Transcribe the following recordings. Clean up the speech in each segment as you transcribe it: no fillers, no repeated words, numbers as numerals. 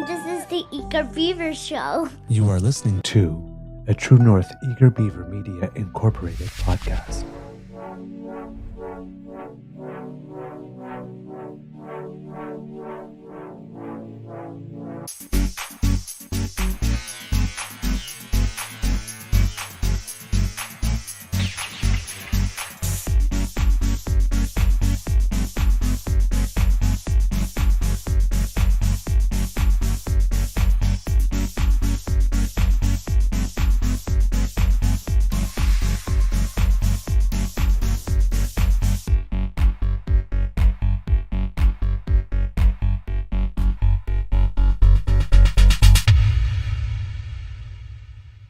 and this is the Eager Beaver Show. You are listening to a True North Eager Beaver Media Incorporated podcast.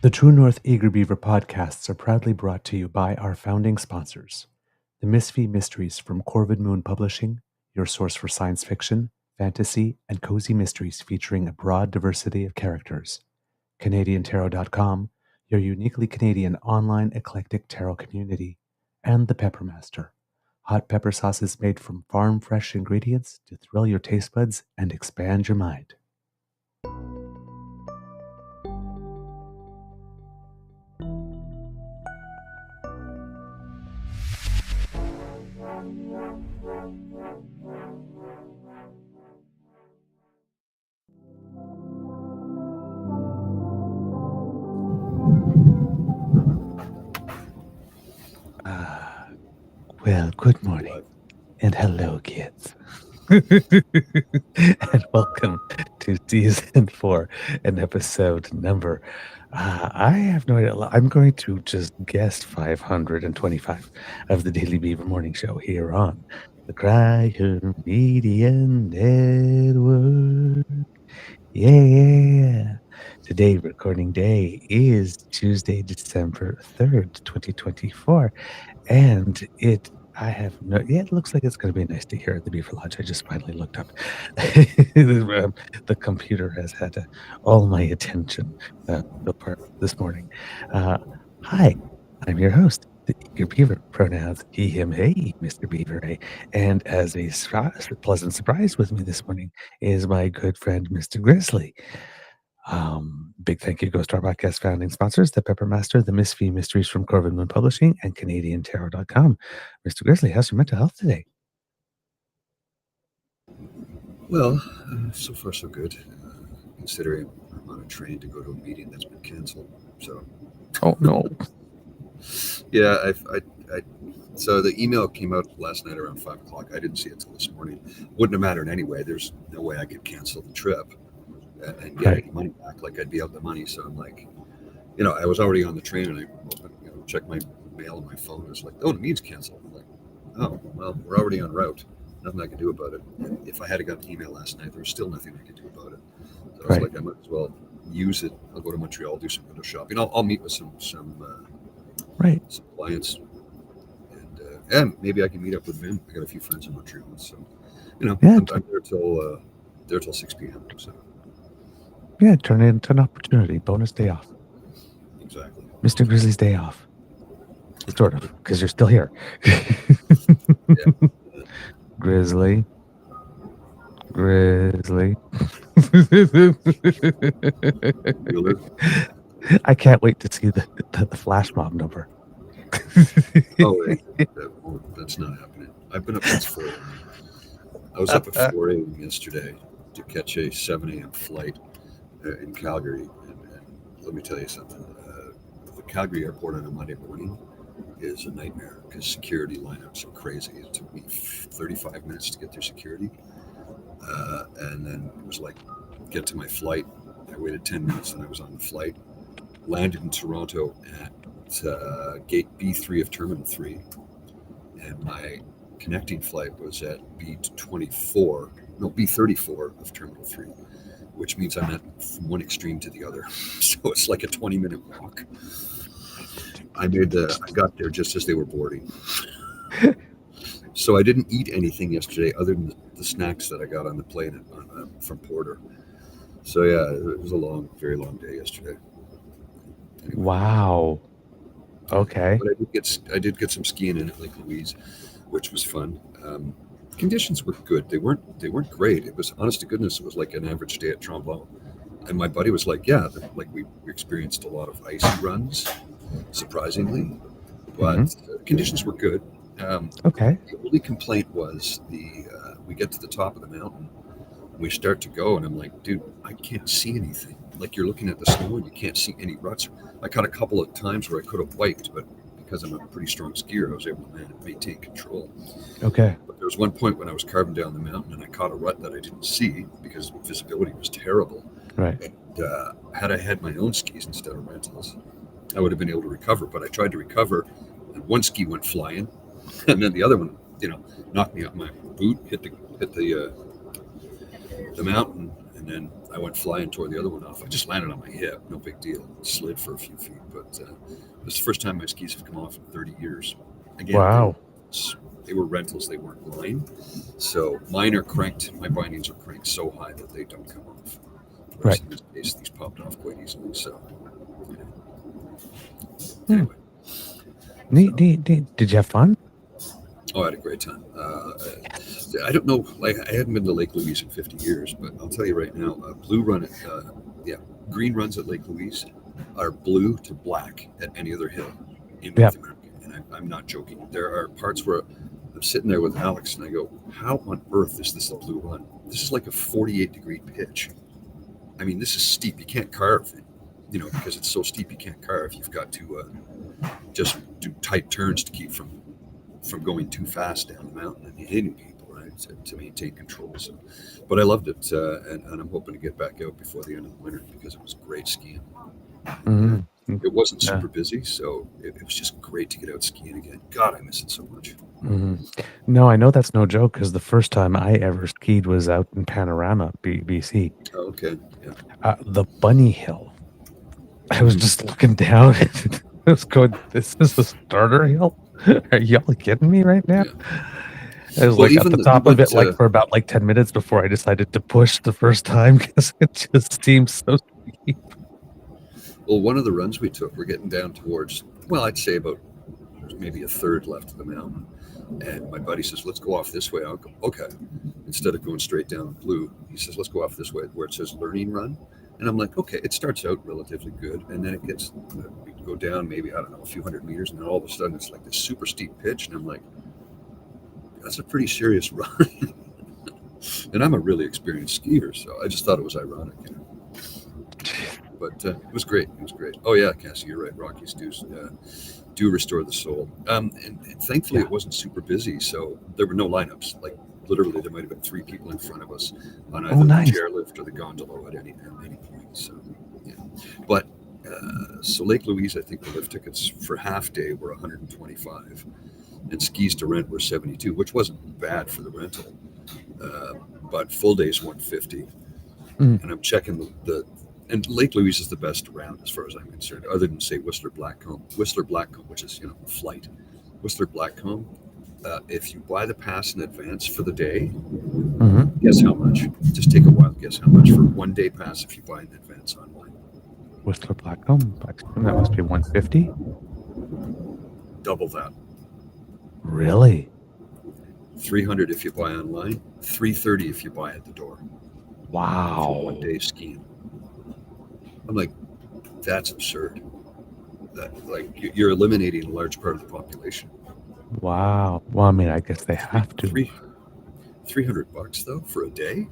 The True North Eager Beaver podcasts are proudly brought to you by our founding sponsors, the Misfit Mysteries from Corvid Moon Publishing, your source for science fiction, fantasy, and cozy mysteries featuring a broad diversity of characters, CanadianTarot.com, your uniquely Canadian online eclectic tarot community, and the Pepper Master, hot pepper sauces made from farm-fresh ingredients to thrill your taste buds and expand your mind. Well, good morning and hello, kids. And welcome to season 4 and episode number. I have no idea. I'm going to just guess 525 of the Daily Beaver Morning Show here on the Cryer Media Network. Yeah. Today, recording day is Tuesday, December 3rd, 2024. And it looks like it's going to be nice to hear at the Beaver Lodge. I just finally looked up. The computer has had all my attention so far this morning. Hi, I'm your host, the Eager Beaver, pronouns he, him, hey, Mr. Beaver, hey. And as a pleasant surprise with me this morning is my good friend, Mr. Grizzly. Big thank you goes to our podcast founding sponsors, the Pepper Master, the Misfit Mysteries from Corvid Moon Publishing, and CanadianTarot.com. Mr. Grizzly, how's your mental health today? Well, so far so good, considering I'm on a train to go to a meeting that's been canceled. So, oh no. Yeah, so the email came out last night around 5 o'clock. I didn't see it till this morning. Wouldn't have mattered anyway. There's no way I could cancel the trip and get any money back. Like, I'd be out the money. So I'm like, I was already on the train, and I checked my mail on my phone. It's like, oh, the meeting's canceled. I'm like, oh, well, we're already en route. Nothing I can do about it. And if I had got an email last night, there was still nothing I could do about it. So I was like, I might as well use it. I'll go to Montreal, do some window shopping. I'll meet with some clients, and maybe I can meet up with Vin. I got a few friends in Montreal, so I'm there till 6 p.m. So yeah, turn it into an opportunity. Bonus day off. Exactly. Mr. Grizzly's day off. Sort of, because you're still here. Yeah. Grizzly. I can't wait to see the flash mob number. Oh, wait. That's not happening. I've been up since 4 a.m. I was up at 4 a.m. yesterday to catch a 7 a.m. flight in Calgary. And let me tell you something. The Calgary airport on a Monday morning is a nightmare because security lineups are crazy. It took me 35 minutes to get through security. And then it was like, get to my flight. I waited 10 minutes and I was on the flight. Landed in Toronto at gate B3 of Terminal 3. And my connecting flight was at B34 of Terminal 3, which means I'm from one extreme to the other. So it's like a 20-minute walk. I got there just as they were boarding. So I didn't eat anything yesterday other than the snacks that I got on the plane from Porter. So yeah, it was a very long day yesterday. Anyway. Wow. Okay. But I did get some skiing in at Lake Louise, which was fun. Conditions were good. They weren't great. It was, honest to goodness, it was like an average day at Tremblant. And my buddy was like, yeah, like we experienced a lot of icy runs, surprisingly, but conditions were good. Okay. The only complaint was we get to the top of the mountain, we start to go, and I'm like, dude, I can't see anything. Like, you're looking at the snow and you can't see any ruts. I caught a couple of times where I could have wiped, but because I'm a pretty strong skier, I was able to maintain control. Okay. But there was one point when I was carving down the mountain and I caught a rut that I didn't see because visibility was terrible. Right. And had I had my own skis instead of rentals, I would have been able to recover. But I tried to recover, and one ski went flying, and then the other one, knocked me up. My boot hit the mountain, and then I went flying, tore the other one off. I just landed on my hip, no big deal. Slid for a few feet, but this is the first time my skis have come off in 30 years. Again, Wow. They were rentals, they weren't line. So mine are cranked, my bindings are cranked so high that they don't come off. Whereas in this case, these popped off quite easily. So, anyway. Neat. Did you have fun? Oh, I had a great time. I don't know, like, I hadn't been to Lake Louise in 50 years, but I'll tell you right now, green runs at Lake Louise are blue to black at any other hill in North America. And I'm not joking. There are parts where I'm sitting there with Alex and I go, how on earth is this a blue run? This is like a 48-degree pitch. I mean, this is steep. You can't carve, because it's so steep you can't carve. You've got to just do tight turns to keep from going too fast down the mountain and hitting people, right, to maintain control. So, but I loved it, and I'm hoping to get back out before the end of the winter because it was great skiing. It wasn't super busy, so it was just great to get out skiing again. God, I miss it so much. No, I know that's no joke because the first time I ever skied was out in Panorama, BC. Oh, okay, yeah. The Bunny Hill. I was just looking down. I was going, "This is a starter hill? Are y'all kidding me right now?" Yeah. I was at the top of it, for about 10 minutes before I decided to push the first time because it just seems so steep. Well, one of the runs we took, we're getting down towards, I'd say about maybe a third left of the mountain. And my buddy says, let's go off this way. I'll go, okay. Instead of going straight down blue, he says, let's go off this way where it says learning run. And I'm like, okay, it starts out relatively good. And then it gets, we go down maybe, I don't know, a few hundred meters. And then all of a sudden it's like this super steep pitch. And I'm like, that's a pretty serious run. And I'm a really experienced skier. So I just thought it was ironic, But it was great. It was great. Oh, yeah, Cassie, you're right. Rockies do restore the soul. And thankfully, it wasn't super busy. So there were no lineups. Like, literally, there might have been 3 people in front of us on either the chairlift or the gondola at any point. So, yeah. But, so Lake Louise, I think the lift tickets for half day were $125. And skis to rent were $72, which wasn't bad for the rental. But full day is $150. And I'm checking and Lake Louise is the best around as far as I'm concerned, other than, say, Whistler Blackcomb, which is, flight. Whistler Blackcomb, if you buy the pass in advance for the day, guess how much? Just take a wild guess how much for 1 day pass if you buy in advance online. Whistler Blackcomb, that must be $150. Double that. Really? $300 if you buy online, $330 if you buy at the door. Wow. For 1 day skiing. I'm like, that's absurd. That, you're eliminating a large part of the population. Wow. Well, I mean, I guess they have to. $300 though for a day?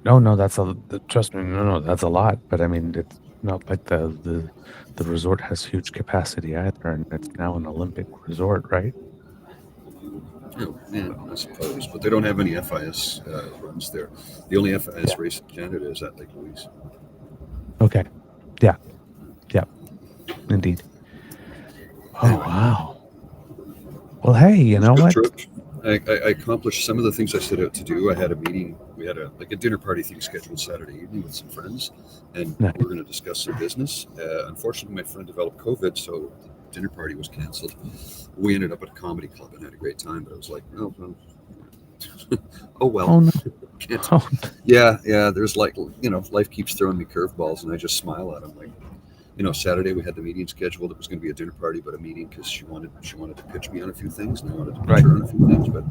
No, trust me, no, that's a lot. But I mean, it's not like the resort has huge capacity either, and it's now an Olympic resort, right? Oh, yeah, I suppose. But they don't have any FIS runs there. The only FIS race in Canada is at Lake Louise. Okay. Yeah. Indeed. Oh, wow. Well, hey, you know what? Trip. I accomplished some of the things I set out to do. I had a meeting. We had a dinner party thing scheduled Saturday evening with some friends, and we were going to discuss some business. Unfortunately, my friend developed COVID, so the dinner party was canceled. We ended up at a comedy club and had a great time, but I was like, oh well. Oh, no. Yeah, there's life keeps throwing me curveballs, and I just smile at them like, Saturday we had the meeting scheduled. It was going to be a dinner party, but a meeting because she wanted to pitch me on a few things, and I wanted to pitch Right. her on a few things. But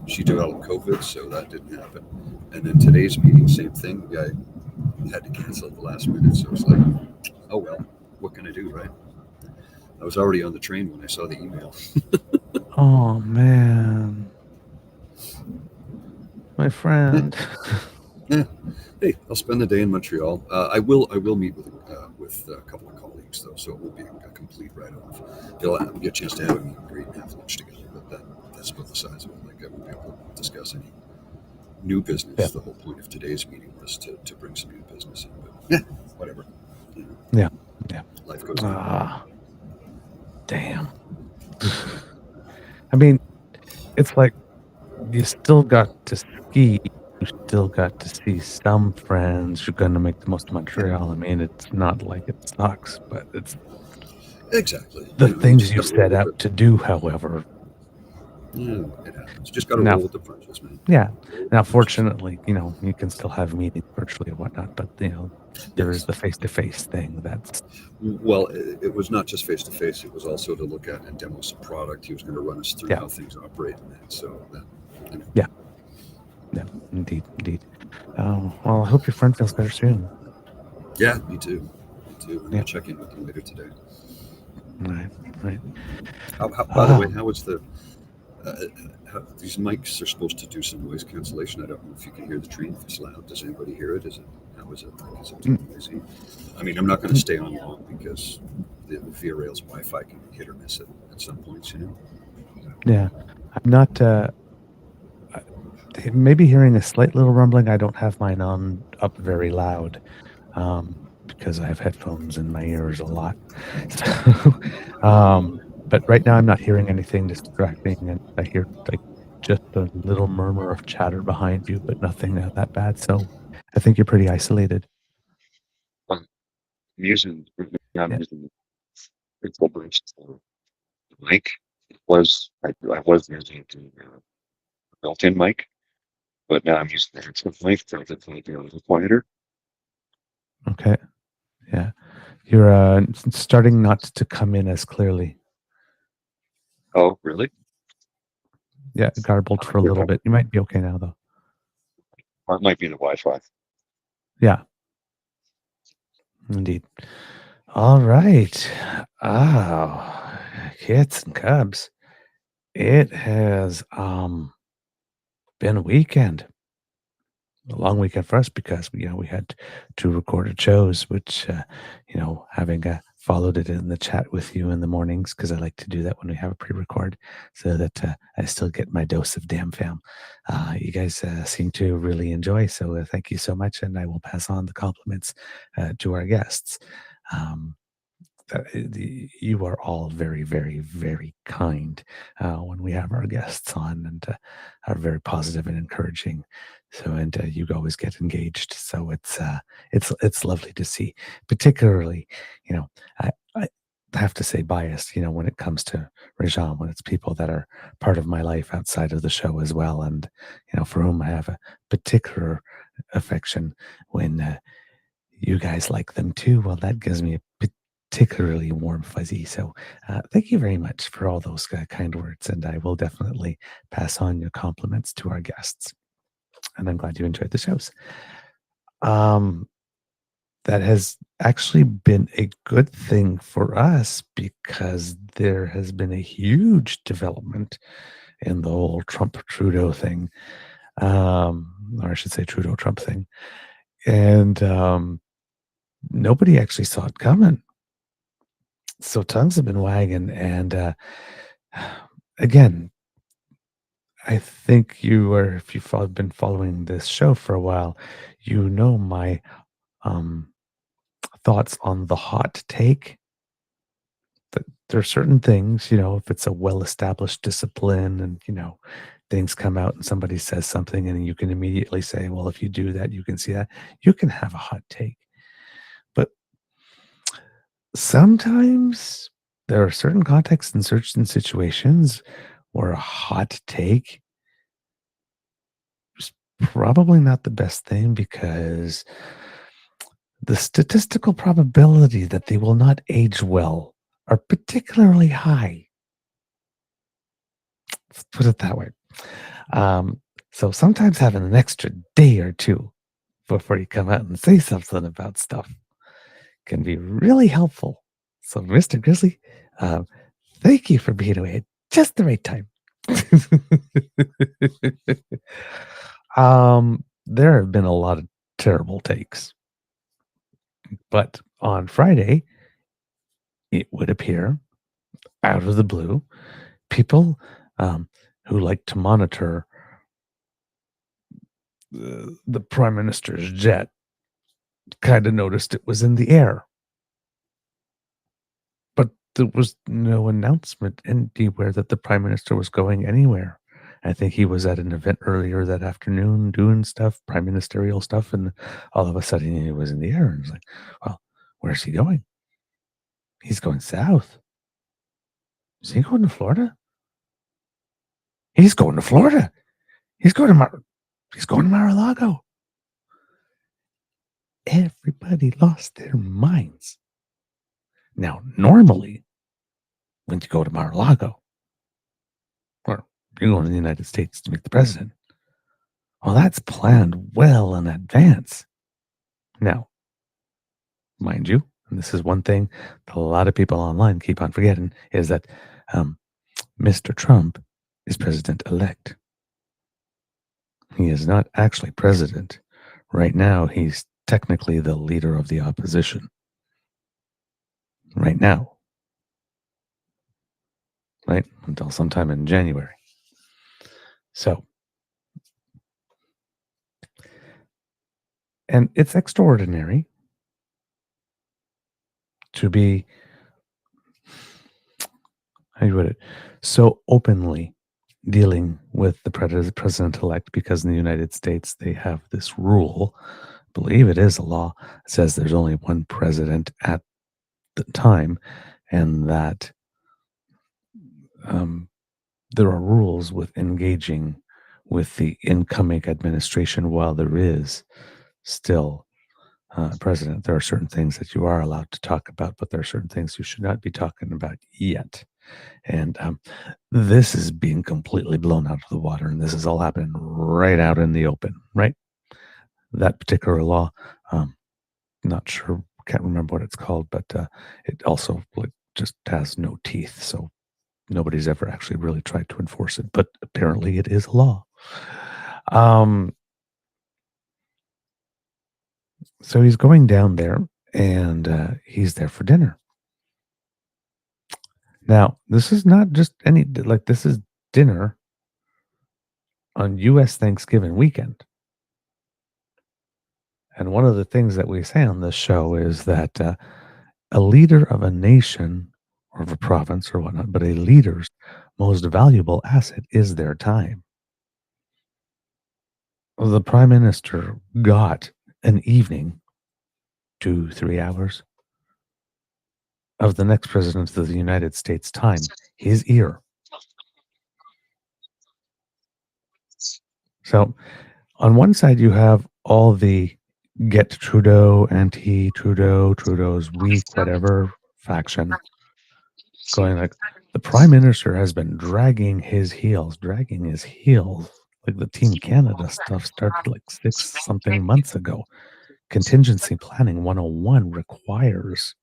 she developed COVID, so that didn't happen. And then today's meeting, same thing. The guy had to cancel at the last minute, so it's like, oh well, what can I do, right? I was already on the train when I saw the email. Oh man, my friend. Yeah. Hey, I'll spend the day in Montreal. I will meet with a couple of colleagues though, so it won't be a complete write-off. You'll get a chance to have a meet and greet and have lunch together, but that's about the size of it. Like I won't be able to discuss any new business. Yeah. The whole point of today's meeting was to bring some new business in. But yeah, whatever. Yeah. Life goes on. Ah, damn. I mean, it's like you still got to ski. You still got to see some friends. You're going to make the most of Montreal. I mean, it's not like it sucks, but it's Exactly. the things just you gotta roll set with out it. to do, however. Yeah, it happens. Just got to Now, roll with the punches, man. yeah. Roll with Now, the punches. fortunately, you can still have meetings virtually or whatnot, but there is Yes. the face-to-face thing. That's Well, it was not just face to face; it was also to look at and demo some product. He was going to run us through Yeah. how things operate, and so that. yeah, indeed. Oh, well, I hope your friend feels better soon. Yeah, me too. I'm Yeah. going to check in with them later today. Right. By the way, how was the? These mics are supposed to do some noise cancellation. I don't know if you can hear the train. If it's loud, does anybody hear it? How is it? Like, is it too noisy? I mean, I'm not going to stay on long because the Via Rail's Wi-Fi can hit or miss it at some points. Yeah, I'm not. Maybe hearing a slight little rumbling. I don't have mine on up very loud, because I have headphones in my ears a lot. So, but right now I'm not hearing anything distracting, and I hear like just a little murmur of chatter behind you, but nothing that bad. So I think you're pretty isolated. I'm using Yeah. the corporation's mic. I was using the built-in mic, but now I'm using the headset mic, so it's going to be a little quieter. Okay. Yeah. You're starting not to come in as clearly. Oh, really? Yeah, garbled for a little bit. You might be okay now, though. Or it might be the Wi-Fi. Yeah. Indeed. All right. Oh, kids and cubs. It has been a weekend. A long weekend for us because we had two recorded shows, which having followed it in the chat with you in the mornings, because I like to do that when we have a pre-record, so that I still get my dose of damn fam. You guys seem to really enjoy, so thank you so much, and I will pass on the compliments to our guests. You are all very, very, very kind when we have our guests on, and are very positive and encouraging. So, and you always get engaged. So it's lovely to see. Particularly, I have to say biased. When it comes to Rajan, when it's people that are part of my life outside of the show as well, and for whom I have a particular affection. When you guys like them too, well, that gives me a particularly warm fuzzy. So thank you very much for all those kind words, and I will definitely pass on your compliments to our guests. And I'm glad you enjoyed the shows. That has actually been a good thing for us, because there has been a huge development in the whole Trump-Trudeau thing, or I should say Trudeau-Trump thing. And nobody actually saw it coming. So tongues have been wagging, and again, I think if you've been following this show for a while, my thoughts on the hot take. That there are certain things, if it's a well-established discipline, and things come out and somebody says something, and you can immediately say, well, if you do that, you can see that, you can have a hot take. But sometimes there are certain contexts and certain situations where a hot take is probably not the best thing, because the statistical probability that they will not age well are particularly high. Let's put it that way. So sometimes having an extra day or two before you come out and say something about stuff can be really helpful. So, Mr. Grizzly, thank you for being away at just the right time. There have been a lot of terrible takes, but on Friday, it would appear, out of the blue, people who like to monitor the Prime Minister's jet kind of noticed it was in the air. But there was no announcement anywhere that the Prime Minister was going anywhere. I think he was at an event earlier that afternoon doing stuff, prime ministerial stuff, and all of a sudden he was in the air. And it's like, well, where's he going? He's going south. Is he going to Florida? He's going to Florida. He's going to Mar-a-Lago. Everybody lost their minds. Now, normally, when you go to Mar-a-Lago, or you're going to the United States to meet the president, well, that's planned well in advance. Now, mind you, and this is one thing that a lot of people online keep on forgetting, is that Mr. Trump is president-elect. He is not actually president. Right now, he's technically the leader of the opposition. Right now. Right? Until sometime in January. So. And it's extraordinary to be, how do you put it, so openly dealing with the president-elect, because in the United States, they have this rule, I believe it is a law, that says there's only one president at the time, and that there are rules with engaging with the incoming administration while there is still president. There are certain things that you are allowed to talk about, but there are certain things you should not be talking about yet. And this is being completely blown out of the water, and this is all happening right out in the open, right? That particular law, not sure, can't remember what it's called, but it also just has no teeth, so nobody's ever actually really tried to enforce it, but apparently it is a law. So he's going down there, and he's there for dinner. Now, this is not just this is dinner on U.S. Thanksgiving weekend. And one of the things that we say on this show is that a leader of a nation or of a province or whatnot, but a leader's most valuable asset is their time. The Prime Minister got an evening, 2-3 hours, of the next president of the United States time, his ear. So on one side, you have all the get Trudeau, anti-Trudeau, Trudeau's weak, whatever faction going like, the Prime Minister has been dragging his heels. Like the Team Canada stuff started like 6-something months ago. Contingency planning 101 requires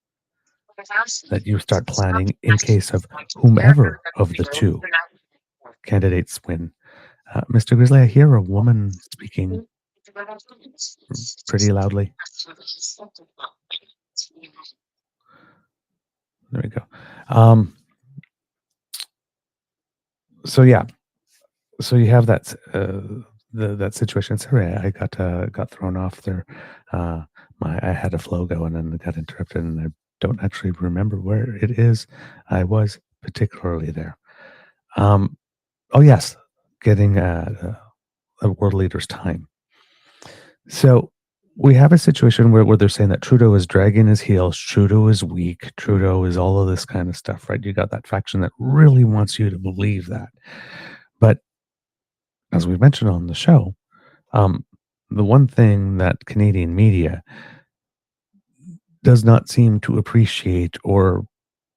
that you start planning in case of whomever of the two candidates win. Mr. Grizzly, I hear a woman speaking pretty loudly. There we go. So yeah, so you have that that situation. Sorry, I got thrown off there. I had a flow going and it got interrupted, and I don't actually remember where it is. I was particularly there. Oh yes, getting a world leader's time. So we have a situation where they're saying that Trudeau is dragging his heels, Trudeau is weak, Trudeau is all of this kind of stuff, right? You got that faction that really wants you to believe that. But as we mentioned on the show, the one thing that Canadian media does not seem to appreciate or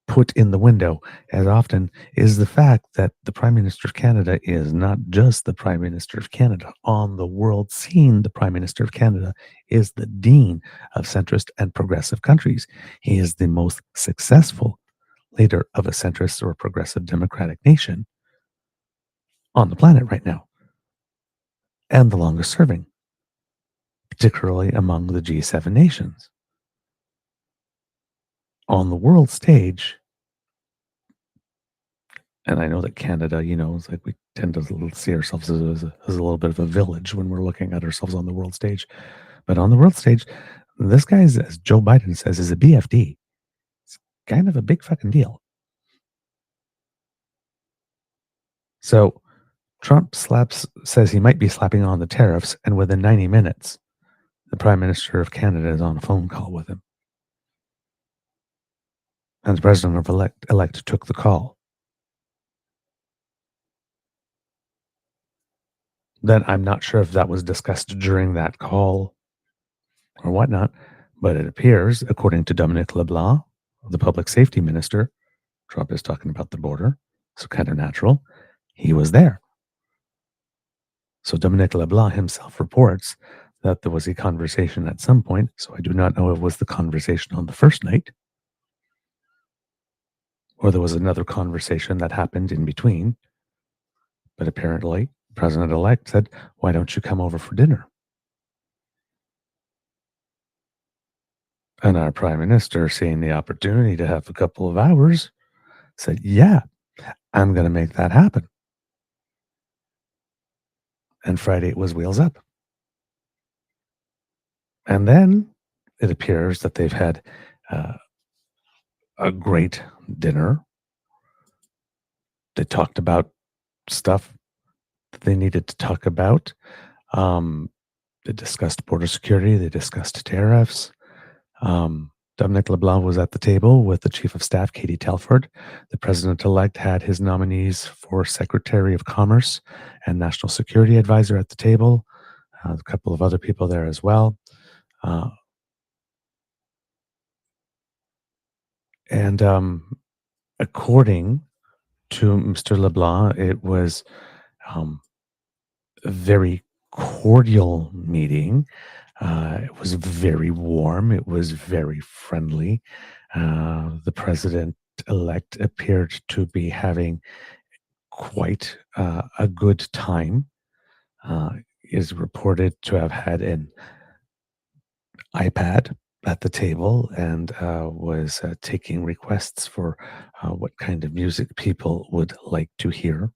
put in the window as often is the fact that the Prime Minister of Canada is not just the Prime Minister of Canada. On the world scene, the Prime Minister of Canada is the dean of centrist and progressive countries. He is the most successful leader of a centrist or progressive democratic nation on the planet right now, and the longest serving, particularly among the G7 nations. On the world stage, and I know that Canada, it's like we tend to see ourselves as a little bit of a village when we're looking at ourselves on the world stage. But on the world stage, this guy, as Joe Biden says, is a BFD. It's kind of a big fucking deal. So Trump says he might be slapping on the tariffs, and within 90 minutes, the Prime Minister of Canada is on a phone call with him. And the President elect took the call. Then I'm not sure if that was discussed during that call or whatnot, but it appears, according to Dominic LeBlanc, the public safety minister, Trump is talking about the border, so kind of natural, he was there. So Dominic LeBlanc himself reports that there was a conversation at some point, so I do not know if it was the conversation on the first night, or there was another conversation that happened in between, but apparently the president-elect said, "Why don't you come over for dinner?" And our prime minister, seeing the opportunity to have a couple of hours, said, "Yeah, I'm going to make that happen." And Friday it was wheels up. And then it appears that they've had a great dinner. They talked about stuff that they needed to talk about. They discussed border security. They discussed tariffs. Dominic LeBlanc was at the table with the Chief of Staff, Katie Telford. The President-elect had his nominees for Secretary of Commerce and National Security Advisor at the table. A couple of other people there as well. And according to Mr. LeBlanc, it was a very cordial meeting. It was very warm. It was very friendly. The president-elect appeared to be having quite a good time. Is reported to have had an iPad at the table and was taking requests for what kind of music people would like to hear.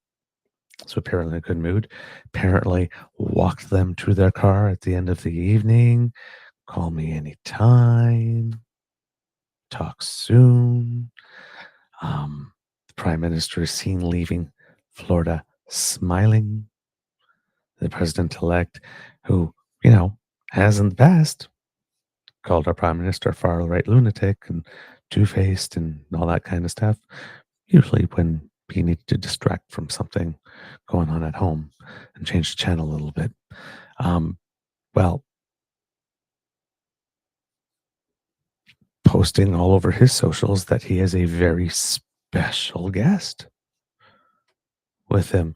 So apparently in a good mood. Apparently walked them to their car at the end of the evening. Call me anytime. Talk soon. The Prime Minister is seen leaving Florida smiling. The President-elect, who, has in the past called our Prime Minister a far-right lunatic and two-faced and all that kind of stuff, usually when he needs to distract from something going on at home and change the channel a little bit. Well, posting all over his socials that he is a very special guest with him,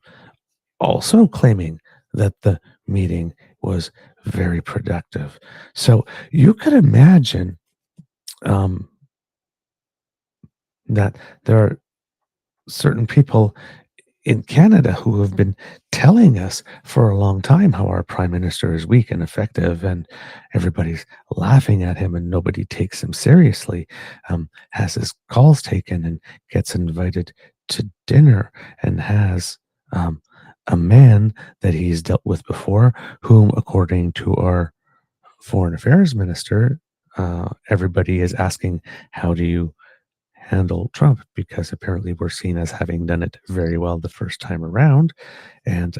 also claiming that the meeting was very productive. So you could imagine that there are certain people in Canada who have been telling us for a long time how our prime minister is weak and effective and everybody's laughing at him and nobody takes him seriously, has his calls taken and gets invited to dinner and has a man that he's dealt with before, whom, according to our foreign affairs minister, everybody is asking, how do you handle Trump, because apparently we're seen as having done it very well the first time around. And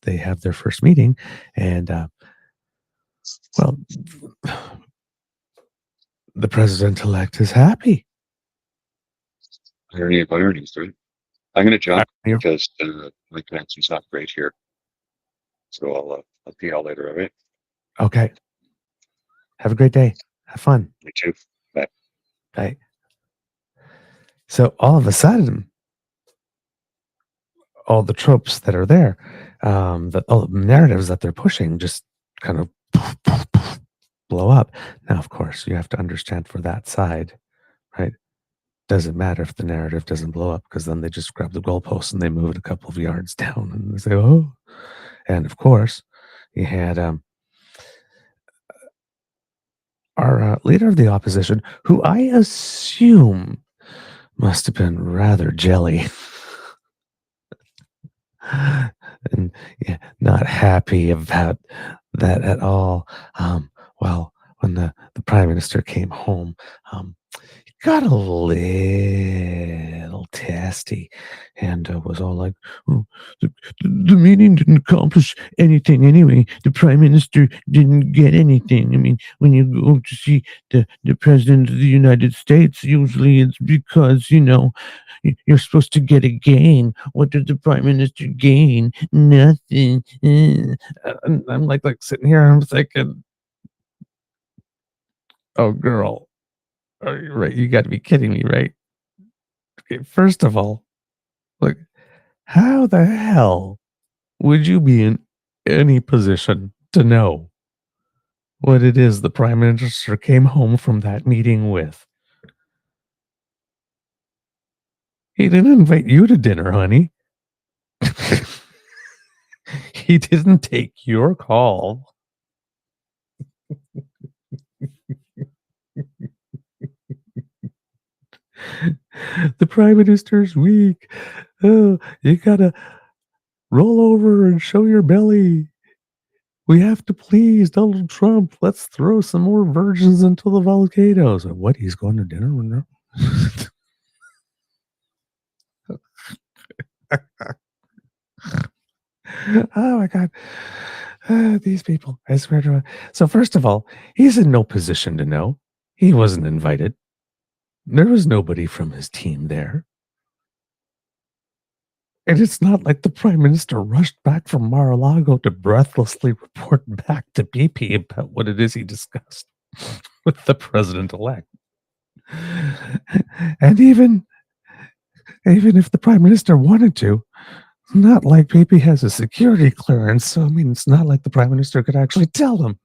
they have their first meeting, and well, the president-elect is happy. Irony of ironies, right? I'm going to jump because my connection's not great here. So I'll see y'all later, all right? Okay. Have a great day. Have fun. You too. right? So all of a sudden, all the tropes that are there, all the narratives that they're pushing just kind of blow up. Now, of course, you have to understand for that side, right? Doesn't matter if the narrative doesn't blow up, because then they just grab the goalpost and they move it a couple of yards down and they say, oh. And of course, you had our leader of the opposition, who I assume must have been rather jelly and not happy about that at all. Well, when the prime minister came home, got a little testy and was all like, oh, the meeting didn't accomplish anything anyway. The prime minister didn't get anything. I mean, when you go to see the president of the United States, usually it's because, you're supposed to get a gain. What did the prime minister gain? Nothing. I'm like sitting here, I'm thinking, oh, girl. Oh, you're right. You got to be kidding me, right? Okay, first of all, look, how the hell would you be in any position to know what it is the prime minister came home from that meeting with? He didn't invite you to dinner, honey. He didn't take your call. The prime minister's weak. Oh, you gotta roll over and show your belly. We have to please Donald Trump. Let's throw some more virgins into the volcanoes. What? He's going to dinner with her? Oh my God. These people, I swear to God. So first of all, he's in no position to know. He wasn't invited. There was nobody from his team there. And it's not like the prime minister rushed back from Mar-a-Lago to breathlessly report back to BP about what it is he discussed with the president-elect. And even if the prime minister wanted to, it's not like BP has a security clearance. So, I mean, it's not like the prime minister could actually tell them.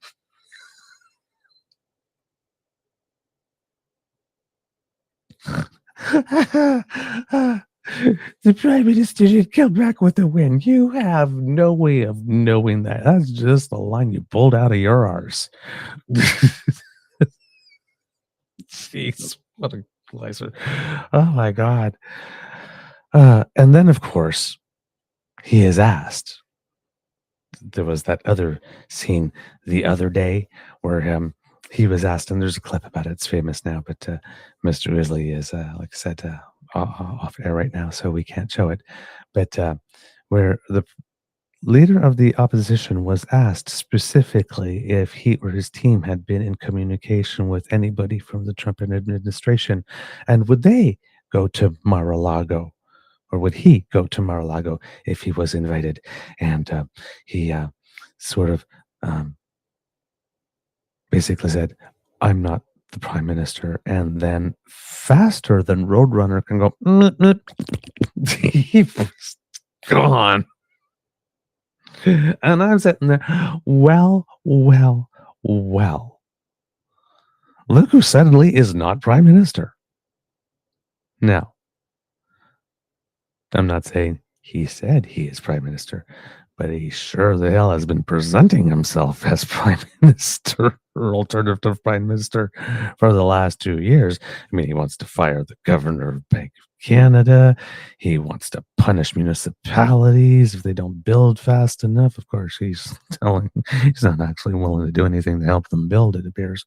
The prime minister did come back with a win. You have no way of knowing that. That's just a line you pulled out of your arse. Jeez, what a placer. Oh my God. And then, of course, he is asked. There was that other scene the other day where he was asked, and there's a clip about it. It's famous now, but Mr. Grizzly is, like I said, off air right now, so we can't show it. But where the leader of the opposition was asked specifically if he or his team had been in communication with anybody from the Trump administration, and would they go to Mar-a-Lago, or would he go to Mar-a-Lago if he was invited? And he sort of basically said, I'm not the prime minister. And then faster than Roadrunner can go, he was gone. And I'm sitting there, well. Look who suddenly is not prime minister. Now, I'm not saying he said he is prime minister, but he sure the hell has been presenting himself as prime minister or alternative prime minister for the last 2 years. I mean, he wants to fire the governor of Bank of Canada. He wants to punish municipalities if they don't build fast enough. Of course, he's not actually willing to do anything to help them build, it appears.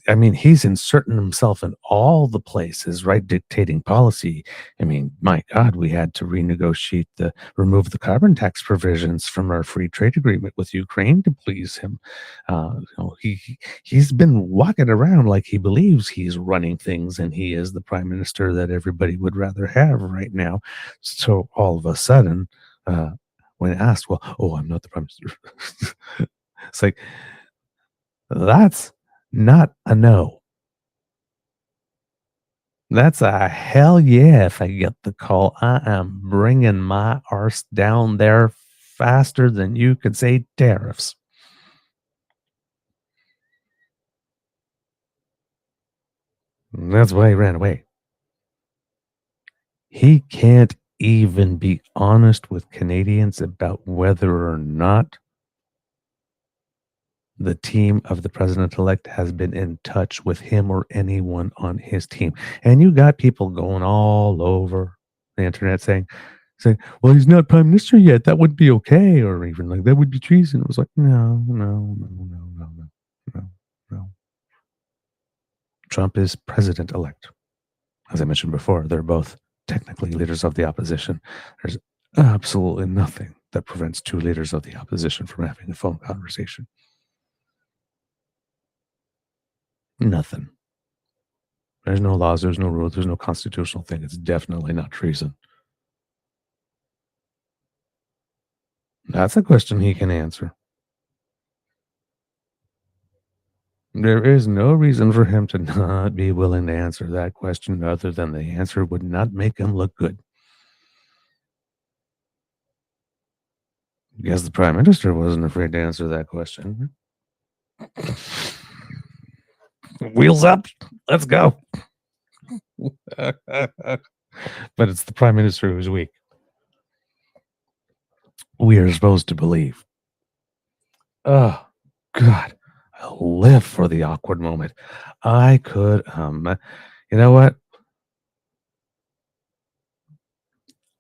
I mean, he's inserting himself in all the places, right? Dictating policy. I mean, my God, we had to remove the carbon tax provisions from our free trade agreement with Ukraine to please him. He's been walking around like he believes he's running things and he is the prime minister that everybody would rather have right now. So all of a sudden, when asked, well, I'm not the prime minister. It's like, that's not a no. That's a hell yeah if I get the call. I am bringing my arse down there faster than you could say tariffs. And that's why he ran away. He can't even be honest with Canadians about whether or not the team of the president-elect has been in touch with him or anyone on his team. And you got people going all over the internet saying, well, he's not prime minister yet. That would be okay. Or even like, that would be treason. It was like, no. Trump is president-elect. As I mentioned before, they're both technically leaders of the opposition. There's absolutely nothing that prevents two leaders of the opposition from having a phone conversation. Nothing. There's no laws, there's no rules, there's no constitutional thing. It's definitely not treason. That's a question he can answer. There is no reason for him to not be willing to answer that question other than the answer would not make him look good. Because the prime minister wasn't afraid to answer that question. Wheels up, let's go. But it's the prime minister who's weak. We are supposed to believe. Oh, God. I live for the awkward moment. I could, you know what?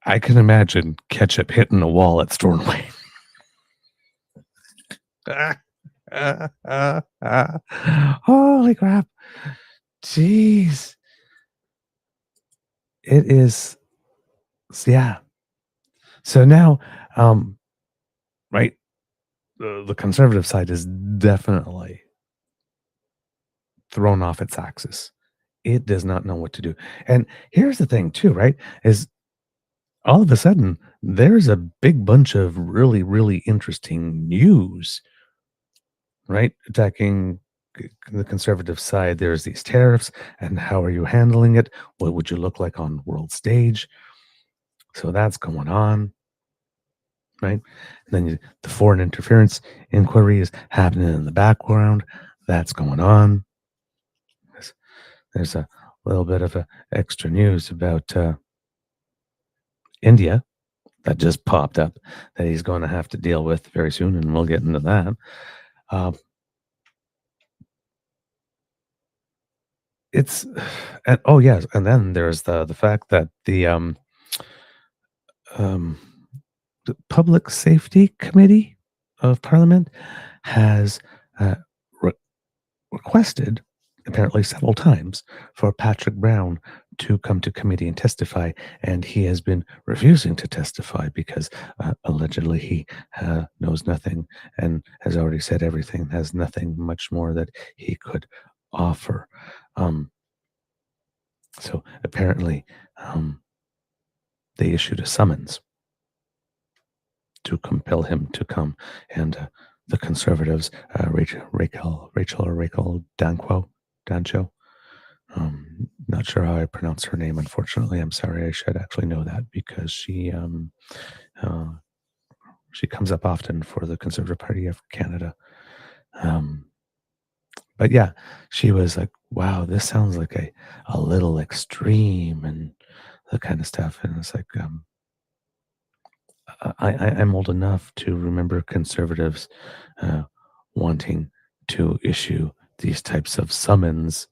I can imagine ketchup hitting a wall at Stornoway. Holy crap. Jeez. It is, yeah. So now, right, the conservative side is definitely thrown off its axis. It does not know what to do. And here's the thing too, right, is all of a sudden there's a big bunch of really, really interesting news, right, attacking the conservative side. There's these tariffs, and how are you handling it? What would you look like on world stage? So that's going on, right? And then the foreign interference inquiry is happening in the background. That's going on. There's a little bit of extra news about India that just popped up that he's going to have to deal with very soon, and we'll get into that. It's and oh yes, and then there's the fact that the Public Safety Committee of Parliament has requested, apparently several times, for Patrick Brown to come to committee and testify, and he has been refusing to testify because allegedly he knows nothing and has already said everything, has nothing much more that he could offer. So apparently they issued a summons to compel him to come, and the Conservatives, Rachel Dancho. Not sure how I pronounce her name. Unfortunately, I'm sorry. I should actually know that because she comes up often for the Conservative Party of Canada. But yeah, she was like, "Wow, this sounds like a little extreme," and that kind of stuff. And it's like, I'm old enough to remember Conservatives wanting to issue these types of summons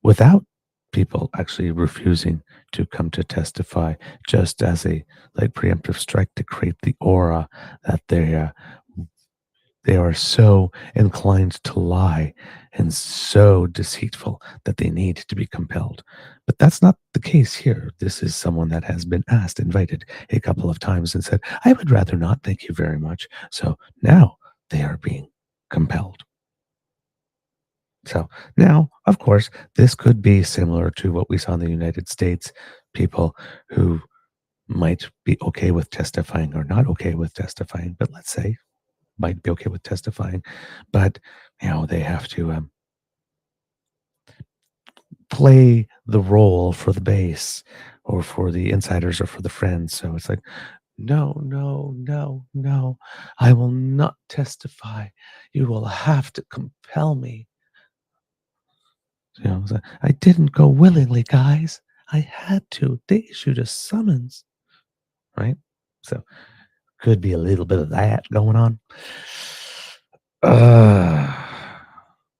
without people actually refusing to come to testify, just as a preemptive strike to create the aura that they are so inclined to lie and so deceitful that they need to be compelled. But that's not the case here. This is someone that has been asked, invited a couple of times and said, I would rather not, thank you very much. So now they are being compelled. So now, of course, this could be similar to what we saw in the United States, people who might be okay with testifying or not okay with testifying, but let's say might be okay with testifying, but they have to play the role for the base or for the insiders or for the friends. So it's like, no, no, no, no, I will not testify. You will have to compel me. So I didn't go willingly, guys. I had to. They issued a summons, right? So could be a little bit of that going on.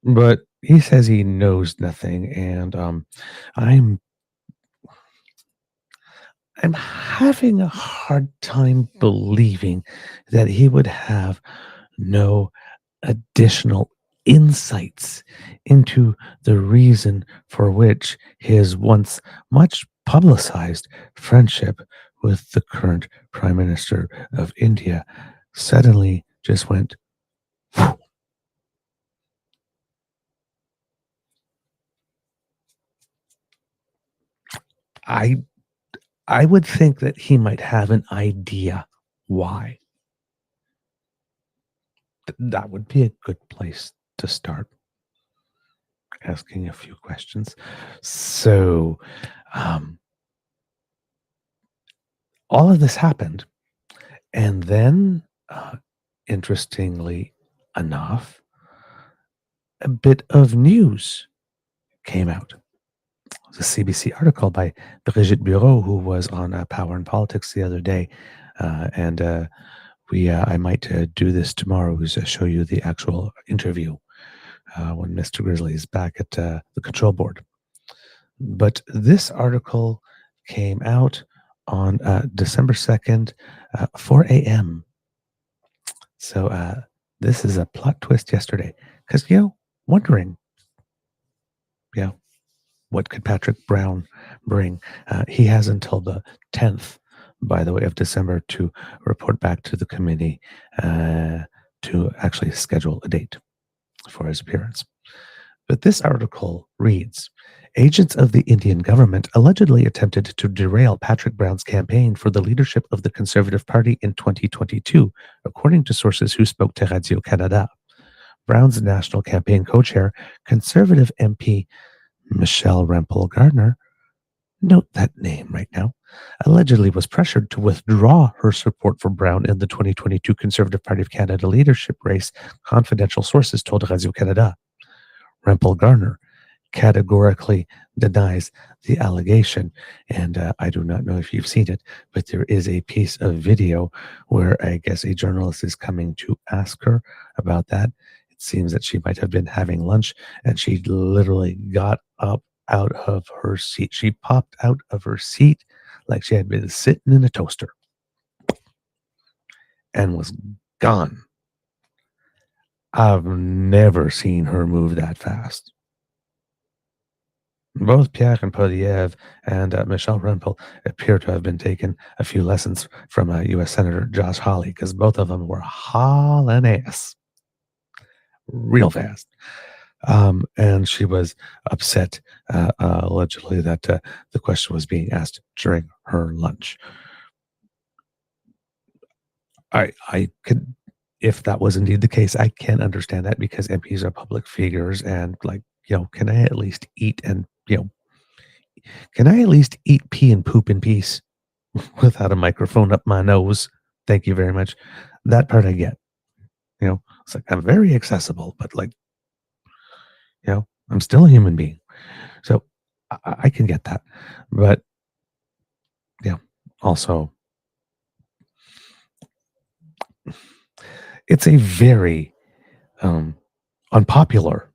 But he says he knows nothing, and I'm having a hard time believing that he would have no additional insights into the reason for which his once much publicized friendship with the current Prime Minister of India suddenly just went. Whew. I would think that he might have an idea why. That would be a good place to start asking a few questions. So, all of this happened, and then, interestingly enough, a bit of news came out. It was a CBC article by Brigitte Bureau, who was on Power and Politics the other day, and I might do this tomorrow. Is show you the actual interview when Mr. Grizzly is back at the control board. But this article came out on December 2nd, 4 a.m. So this is a plot twist yesterday. Because, wondering, what could Patrick Brown bring? He has until the 10th, by the way, of December to report back to the committee to actually schedule a date for his appearance. But this article reads, agents of the Indian government allegedly attempted to derail Patrick Brown's campaign for the leadership of the Conservative Party in 2022, according to sources who spoke to Radio-Canada. Brown's national campaign co-chair, Conservative MP Michelle Rempel-Gardner, note that name right now, allegedly was pressured to withdraw her support for Brown in the 2022 Conservative Party of Canada leadership race, confidential sources told Radio-Canada. Rempel-Gardner categorically denies the allegation, and I do not know if you've seen it, but there is a piece of video where I guess a journalist is coming to ask her about that. It seems that she might have been having lunch, and she literally got up out of her seat. She popped out of her seat like she had been sitting in a toaster and was gone. I've never seen her move that fast. Both Pierre and Poilievre and Michelle Rempel appear to have been taking a few lessons from U.S. Senator Josh Hawley, because both of them were hauling ass real fast. And she was upset, allegedly, that the question was being asked during her lunch. I could, if that was indeed the case, I can understand that, because MPs are public figures, and can I at least eat and can I at least eat, pee, and poop in peace without a microphone up my nose? Thank you very much. That part I get. It's like I'm very accessible, but I'm still a human being. So I can get that. But also, it's a very unpopular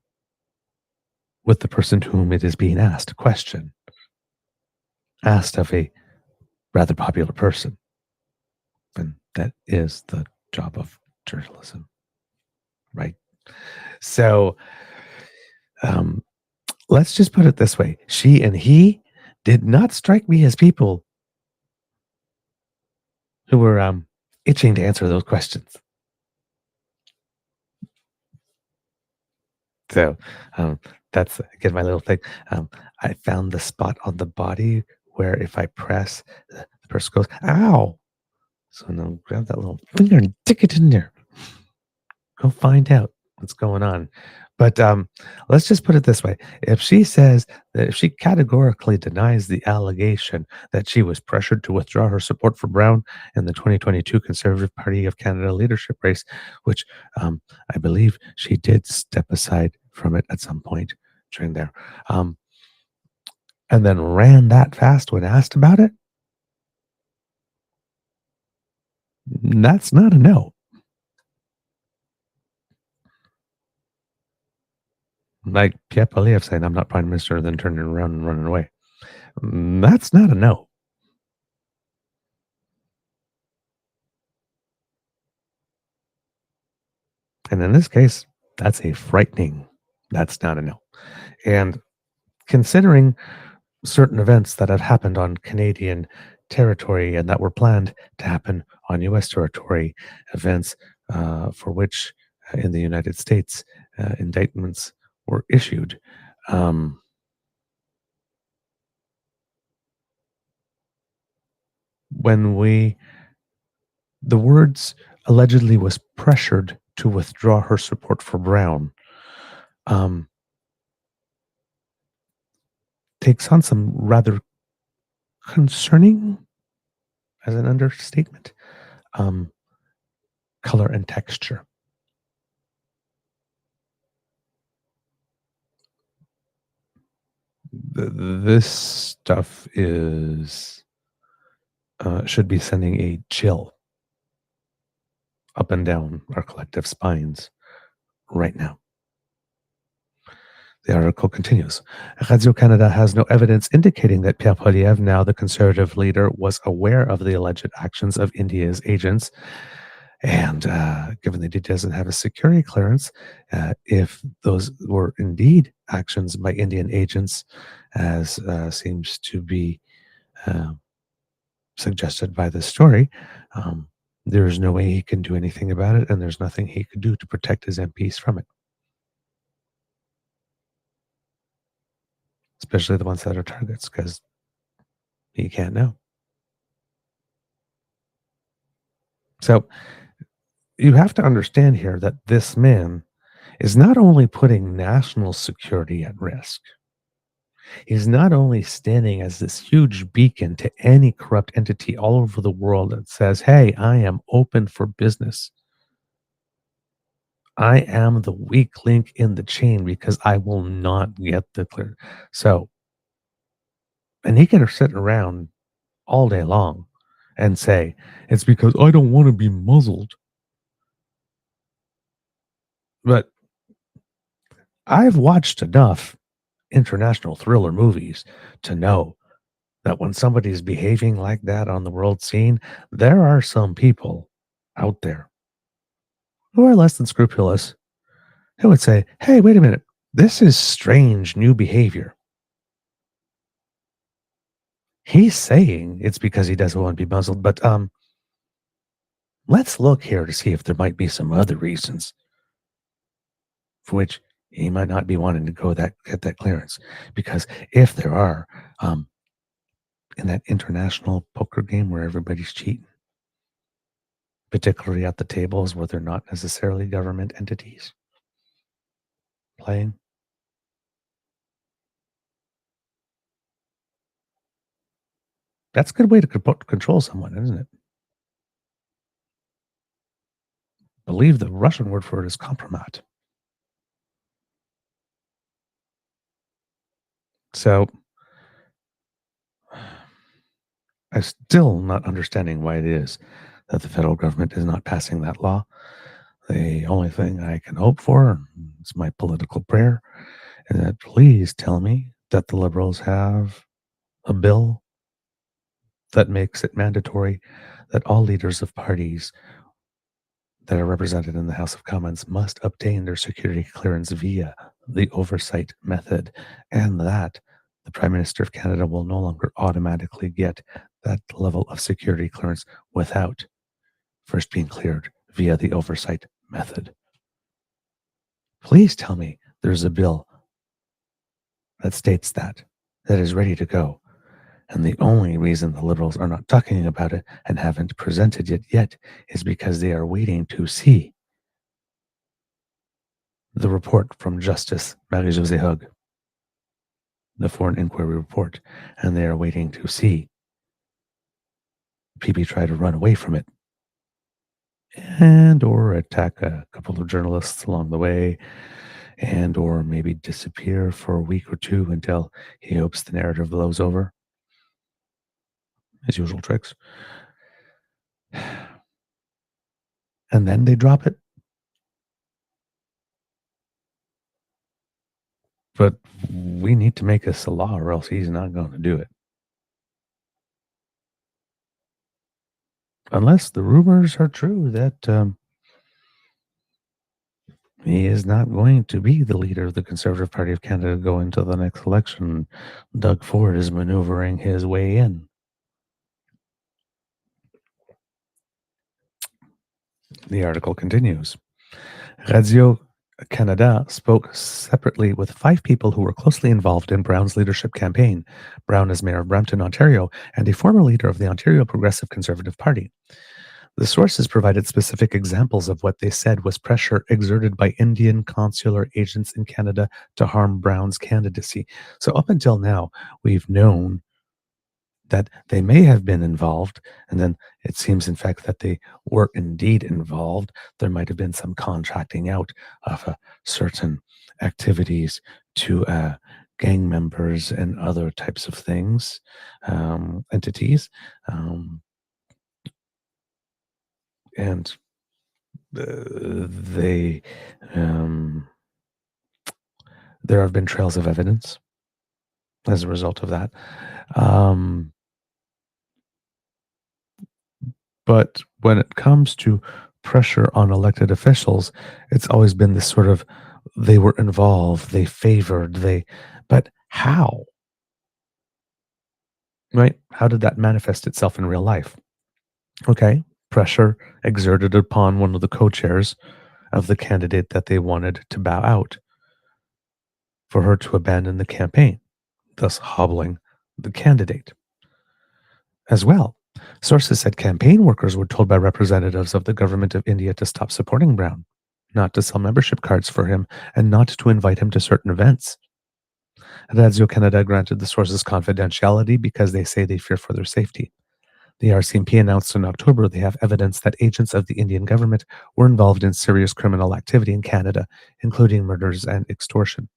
with the person to whom it is being asked a question, asked of a rather popular person. And that is the job of journalism, right? So let's just put it this way. She and he did not strike me as people who were itching to answer those questions. So that's, again, my little thing. I found the spot on the body where if I press, the person goes, ow. So now grab that little finger and stick it in there. Go find out. what's going on. But let's just put it this way. If she says that if she categorically denies the allegation that she was pressured to withdraw her support for Brown in the 2022 Conservative Party of Canada leadership race, which I believe she did step aside from it at some point during there, and then ran that fast when asked about it, that's not a no. Like Pierre Poilievre saying, I'm not prime minister, then turning around and running away. That's not a no. And in this case, that's a frightening, that's not a no. And considering certain events that have happened on Canadian territory and that were planned to happen on US territory, events for which in the United States indictments were issued. When the words allegedly was pressured to withdraw her support for Brown, takes on some rather concerning, as an understatement, color and texture. This stuff is should be sending a chill up and down our collective spines right now. The article continues. Radio-Canada has no evidence indicating that Pierre Poilievre, now the Conservative leader, was aware of the alleged actions of India's agents. And given that he doesn't have a security clearance, if those were indeed actions by Indian agents, as seems to be suggested by this story, there's no way he can do anything about it, and there's nothing he could do to protect his MPs from it. Especially the ones that are targets, because he can't know. So you have to understand here that this man is not only putting national security at risk, he's not only standing as this huge beacon to any corrupt entity all over the world that says, hey, I am open for business. I am the weak link in the chain because I will not get the clear. So, and he can sit around all day long and say, it's because I don't want to be muzzled. But I've watched enough international thriller movies to know that when somebody's behaving like that on the world scene, there are some people out there who are less than scrupulous who would say, hey, wait a minute, this is strange new behavior. He's saying it's because he doesn't want to be muzzled, but let's look here to see if there might be some other reasons for which he might not be wanting to go get that clearance. Because if there are, in that international poker game where everybody's cheating, particularly at the tables where they're not necessarily government entities playing, that's a good way to control someone, isn't it? I believe the Russian word for it is kompromat. So I'm still not understanding why it is that the federal government is not passing that law. The only thing I can hope for, it's my political prayer, is that please tell me that the Liberals have a bill that makes it mandatory that all leaders of parties that are represented in the House of Commons must obtain their security clearance via the oversight method, and that the Prime Minister of Canada will no longer automatically get that level of security clearance without first being cleared via the oversight method. Please tell me there's a bill that states that is ready to go. And the only reason the Liberals are not talking about it and haven't presented it yet is because they are waiting to see the report from Justice Marie-Josée Hug, the Foreign Inquiry Report, and they are waiting to see PB try to run away from it and or attack a couple of journalists along the way and or maybe disappear for a week or two until he hopes the narrative blows over. His usual tricks. And then they drop it. But we need to make this a law or else he's not going to do it. Unless the rumors are true that he is not going to be the leader of the Conservative Party of Canada going into the next election. Doug Ford is maneuvering his way in. The article continues. Radio-Canada spoke separately with 5 people who were closely involved in Brown's leadership campaign. Brown is mayor of Brampton, Ontario, and a former leader of the Ontario Progressive Conservative Party. The sources provided specific examples of what they said was pressure exerted by Indian consular agents in Canada to harm Brown's candidacy. So up until now, we've known that they may have been involved, and then it seems, in fact, that they were indeed involved. There might have been some contracting out of certain activities to gang members and other types of things, entities, and there have been trails of evidence as a result of that. But when it comes to pressure on elected officials, it's always been this sort of they were involved, they favored, but how? Right? How did that manifest itself in real life? Okay, pressure exerted upon one of the co-chairs of the candidate that they wanted to bow out for her to abandon the campaign, thus hobbling the candidate. As well, sources said campaign workers were told by representatives of the government of India to stop supporting Brown, not to sell membership cards for him, and not to invite him to certain events. Radio-Canada granted the sources confidentiality because they say they fear for their safety. The RCMP announced in October they have evidence that agents of the Indian government were involved in serious criminal activity in Canada, including murders and extortion.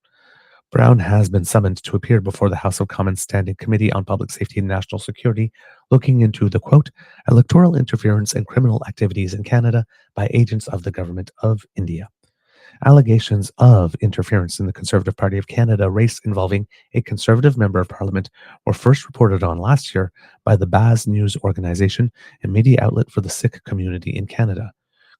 Brown has been summoned to appear before the House of Commons Standing Committee on Public Safety and National Security, looking into the, quote, electoral interference and criminal activities in Canada by agents of the Government of India. Allegations of interference in the Conservative Party of Canada race involving a Conservative member of Parliament were first reported on last year by the Baz News organization, a media outlet for the Sikh community in Canada.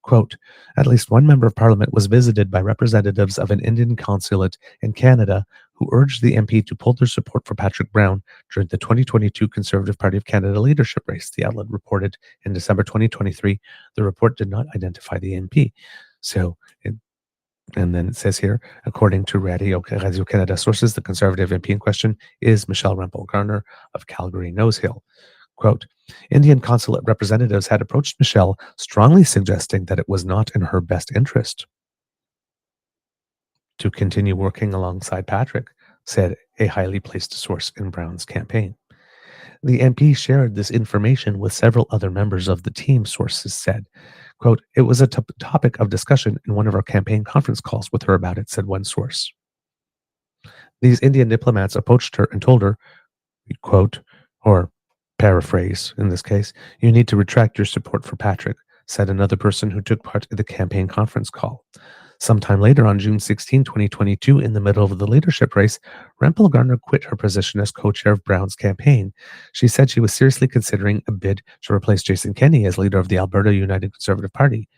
Quote, at least one member of Parliament was visited by representatives of an Indian consulate in Canada who urged the MP to pull their support for Patrick Brown during the 2022 Conservative Party of Canada leadership race, the outlet reported in December 2023. The report did not identify the MP. And then it says here, according to Radio-Canada sources, the Conservative MP in question is Michelle Rempel-Garner of Calgary Nose Hill. Quote, Indian consulate representatives had approached Michelle, strongly suggesting that it was not in her best interest to continue working alongside Patrick, said a highly placed source in Brown's campaign. The MP shared this information with several other members of the team, sources said. Quote, it was a topic of discussion in one of our campaign conference calls with her about it, said one source. These Indian diplomats approached her and told her, quote, or paraphrase in this case, you need to retract your support for Patrick, said another person who took part in the campaign conference call. Sometime later on June 16, 2022, in the middle of the leadership race, Rempel-Garner quit her position as co-chair of Brown's campaign. She said she was seriously considering a bid to replace Jason Kenney as leader of the Alberta United Conservative Party.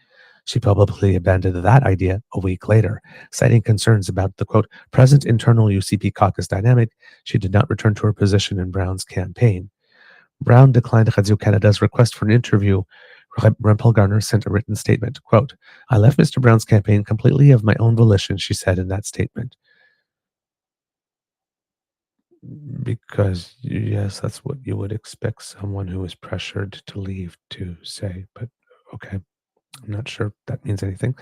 She publicly abandoned that idea a week later, citing concerns about the, quote, present internal UCP caucus dynamic. She did not return to her position in Brown's campaign. Brown declined Radio-Canada's request for an interview. Rempel-Garner sent a written statement, quote, I left Mr. Brown's campaign completely of my own volition, she said in that statement. Because, yes, that's what you would expect someone who is pressured to leave to say, but okay, I'm not sure that means anything.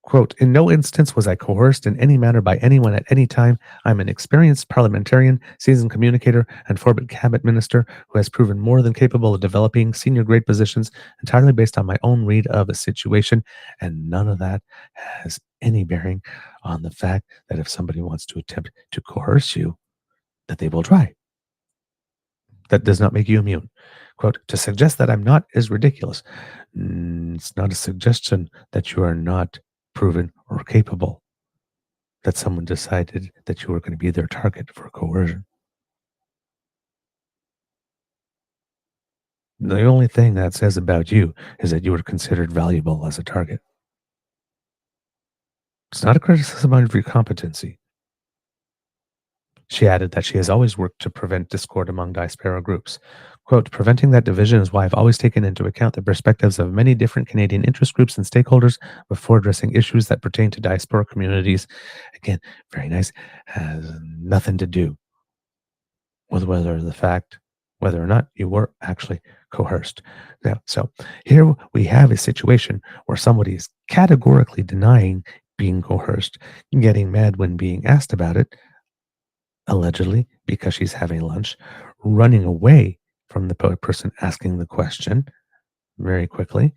Quote, in no instance was I coerced in any manner by anyone at any time. I'm an experienced parliamentarian, seasoned communicator, and Forbit cabinet minister who has proven more than capable of developing senior grade positions entirely based on my own read of a situation. And none of that has any bearing on the fact that if somebody wants to attempt to coerce you, that they will try. That does not make you immune. Quote, to suggest that I'm not is ridiculous. It's not a suggestion that you are not proven or capable, that someone decided that you were going to be their target for coercion. The only thing that says about you is that you were considered valuable as a target. It's not a criticism of your competency. She added that she has always worked to prevent discord among diaspora groups. Quote, preventing that division is why I've always taken into account the perspectives of many different Canadian interest groups and stakeholders before addressing issues that pertain to diaspora communities. Again, very nice. Has nothing to do with whether or not you were actually coerced. Now, so here we have a situation where somebody is categorically denying being coerced, getting mad when being asked about it, allegedly because she's having lunch, running away from the person asking the question very quickly.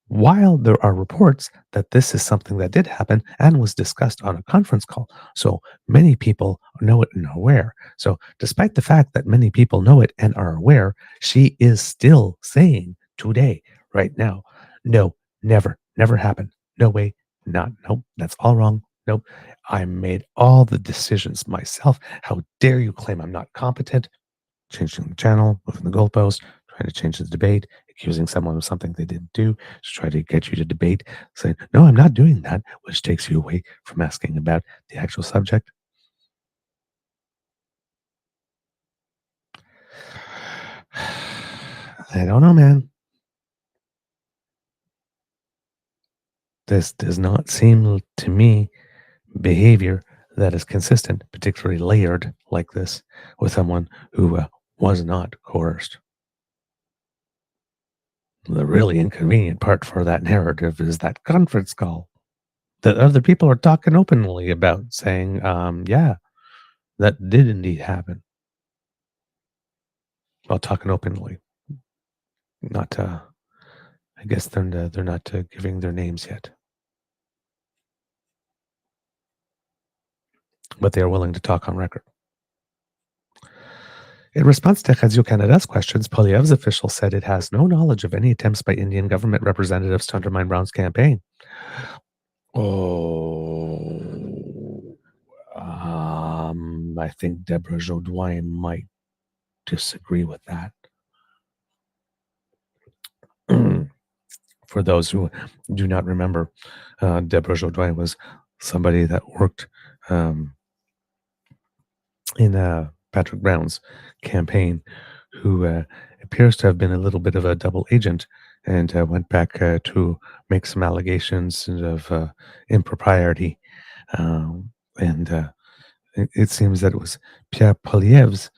While there are reports that this is something that did happen and was discussed on a conference call. So many people know it and are aware. So despite the fact that many people know it and are aware, she is still saying today, right now, no, never happened. No way, nope, that's all wrong. Nope, I made all the decisions myself. How dare you claim I'm not competent? Changing the channel, moving the goalpost, trying to change the debate, accusing someone of something they didn't do to try to get you to debate, saying, no, I'm not doing that, which takes you away from asking about the actual subject. I don't know, man. This does not seem to me behavior that is consistent, particularly layered like this with someone who was not coerced. The really inconvenient part for that narrative is that conference call that other people are talking openly about, saying, yeah, that did indeed happen. Well, talking openly. Not, I guess they're not giving their names yet. But they are willing to talk on record. In response to Radio-Canada's questions, Poilievre's official said it has no knowledge of any attempts by Indian government representatives to undermine Brown's campaign. I think Deborah Jodoin might disagree with that. For those who do not remember, Deborah Jodoin was somebody that worked in Patrick Brown's campaign, who appears to have been a little bit of a double agent and went back to make some allegations of impropriety. And it seems that it was Pierre Poilievre's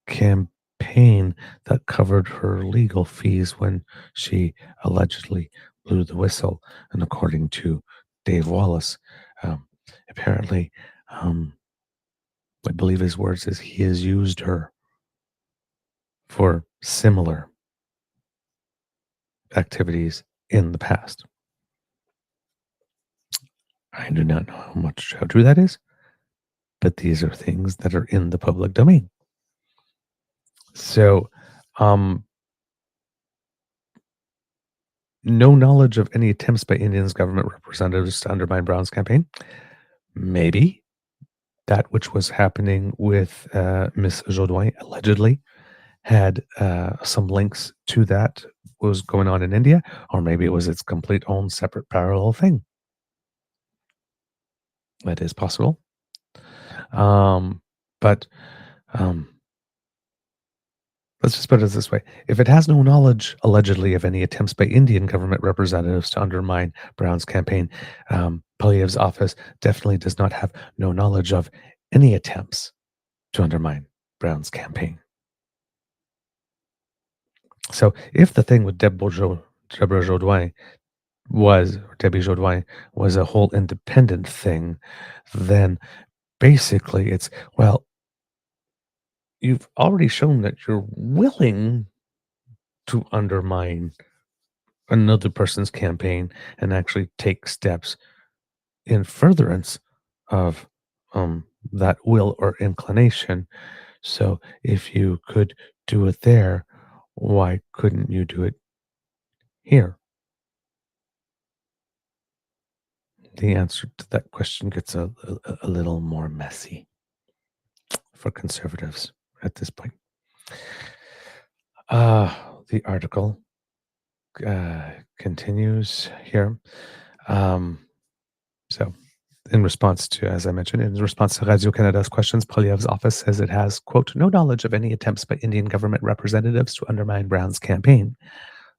campaign that covered her legal fees when she allegedly blew the whistle. And according to Dave Wallace, apparently, I believe his words is he has used her for similar activities in the past. I do not know how true that is, but these are things that are in the public domain. So, no knowledge of any attempts by Indians government representatives to undermine Brown's campaign. Maybe that which was happening with Miss Jodoin allegedly had some links to that was going on in India, or maybe it was its complete own separate parallel thing. That is possible. But let's just put it this way. If it has no knowledge, allegedly, of any attempts by Indian government representatives to undermine Brown's campaign, Poilievre's office definitely does not have no knowledge of any attempts to undermine Brown's campaign. So if the thing with Deborah Jodoin or Debbie Jaudoin was a whole independent thing, then basically it's, well, you've already shown that you're willing to undermine another person's campaign and actually take steps in furtherance of that will or inclination. So if you could do it there, why couldn't you do it here? The answer to that question gets a little more messy for conservatives at this point. The article continues here. So, in response to, as I mentioned, in response to Radio-Canada's questions, Poilievre's office says it has, quote, no knowledge of any attempts by Indian government representatives to undermine Brown's campaign.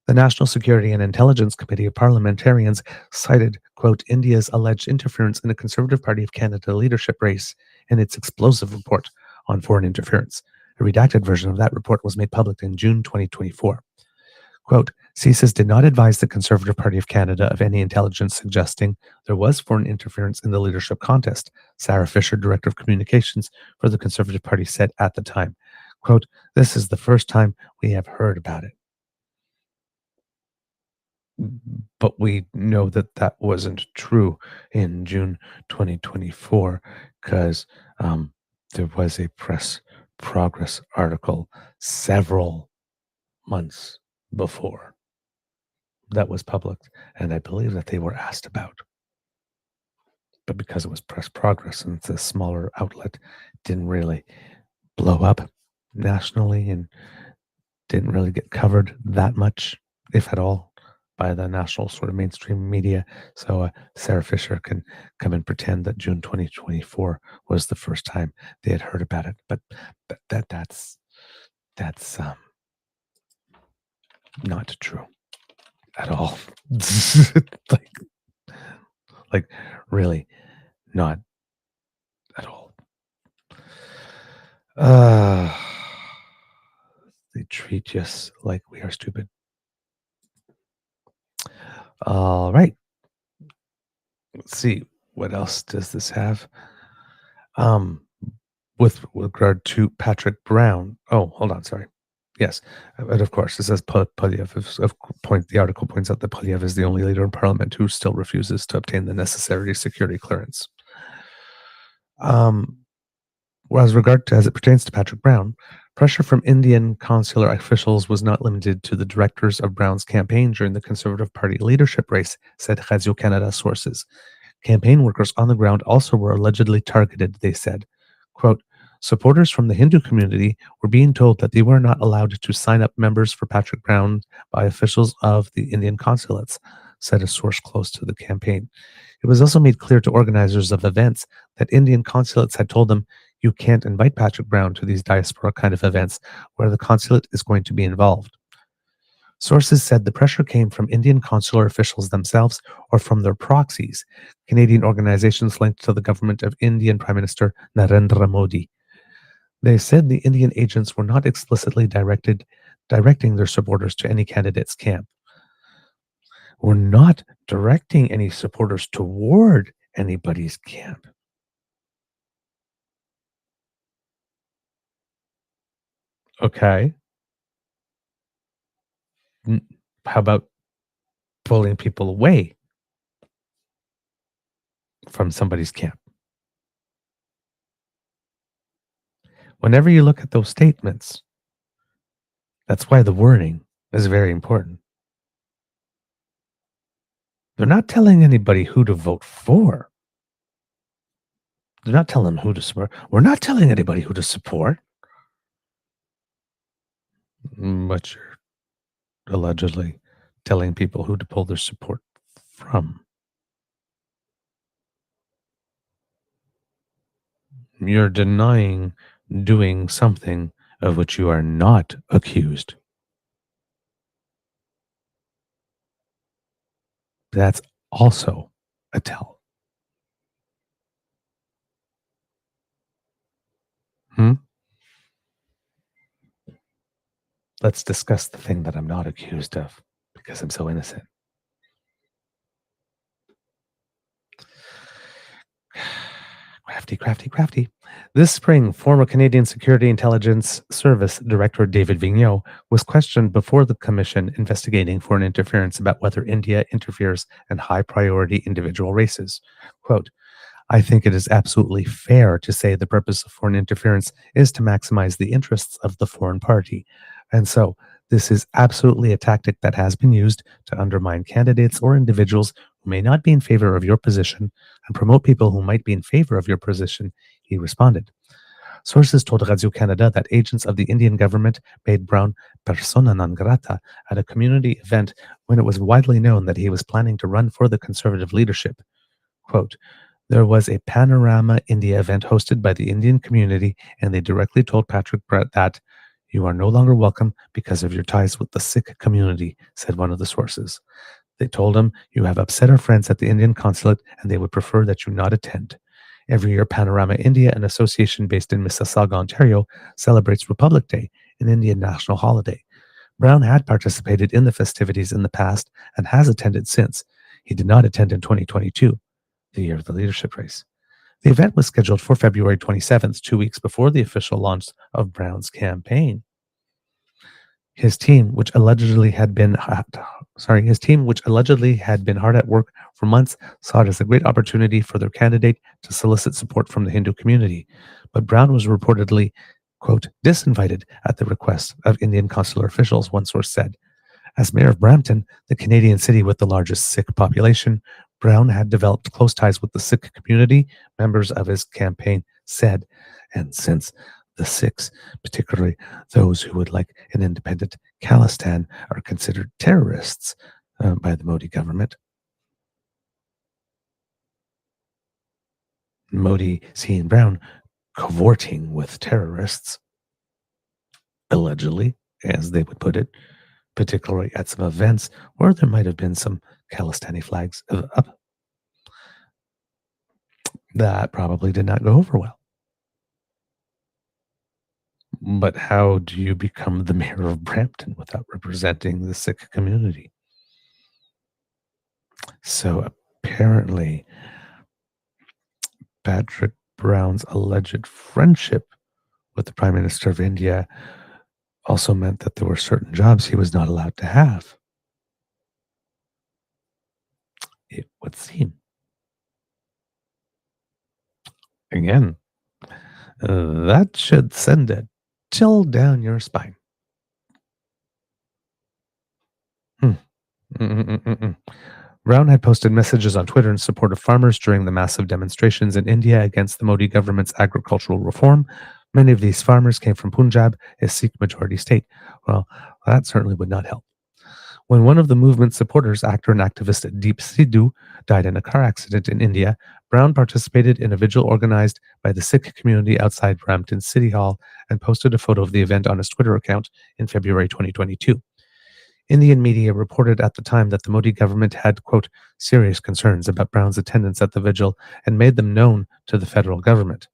The National Security and Intelligence Committee of Parliamentarians cited, quote, India's alleged interference in the Conservative Party of Canada leadership race in its explosive report on foreign interference. A redacted version of that report was made public in June 2024. Quote, CSIS did not advise the Conservative Party of Canada of any intelligence suggesting there was foreign interference in the leadership contest, Sarah Fisher, Director of Communications for the Conservative Party, said at the time. Quote, this is the first time we have heard about it. But we know that that wasn't true in June 2024 because there was a press progress article several months before that was public, and I believe that they were asked about. But because it was press progress and it's a smaller outlet, didn't really blow up nationally and didn't really get covered that much, if at all, by the national sort of mainstream media. So Sarah Fisher can come and pretend that June 2024 was the first time they had heard about it. But that's not true at all. like really not at all. They treat us like we are stupid. All right. Let's see. What else does this have? With regard to Patrick Brown. Oh, hold on. Sorry. Yes. And of course, it says Poilievre. The article points out that Poilievre is the only leader in parliament who still refuses to obtain the necessary security clearance. As it pertains to Patrick Brown, pressure from Indian consular officials was not limited to the directors of Brown's campaign during the Conservative Party leadership race, said Radio-Canada sources. Campaign workers on the ground also were allegedly targeted, they said. Quote, supporters from the Hindu community were being told that they were not allowed to sign up members for Patrick Brown by officials of the Indian consulates, said a source close to the campaign. It was also made clear to organizers of events that Indian consulates had told them, you can't invite Patrick Brown to these diaspora kind of events where the consulate is going to be involved. Sources said the pressure came from Indian consular officials themselves or from their proxies, Canadian organizations linked to the government of Indian Prime Minister Narendra Modi. They said the Indian agents were not explicitly directing their supporters to any candidate's camp. We're not directing any supporters toward anybody's camp. Okay. How about pulling people away from somebody's camp? Whenever you look at those statements, that's why the wording is very important. They're not telling anybody who to vote for. They're not telling them who to support. We're not telling anybody who to support. But you're allegedly telling people who to pull their support from. You're denying doing something of which you are not accused. That's also a tell. Let's discuss the thing that I'm not accused of because I'm so innocent. Crafty. This spring, former Canadian Security Intelligence Service Director David Vigneault was questioned before the commission investigating foreign interference about whether India interferes in high-priority individual races. Quote, I think it is absolutely fair to say the purpose of foreign interference is to maximize the interests of the foreign party. And so, this is absolutely a tactic that has been used to undermine candidates or individuals who may not be in favor of your position and promote people who might be in favor of your position, he responded. Sources told Radio-Canada that agents of the Indian government made Brown persona non grata at a community event when it was widely known that he was planning to run for the Conservative leadership. Quote, there was a Panorama India event hosted by the Indian community, and they directly told Patrick Brett that you are no longer welcome because of your ties with the Sikh community, said one of the sources. They told him, you have upset our friends at the Indian consulate, and they would prefer that you not attend. Every year, Panorama India, an association based in Mississauga, Ontario, celebrates Republic Day, an Indian national holiday. Brown had participated in the festivities in the past and has attended since. He did not attend in 2022. The year of the leadership race. The event was scheduled for February 27th, 2 weeks before the official launch of Brown's campaign. His team, which allegedly had been hard at work for months, saw it as a great opportunity for their candidate to solicit support from the Hindu community. But Brown was reportedly, quote, disinvited at the request of Indian consular officials, one source said. As mayor of Brampton, the Canadian city with the largest Sikh population, Brown had developed close ties with the Sikh community, members of his campaign said. And since the Sikhs, particularly those who would like an independent Khalistan, are considered terrorists by the Modi government, Modi seeing Brown cavorting with terrorists, allegedly, as they would put it, particularly at some events where there might have been some Khalistani flags up. That probably did not go over well. But how do you become the mayor of Brampton without representing the Sikh community? So apparently, Patrick Brown's alleged friendship with the Prime Minister of India also meant that there were certain jobs he was not allowed to have. It would seem. Again, that should send a chill down your spine. Brown had posted messages on Twitter in support of farmers during the massive demonstrations in India against the Modi government's agricultural reform. Many of these farmers came from Punjab, a Sikh-majority state. Well, that certainly would not help. When one of the movement's supporters, actor and activist Deep Sidhu, died in a car accident in India, Brown participated in a vigil organized by the Sikh community outside Brampton City Hall and posted a photo of the event on his Twitter account in February 2022. Indian media reported at the time that the Modi government had, quote, serious concerns about Brown's attendance at the vigil and made them known to the federal government.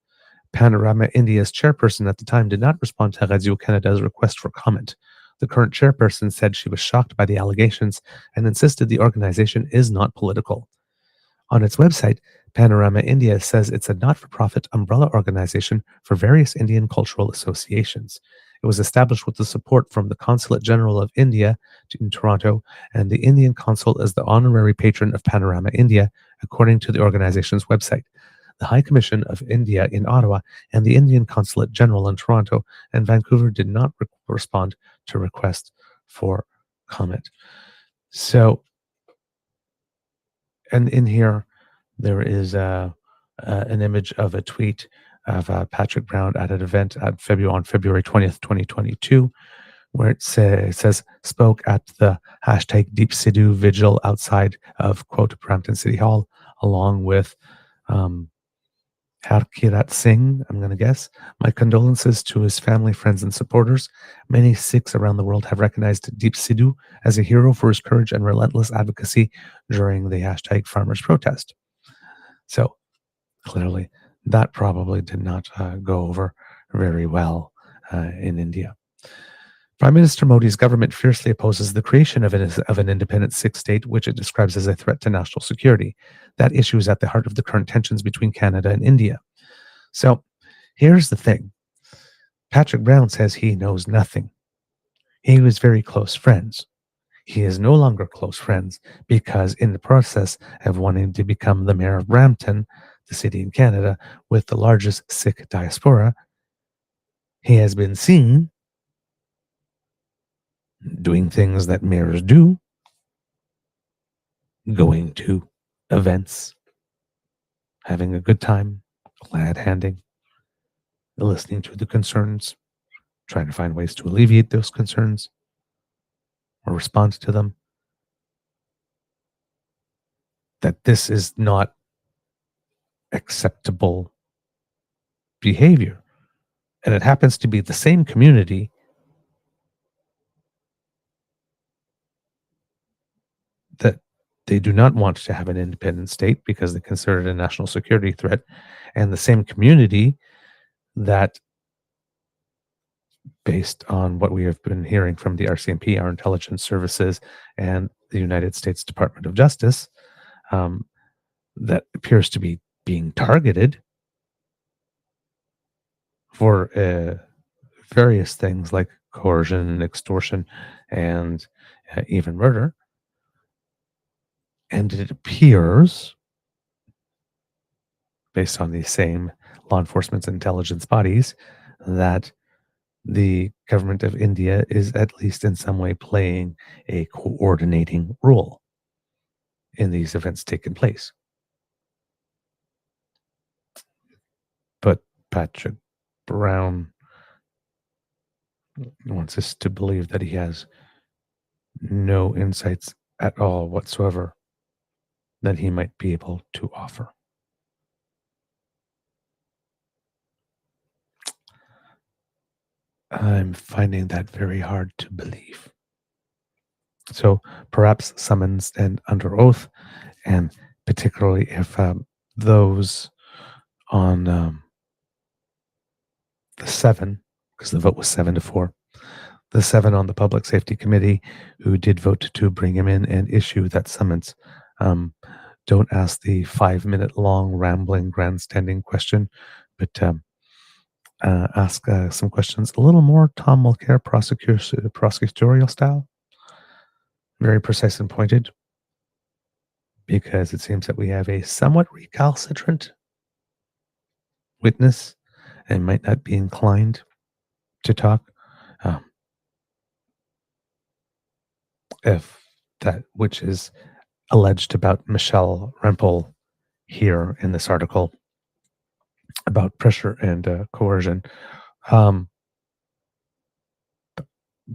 Panorama India's chairperson at the time did not respond to Radio-Canada's request for comment. The current chairperson said she was shocked by the allegations and insisted the organization is not political. On its website, Panorama India says it's a not-for-profit umbrella organization for various Indian cultural associations. It was established with the support from the Consulate General of India in Toronto, and the Indian consul is the honorary patron of Panorama India, according to the organization's website. The High Commission of India in Ottawa and the Indian Consulate General in Toronto and Vancouver did not respond to requests for comment. So, and in here, there is an image of a tweet of Patrick Brown at an event on February 20th, 2022, where it says, spoke at the hashtag Deep Sidhu vigil outside of, quote, Brampton City Hall, along with Harkirat Singh, I'm going to guess. My condolences to his family, friends, and supporters. Many Sikhs around the world have recognized Deep Sidhu as a hero for his courage and relentless advocacy during the hashtag farmers protest. So clearly, that probably did not go over very well in India. Prime Minister Modi's government fiercely opposes the creation of an independent Sikh state, which it describes as a threat to national security. That issue is at the heart of the current tensions between Canada and India. So here's the thing. Patrick Brown says he knows nothing. He was very close friends. He is no longer close friends because in the process of wanting to become the mayor of Brampton, the city in Canada with the largest Sikh diaspora, he has been seen doing things that mayors do, going to events, having a good time, glad handing, listening to the concerns, trying to find ways to alleviate those concerns or respond to them. That this is not acceptable behavior. And it happens to be the same community that they do not want to have an independent state because they consider it a national security threat, and the same community that, based on what we have been hearing from the RCMP, our intelligence services, and the United States Department of Justice, that appears to be being targeted for various things like coercion, extortion, and even murder. And it appears, based on these same law enforcement intelligence bodies, that the government of India is at least in some way playing a coordinating role in these events taking place. But Patrick Brown wants us to believe that he has no insights at all whatsoever that he might be able to offer. I'm finding that very hard to believe. So perhaps summons and under oath, and particularly if those on the 7, because the vote was 7-4, the 7 on the Public Safety Committee who did vote to bring him in and issue that summons, don't ask the 5-minute long rambling grandstanding question, but ask some questions a little more Tom Mulcair prosecutorial style, very precise and pointed, because it seems that we have a somewhat recalcitrant witness and might not be inclined to talk. If that which is alleged about Michelle Rempel here in this article about pressure and coercion,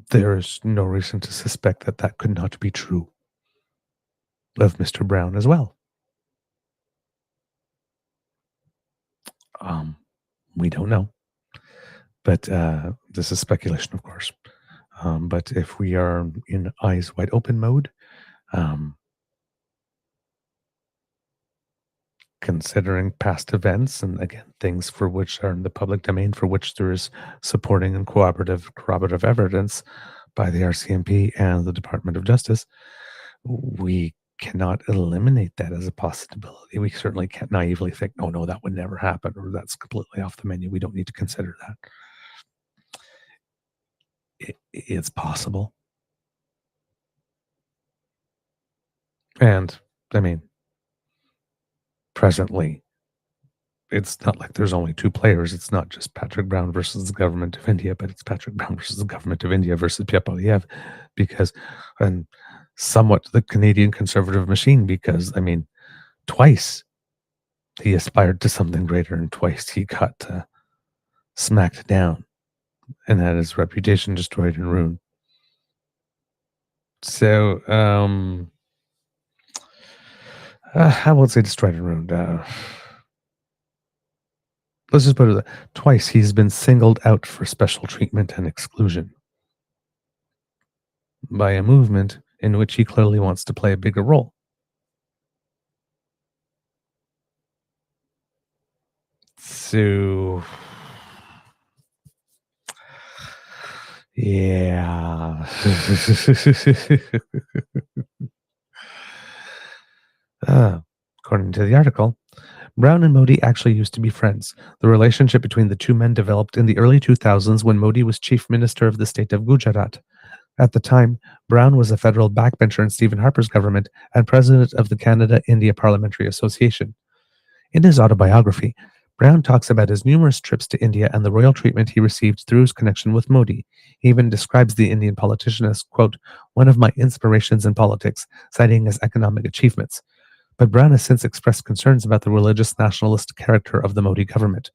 there's no reason to suspect that that could not be true of Mr. Brown as well. We don't know, but this is speculation, of course. But if we are in eyes wide open mode, considering past events and again things for which are in the public domain, for which there is supporting and corroborative evidence by the RCMP and the Department of Justice, we cannot eliminate that as a possibility. We certainly can't naively think, oh no, that would never happen, or that's completely off the menu. We don't need to consider that. It's possible. And I mean, presently, it's not like there's only two players. It's not just Patrick Brown versus the government of India, but it's Patrick Brown versus the government of India versus Pierre Poilievre, because, and somewhat the Canadian conservative machine, because, I mean, twice he aspired to something greater and twice he got smacked down and had his reputation destroyed and ruined. So, I won't say destroyed and ruined. Let's just put it that twice he's been singled out for special treatment and exclusion by a movement in which he clearly wants to play a bigger role. So, yeah. According to the article, Brown and Modi actually used to be friends. The relationship between the two men developed in the early 2000s when Modi was chief minister of the state of Gujarat. At the time, Brown was a federal backbencher in Stephen Harper's government and president of the Canada-India Parliamentary Association. In his autobiography, Brown talks about his numerous trips to India and the royal treatment he received through his connection with Modi. He even describes the Indian politician as, quote, one of my inspirations in politics, citing his economic achievements. But Brown has since expressed concerns about the religious nationalist character of the Modi government.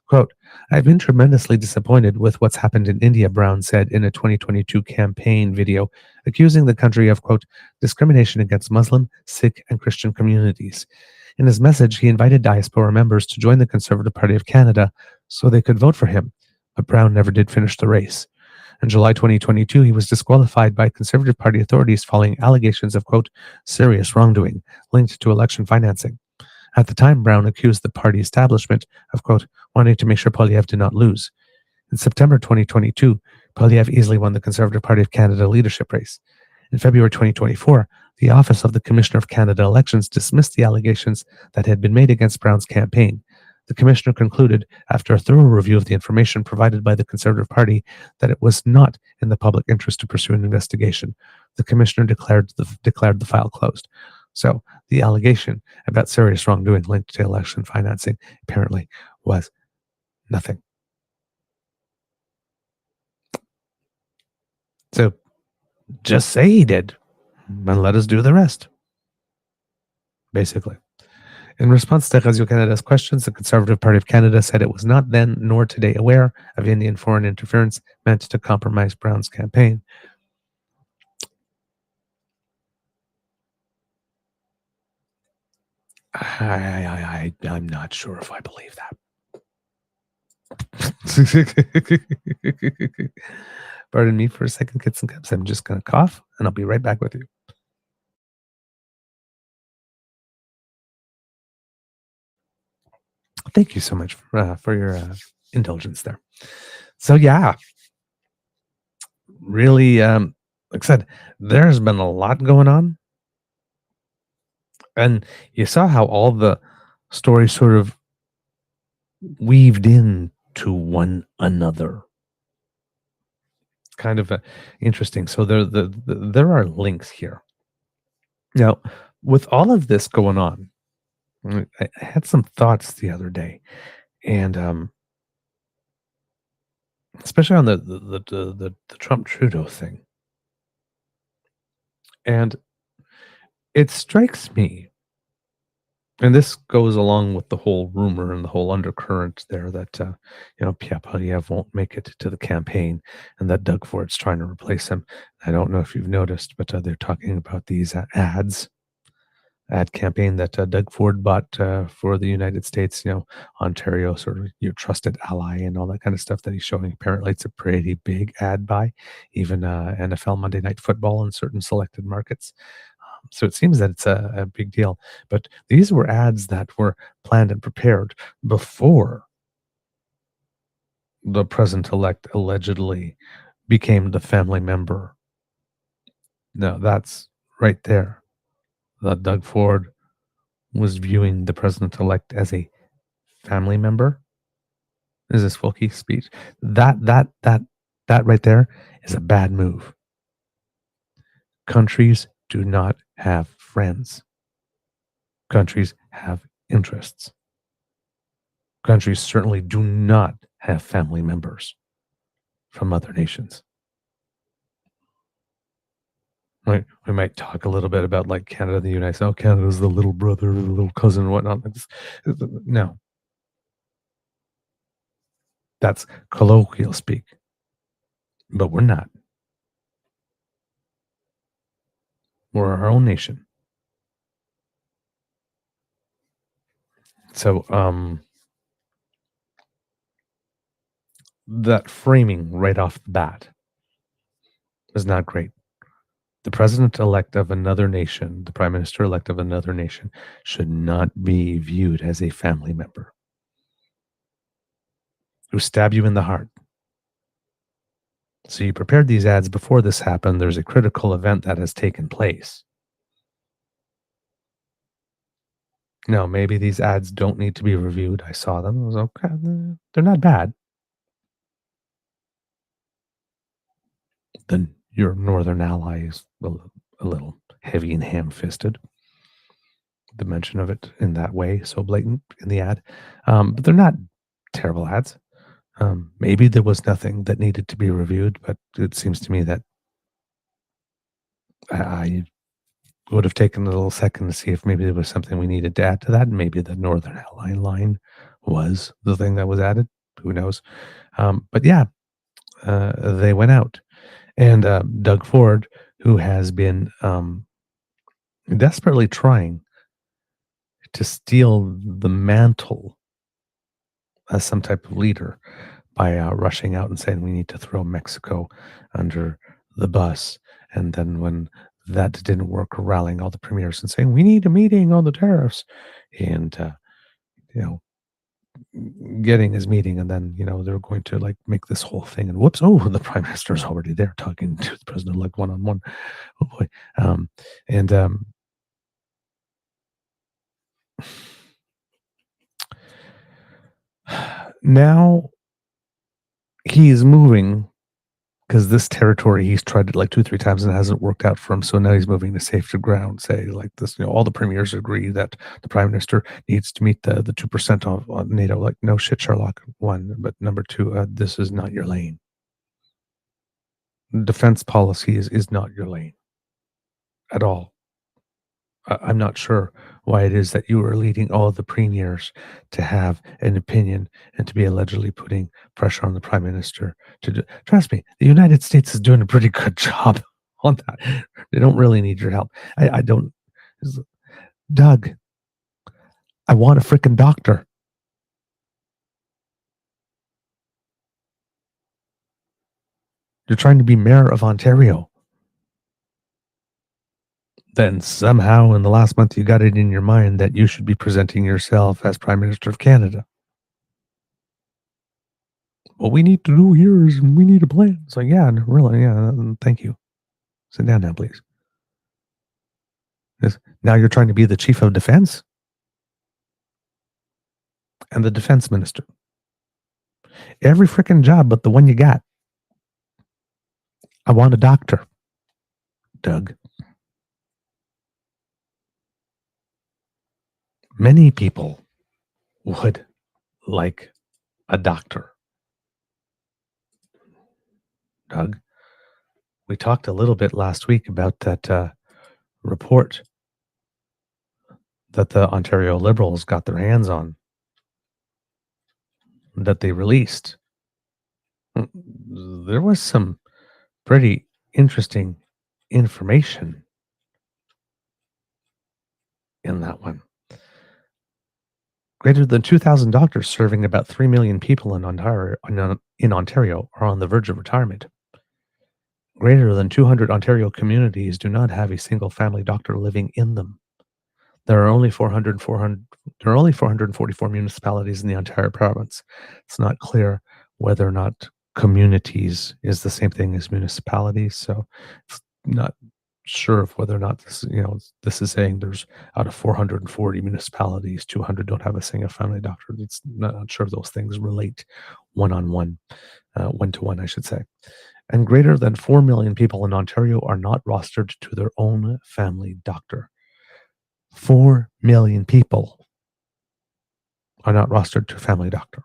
Quote, I've been tremendously disappointed with what's happened in India, Brown said in a 2022 campaign video, accusing the country of, quote, discrimination against Muslim, Sikh, and Christian communities. In his message, he invited diaspora members to join the Conservative Party of Canada so they could vote for him, but Brown never did finish the race. In July 2022, he was disqualified by Conservative Party authorities following allegations of, quote, serious wrongdoing linked to election financing. At the time, Brown accused the party establishment of, quote, wanting to make sure Poilievre did not lose. In September 2022, Poilievre easily won the Conservative Party of Canada leadership race. In February 2024, the Office of the Commissioner of Canada Elections dismissed the allegations that had been made against Brown's campaign. The commissioner concluded, after a thorough review of the information provided by the Conservative Party, that it was not in the public interest to pursue an investigation. The commissioner declared the file closed. So the allegation about serious wrongdoing linked to election financing apparently was nothing. So just say he did and let us do the rest, basically. In response to Radio Canada's questions, the Conservative Party of Canada said it was not then nor today aware of Indian foreign interference meant to compromise Brown's campaign. I'm not sure if I believe that. Pardon me for a second, kids and cubs. I'm just going to cough, and I'll be right back with you. Thank you so much for your indulgence there. So yeah, really, like I said, there's been a lot going on. And you saw how all the stories sort of weaved into one another. Kind of interesting. So there are links here. Now, with all of this going on, I had some thoughts the other day, and especially on the Trump Trudeau thing, and it strikes me, and this goes along with the whole rumor and the whole undercurrent there that Pierre Poilievre won't make it to the campaign, and that Doug Ford's trying to replace him. I don't know if you've noticed, but they're talking about these ad campaign that Doug Ford bought for the United States, Ontario, sort of your trusted ally and all that kind of stuff that he's showing. Apparently, it's a pretty big ad buy, even NFL Monday Night Football in certain selected markets. So it seems that it's a big deal. But these were ads that were planned and prepared before the president-elect allegedly became the family member. Now, that's right there. That Doug Ford was viewing the president-elect as a family member. Is this Wilkie speech? That right there is a bad move. Countries do not have friends. Countries have interests. Countries certainly do not have family members from other nations. Right? We might talk a little bit about like Canada and the United States. Oh, Canada's the little brother, the little cousin, and whatnot. No. That's colloquial speak. But we're not. We're our own nation. So that framing right off the bat is not great. The president-elect of another nation, the prime minister-elect of another nation, should not be viewed as a family member who stab you in the heart. So you prepared these ads before this happened. There's a critical event that has taken place. No, maybe these ads don't need to be reviewed. I saw them. I was okay. They're not bad. Then your northern ally is a little heavy and ham-fisted. The mention of it in that way, so blatant in the ad. But they're not terrible ads. Maybe there was nothing that needed to be reviewed, but it seems to me that I would have taken a little second to see if maybe there was something we needed to add to that. And maybe the Northern Ally line was the thing that was added. Who knows? But yeah, they went out. And Doug Ford, who has been desperately trying to steal the mantle as some type of leader by rushing out and saying we need to throw Mexico under the bus. And then when that didn't work, rallying all the premiers and saying we need a meeting on the tariffs, and you know, getting his meeting, and then they're going to like make this whole thing, and whoops, oh, the prime minister is already there talking to the president like one-on-one. Oh boy. And now he is moving because this territory he's tried it like 2-3 times and it hasn't worked out for him. So now he's moving to safer ground. Say like this, all the premiers agree that the prime minister needs to meet the 2% of NATO. Like, no shit, Sherlock. One, but number two, this is not your lane. Defense policy is not your lane at all. I'm not sure why it is that you are leading all of the premiers to have an opinion and to be allegedly putting pressure on the prime minister to do. Trust me, the United States is doing a pretty good job on that. They don't really need your help. I don't. Doug, I want a freaking doctor. You're trying to be mayor of Ontario. Then somehow in the last month you got it in your mind that you should be presenting yourself as Prime Minister of Canada. What we need to do here is we need a plan. It's like, yeah, really, yeah, thank you. Sit down now, please. Now you're trying to be the chief of defense and the defense minister. Every freaking job but the one you got. I want a doctor, Doug. Many people would like a doctor. Doug, we talked a little bit last week about that report that the Ontario Liberals got their hands on, that they released. There was some pretty interesting information in that one. Greater than 2,000 doctors serving about 3 million people in Ontario are on the verge of retirement. Greater than 200 Ontario communities do not have a single family doctor living in them. There are only 444 municipalities in the entire province. It's not clear whether or not communities is the same thing as municipalities, so it's not sure of whether or not this is saying there's out of 440 municipalities, 200 don't have a single family doctor. It's not sure if those things relate one-on-one, one-to-one, I should say. And greater than 4 million people in Ontario are not rostered to their own family doctor. 4 million people are not rostered to a family doctor.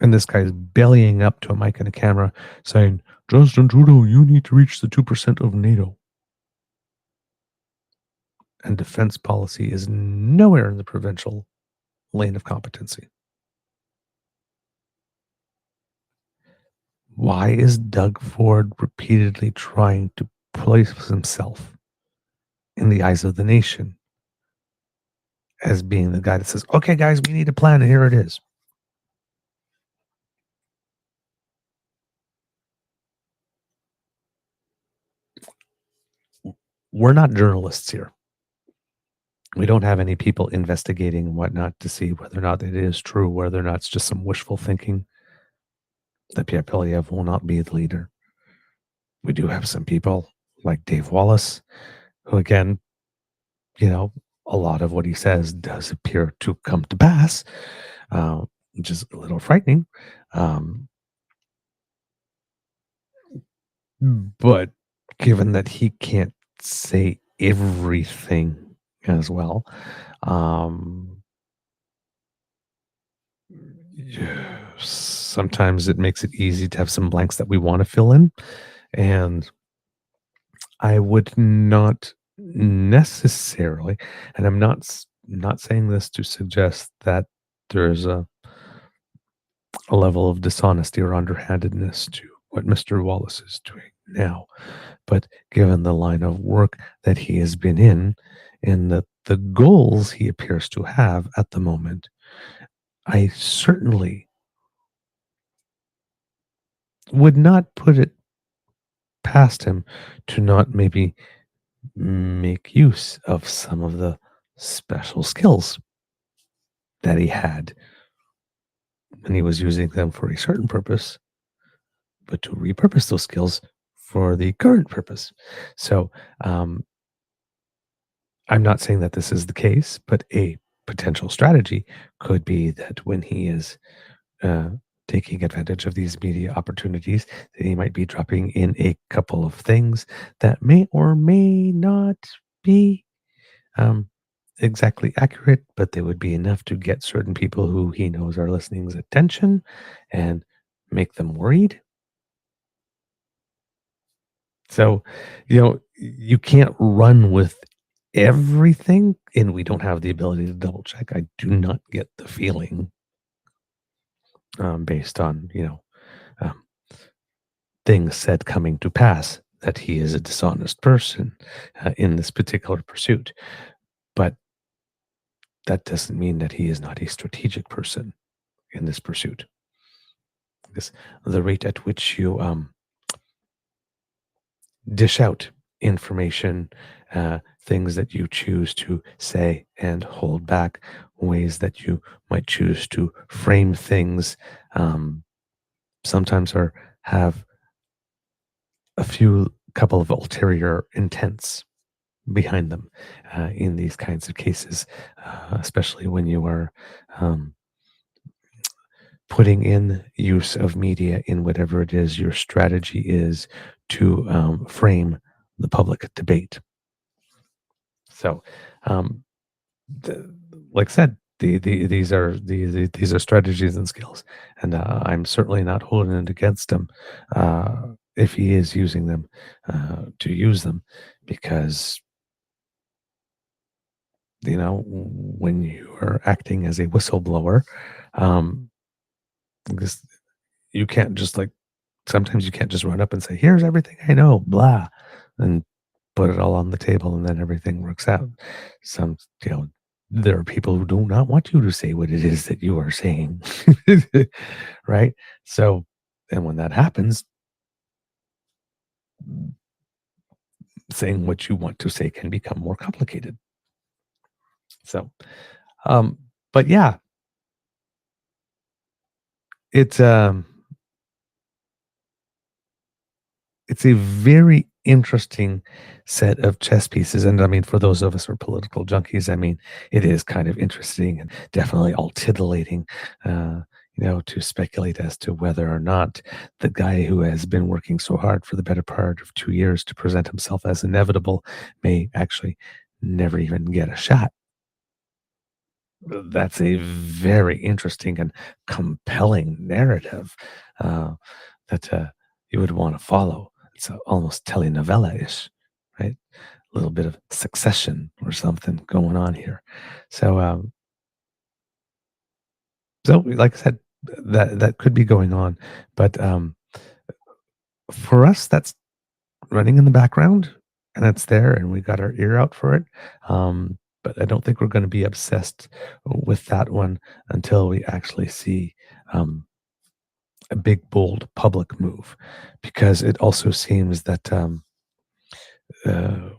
And this guy is bellying up to a mic and a camera saying, Justin Trudeau, you need to reach the 2% of NATO. And defense policy is nowhere in the provincial lane of competency. Why is Doug Ford repeatedly trying to place himself in the eyes of the nation as being the guy that says, okay, guys, we need a plan, and here it is? We're not journalists here. We don't have any people investigating and whatnot to see whether or not it is true, whether or not it's just some wishful thinking that Pierre Poilievre will not be the leader. We do have some people like Dave Wallace, who again, you know, a lot of what he says does appear to come to pass, which is a little frightening. Um, but given that he can't say everything as well, um, sometimes it makes it easy to have some blanks that we want to fill in. And I would not necessarily, and I'm not saying this to suggest that there's a level of dishonesty or underhandedness to what Mr. Wallace is doing now. But given the line of work that he has been in and the goals he appears to have at the moment, I certainly would not put it past him to not maybe make use of some of the special skills that he had when he was using them for a certain purpose, but to repurpose those skills for the current purpose. So I'm not saying that this is the case, but a potential strategy could be that when he is uh, taking advantage of these media opportunities, that he might be dropping in a couple of things that may or may not be um, exactly accurate, but they would be enough to get certain people who he knows are listening's attention and make them worried. So, you can't run with everything, and we don't have the ability to double check. I do not get the feeling, based on, um, things said coming to pass, that he is a dishonest person in this particular pursuit. But that doesn't mean that he is not a strategic person in this pursuit. Because the rate at which you dish out information, things that you choose to say and hold back, ways that you might choose to frame things, um, sometimes are have a few couple of ulterior intents behind them in these kinds of cases, especially when you are um, putting in use of media in whatever it is your strategy is to frame the public debate. So, um, the, like I said, these are strategies and skills, and I'm certainly not holding it against him if he is using them to use them, because when you are acting as a whistleblower, um, this you can't just like sometimes you can't just run up and say, "Here's everything I know," blah, and put it all on the table, and then everything works out. Some, there are people who do not want you to say what it is that you are saying, right? So, and when that happens, saying what you want to say can become more complicated. So, um, but yeah, it's um, it's a very interesting set of chess pieces, and I mean, for those of us who are political junkies, I mean, it is kind of interesting and definitely all titillating, to speculate as to whether or not the guy who has been working so hard for the better part of 2 years to present himself as inevitable may actually never even get a shot. That's a very interesting and compelling narrative uh, that you would want to follow. It's almost telenovela-ish, right? A little bit of Succession or something going on here. So, like I said, that could be going on, but for us, that's running in the background, and it's there, and we got our ear out for it. But I don't think we're going to be obsessed with that one until we actually see a big, bold public move, because it also seems that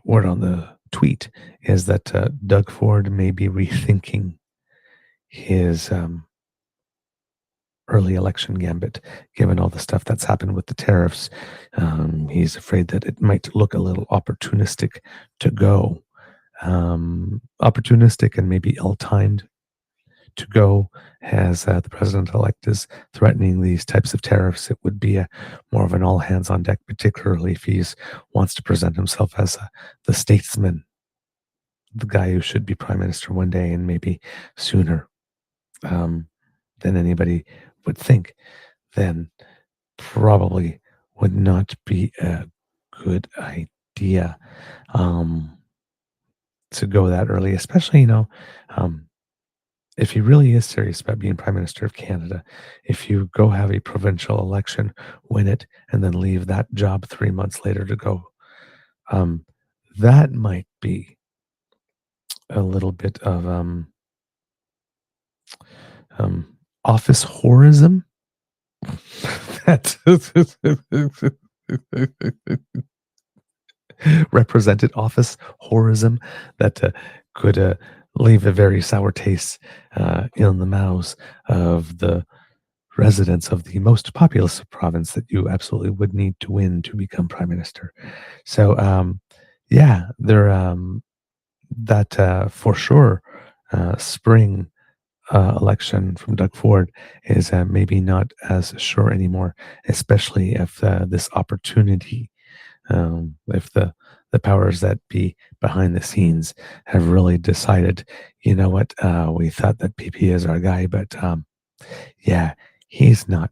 word on the tweet is that Doug Ford may be rethinking his early election gambit, given all the stuff that's happened with the tariffs. He's afraid that it might look a little opportunistic to go. Opportunistic and maybe ill-timed to go, as the president-elect is threatening these types of tariffs. It would be more of an all-hands-on-deck, particularly if he wants to present himself as the statesman, the guy who should be prime minister one day and maybe sooner than anybody would think. Then probably would not be a good idea to go that early, especially, if he really is serious about being Prime Minister of Canada, if you go have a provincial election, win it, and then leave that job 3 months later to go, that might be a little bit of office whorism. That represented office whorism that could leave a very sour taste in the mouths of the residents of the most populous province that you absolutely would need to win to become prime minister. So, yeah, that for sure spring election from Doug Ford is maybe not as sure anymore, especially if this opportunity, if the powers that be behind the scenes have really decided, you know what, we thought that PP is our guy, but yeah, he's not,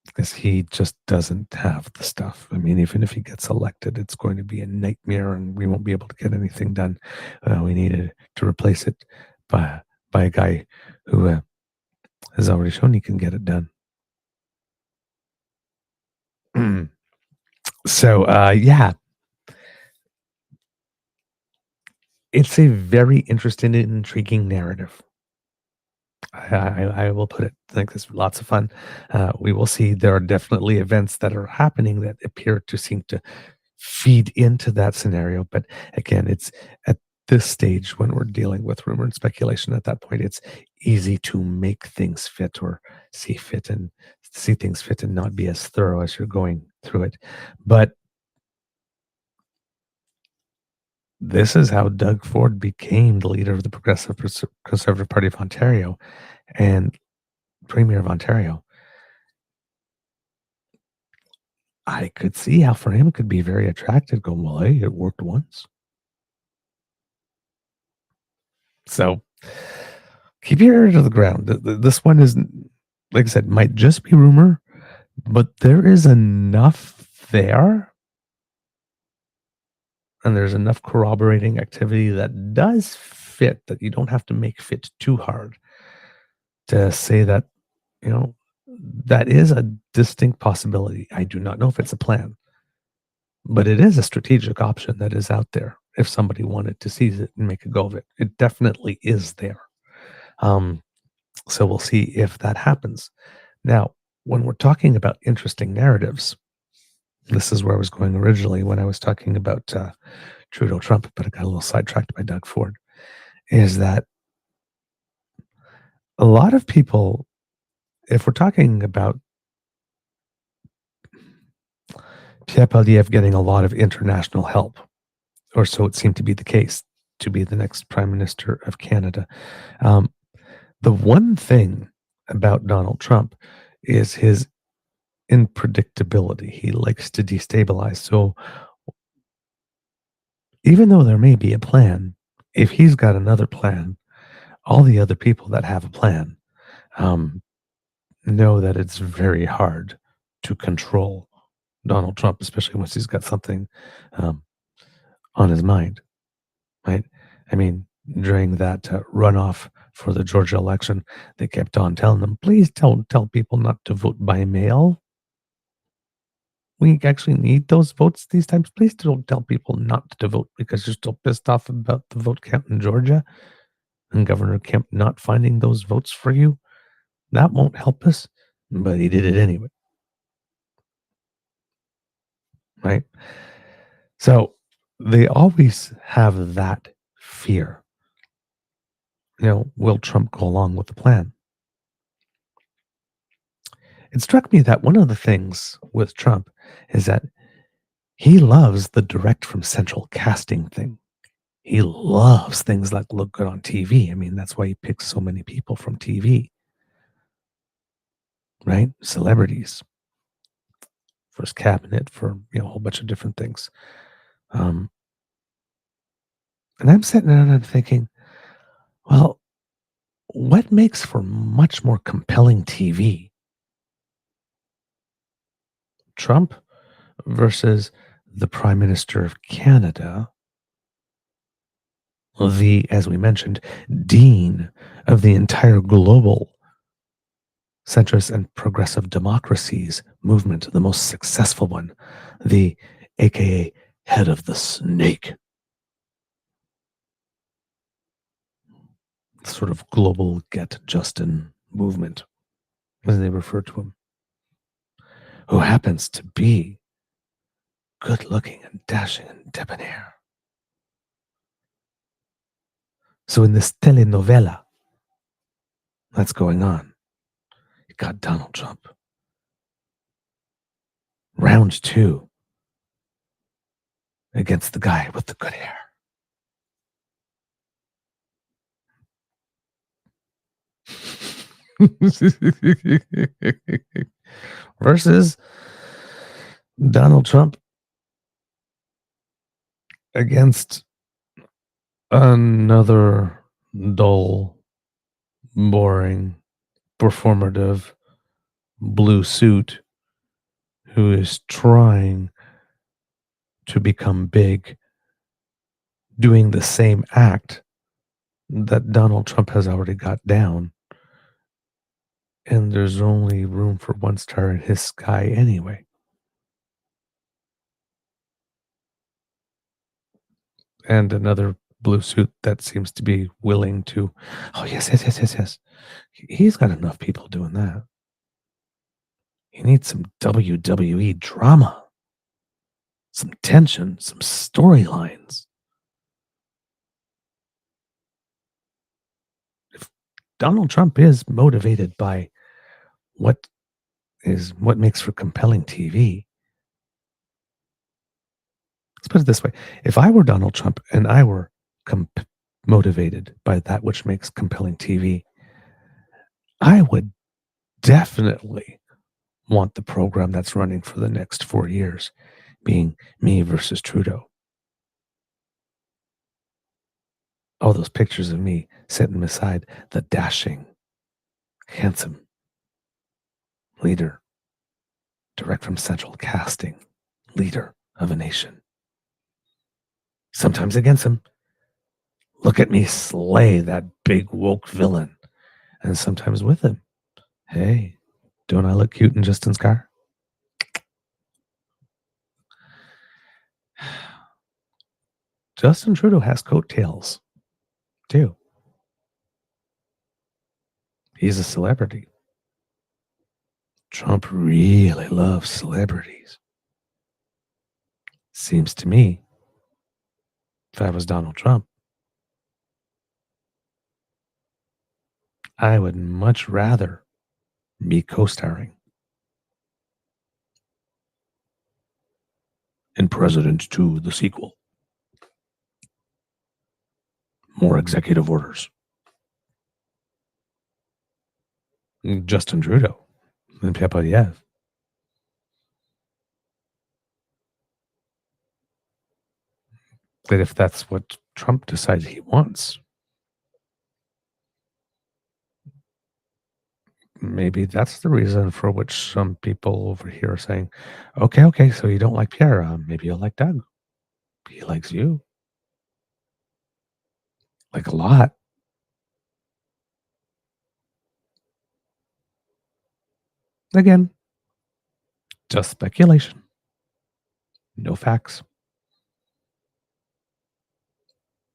because he just doesn't have the stuff. I mean, even if he gets elected, it's going to be a nightmare and we won't be able to get anything done. We needed to replace it by a guy who has already shown he can get it done. So, yeah, it's a very interesting and intriguing narrative. I will put it like this: lots of fun. We will see there are definitely events that are happening that appear to seem to feed into that scenario. But again, it's at this stage when we're dealing with rumor and speculation. At that point, it's easy to make things fit or see things fit and not be as thorough as you're going through it. But this is how Doug Ford became the leader of the Conservative Party of Ontario and Premier of Ontario. I could see how for him it could be very attractive going, well, hey, it worked once. So keep your ear to the ground. This one is, like I said, might just be rumor, but there is enough there. And there's enough corroborating activity that does fit, that you don't have to make fit too hard to say that, that is a distinct possibility. I do not know if it's a plan, but it is a strategic option that is out there if somebody wanted to seize it and make a go of it. It definitely is there. So we'll see if that happens. Now, when we're talking about interesting narratives, this is where I was going originally when I was talking about Trudeau Trump, but I got a little sidetracked by Doug Ford, is that a lot of people, if we're talking about Pierre Poilievre getting a lot of international help, or so it seemed to be the case, to be the next Prime Minister of Canada. The one thing about Donald Trump is his unpredictability. He likes to destabilize. So even though there may be a plan, if he's got another plan, all the other people that have a plan know that it's very hard to control Donald Trump, especially once he's got something on his mind, right? I mean, during that runoff for the Georgia election, they kept on telling them, please tell people not to vote by mail. We actually need those votes these times. Please don't tell people not to vote because you're still pissed off about the vote count in Georgia and Governor Kemp not finding those votes for you. That won't help us, but he did it anyway. Right? So they always have that fear. Will Trump go along with the plan? It struck me that one of the things with Trump is that he loves the direct from central casting thing. He loves things that look good on TV. I mean, that's why he picks so many people from TV, right? Celebrities for his cabinet, for a whole bunch of different things. And I'm sitting there and I'm thinking, well, what makes for much more compelling TV? Trump versus the Prime Minister of Canada, as we mentioned, dean of the entire global centrist and progressive democracies movement, the most successful one, the AKA head of the snake, sort of global get Justin movement, as they refer to him, who happens to be good looking and dashing and debonair. So in this telenovela that's going on, you got Donald Trump. Round 2 against the guy with the good hair. Versus Donald Trump against another dull, boring, performative blue suit who is trying to become big, doing the same act that Donald Trump has already got down. And there's only room for one star in his sky anyway. And another blue suit that seems to be willing to, oh, yes. He's got enough people doing that. He needs some WWE drama, some tension, some storylines. If Donald Trump is motivated by what makes for compelling TV, let's put it this way. If I were Donald Trump and I were motivated by that which makes compelling TV, I would definitely want the program that's running for the next 4 years being me versus Trudeau. All those pictures of me sitting beside the dashing, handsome leader, direct from central casting leader of a nation. Sometimes against him. Look at me slay that big woke villain. And sometimes with him. Hey, don't I look cute in Justin's car? Justin Trudeau has coattails, too. He's a celebrity. Trump really loves celebrities. Seems to me, if I was Donald Trump, I would much rather be co-starring in President 2, the sequel. More executive orders. Justin Trudeau and Pyapayev. That if that's what Trump decides he wants, maybe that's the reason for which some people over here are saying, okay, so you don't like Pierre, maybe you'll like Doug. He likes you. Like a lot. Again, just speculation. No facts.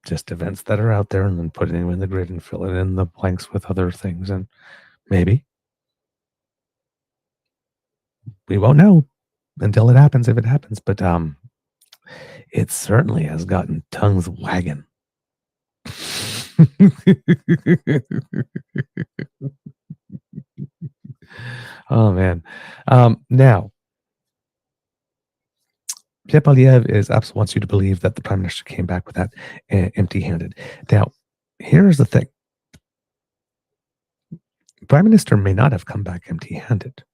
Just events that are out there and then putting them in the grid and filling in the blanks with other things. And maybe we won't know until it happens, if it happens. But it certainly has gotten tongues wagging. Oh man. Now, Pierre Poilievre wants you to believe that the prime minister came back with that empty-handed. Now, here's the thing: the prime minister may not have come back empty-handed,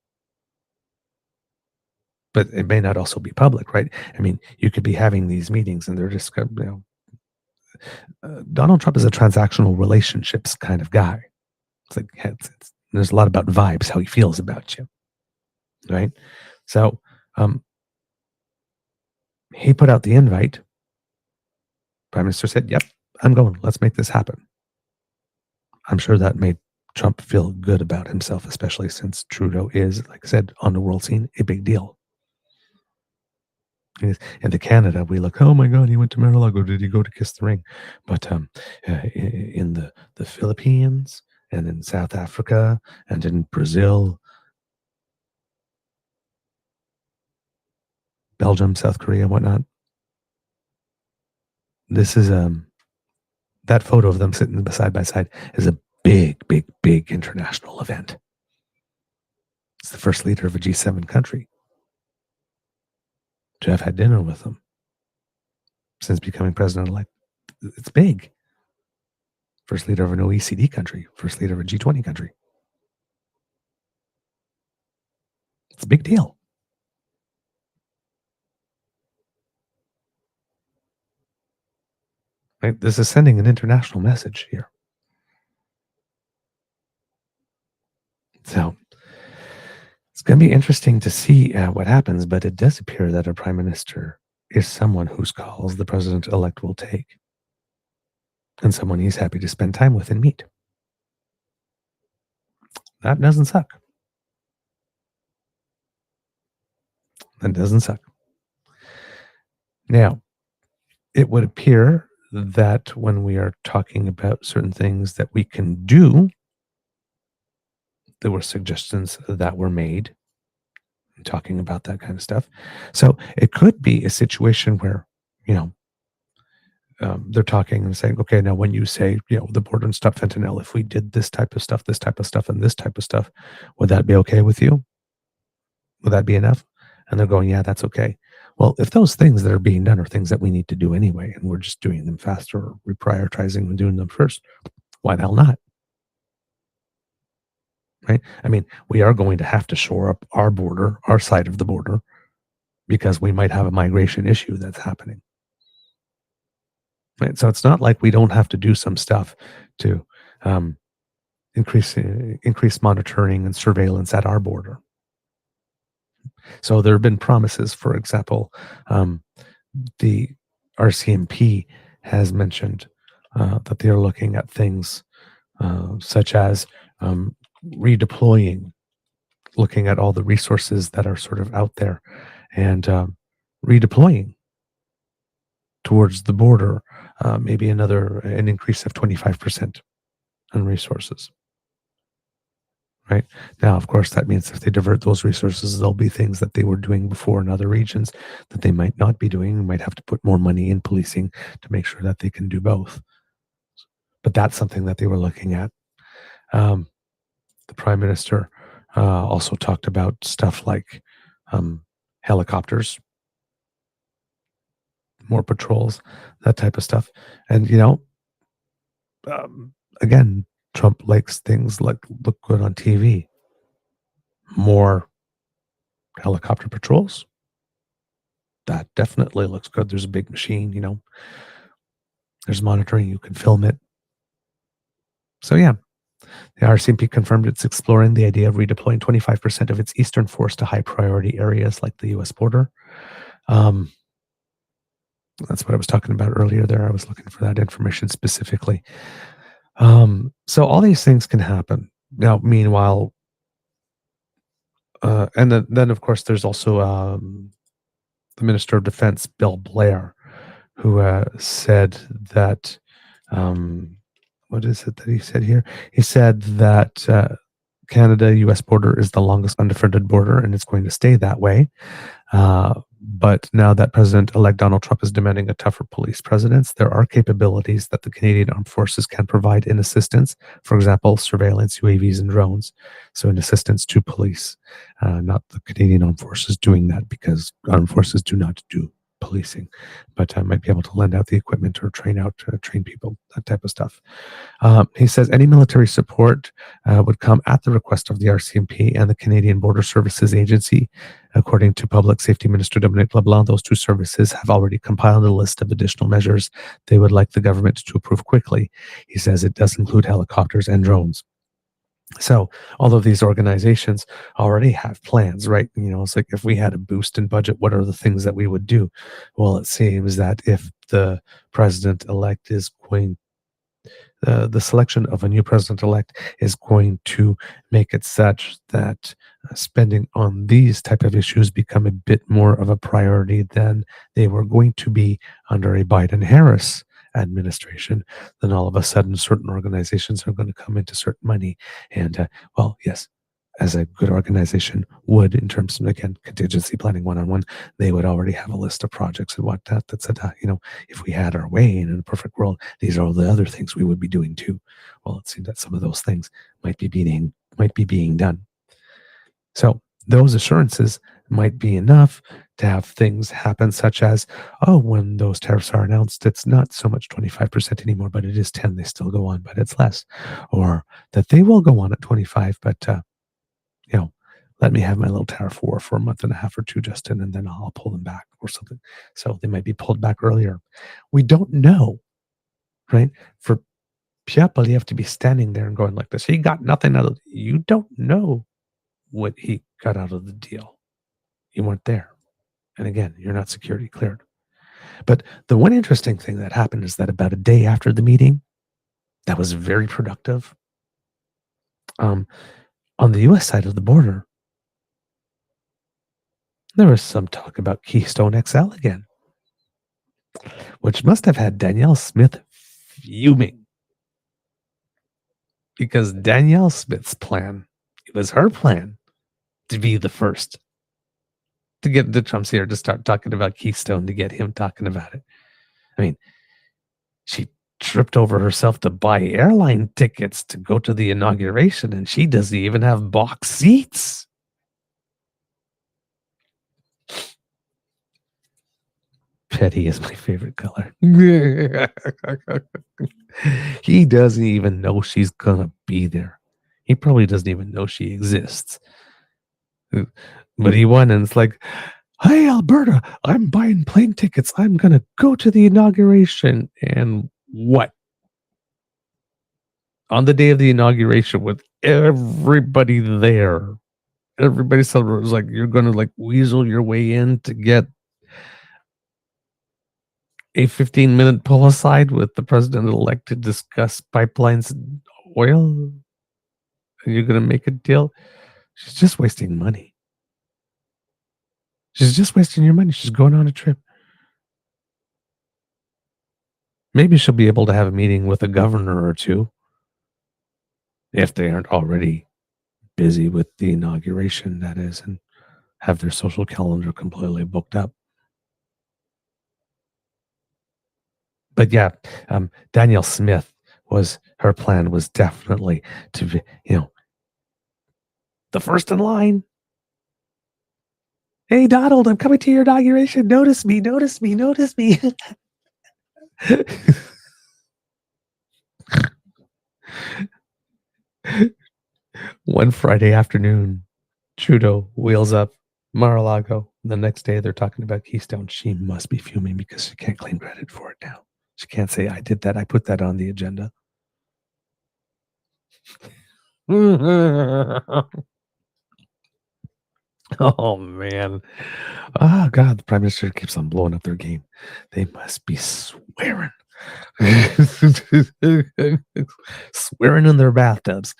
but it may not also be public, right? I mean, you could be having these meetings, and they're just, Donald Trump is a transactional relationships kind of guy. It's like there's a lot about vibes, how he feels about you, right? So, he put out the invite. Prime Minister said, "Yep, I'm going. Let's make this happen." I'm sure that made Trump feel good about himself, especially since Trudeau is, like I said, on the world scene, a big deal. And to Canada, we look, oh my God, he went to Mar-a-Lago. Did he go to kiss the ring? But in the Philippines and in South Africa and in Brazil, Belgium, South Korea, whatnot, this is that photo of them sitting side by side is a big, big, big international event. It's the first leader of a G7 country to have had dinner with them since becoming president-elect. It's big. First leader of an OECD country, first leader of a G20 country. It's a big deal. Right? This is sending an international message here. So it's going to be interesting to see what happens, but it does appear that a prime minister is someone whose calls the president-elect will take and someone he's happy to spend time with and meet. That doesn't suck. That doesn't suck. Now, it would appear that when we are talking about certain things that we can do, there were suggestions that were made talking about that kind of stuff. So it could be a situation where, they're talking and saying, okay, now when you say, the border and stop fentanyl, if we did this type of stuff, and this type of stuff, would that be okay with you? Would that be enough? And they're going, yeah, that's okay. Well, if those things that are being done are things that we need to do anyway, and we're just doing them faster or reprioritizing and doing them first, why the hell not? Right? I mean, we are going to have to shore up our border, our side of the border, because we might have a migration issue that's happening. Right? So it's not like we don't have to do some stuff to increase monitoring and surveillance at our border. So there have been promises. For example, the RCMP has mentioned that they are looking at things such as redeploying, looking at all the resources that are sort of out there and redeploying towards the border, maybe an increase of 25% on resources. Right now, of course, that means if they divert those resources, there'll be things that they were doing before in other regions that they might not be doing. We might have to put more money in policing to make sure that they can do both. But that's something that they were looking at. The prime minister also talked about stuff like helicopters, more patrols, that type of stuff. And, again, Trump likes things like look good on TV. More helicopter patrols. That definitely looks good. There's a big machine, There's monitoring. You can film it. So, yeah. The RCMP confirmed it's exploring the idea of redeploying 25% of its eastern force to high priority areas like the U.S. border. That's what I was talking about earlier there. I was looking for that information specifically. So all these things can happen. Now, meanwhile, and then of course, there's also the Minister of Defense, Bill Blair, who said that, what is it that he said here? He said that Canada-U.S. border is the longest undefended border, and it's going to stay that way. But now that President-elect Donald Trump is demanding a tougher police presence, there are capabilities that the Canadian Armed Forces can provide in assistance. For example, surveillance, UAVs, and drones. So in assistance to police, not the Canadian Armed Forces doing that, because armed forces do not do policing, but might be able to lend out the equipment or train people, that type of stuff. He says any military support would come at the request of the RCMP and the Canadian Border Services Agency. According to Public Safety Minister Dominic LeBlanc, those two services have already compiled a list of additional measures they would like the government to approve quickly. He says it does include helicopters and drones. So all of these organizations already have plans, right? It's like if we had a boost in budget, what are the things that we would do? Well, it seems that if the president-elect is going the selection of a new president-elect is going to make it such that spending on these type of issues become a bit more of a priority than they were going to be under a Biden-Harris administration. Then all of a sudden, certain organizations are going to come into certain money. And, well, yes, as a good organization would, in terms of, again, contingency planning 101, they would already have a list of projects and whatnot that said, if we had our way and in a perfect world, these are all the other things we would be doing too. Well, it seems that some of those things might be being done. So those assurances might be enough to have things happen, such as, when those tariffs are announced, it's not so much 25% anymore, but it is 10. They still go on, but it's less. Or that they will go on at 25, but let me have my little tariff war for a month and a half or two, Justin, and then I'll pull them back or something. So they might be pulled back earlier. We don't know, right? For people, you have to be standing there and going like this. He got nothing out of it. You don't know what he got out of the deal. You weren't there. And again, you're not security cleared. But the one interesting thing that happened is that about a day after the meeting, that was very productive. On the U.S. side of the border, there was some talk about Keystone XL again, which must have had Danielle Smith fuming, because Danielle Smith's plan, it was her plan to be the first to get the Trumps here to start talking about Keystone, to get him talking about it. I mean, she tripped over herself to buy airline tickets to go to the inauguration, and she doesn't even have box seats. Petty is my favorite color. He doesn't even know she's gonna be there. He probably doesn't even know she exists. But he won, and it's like, hey, Alberta, I'm buying plane tickets. I'm gonna go to the inauguration. And what? On the day of the inauguration, with everybody there, everybody celebrated. It was like, you're gonna like weasel your way in to get a 15-minute pull aside with the president-elect to discuss pipelines and oil, and you're going to make a deal. She's just wasting money. She's just wasting your money. She's going on a trip. Maybe she'll be able to have a meeting with a governor or two, if they aren't already busy with the inauguration, that is, and have their social calendar completely booked up. But yeah, Danielle Smith her plan was definitely to be, the first in line. Hey, Donald, I'm coming to your inauguration. Notice me, notice me, notice me. One Friday afternoon, Trudeau wheels up Mar-a-Lago. The next day, they're talking about Keystone. She must be fuming because she can't claim credit for it now. She can't say, I did that. I put that on the agenda. Oh, man. Oh, God, the Prime Minister keeps on blowing up their game. They must be swearing. Swearing in their bathtubs.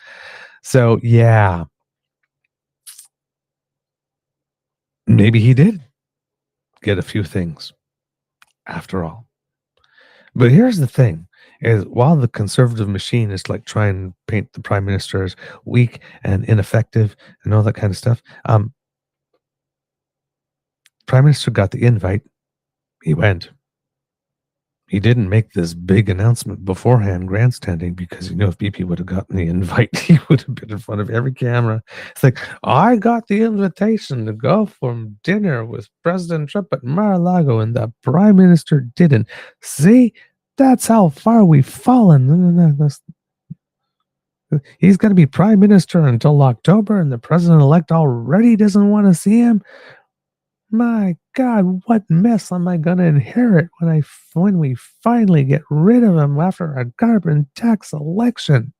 So, yeah. Maybe he did get a few things after all. But here's the thing, is while the conservative machine is like trying to paint the Prime Minister as weak and ineffective and all that kind of stuff, Prime Prime Minister got the invite. He went. He didn't make this big announcement beforehand, grandstanding, because if BP would have gotten the invite, he would have been in front of every camera. It's like, I got the invitation to go for dinner with President Trump at Mar-a-Lago, and the Prime Minister didn't. See, that's how far we've fallen. He's going to be Prime Minister until October, and the President-elect already doesn't want to see him. My God, what mess am I going to inherit when we finally get rid of him after a carbon tax election?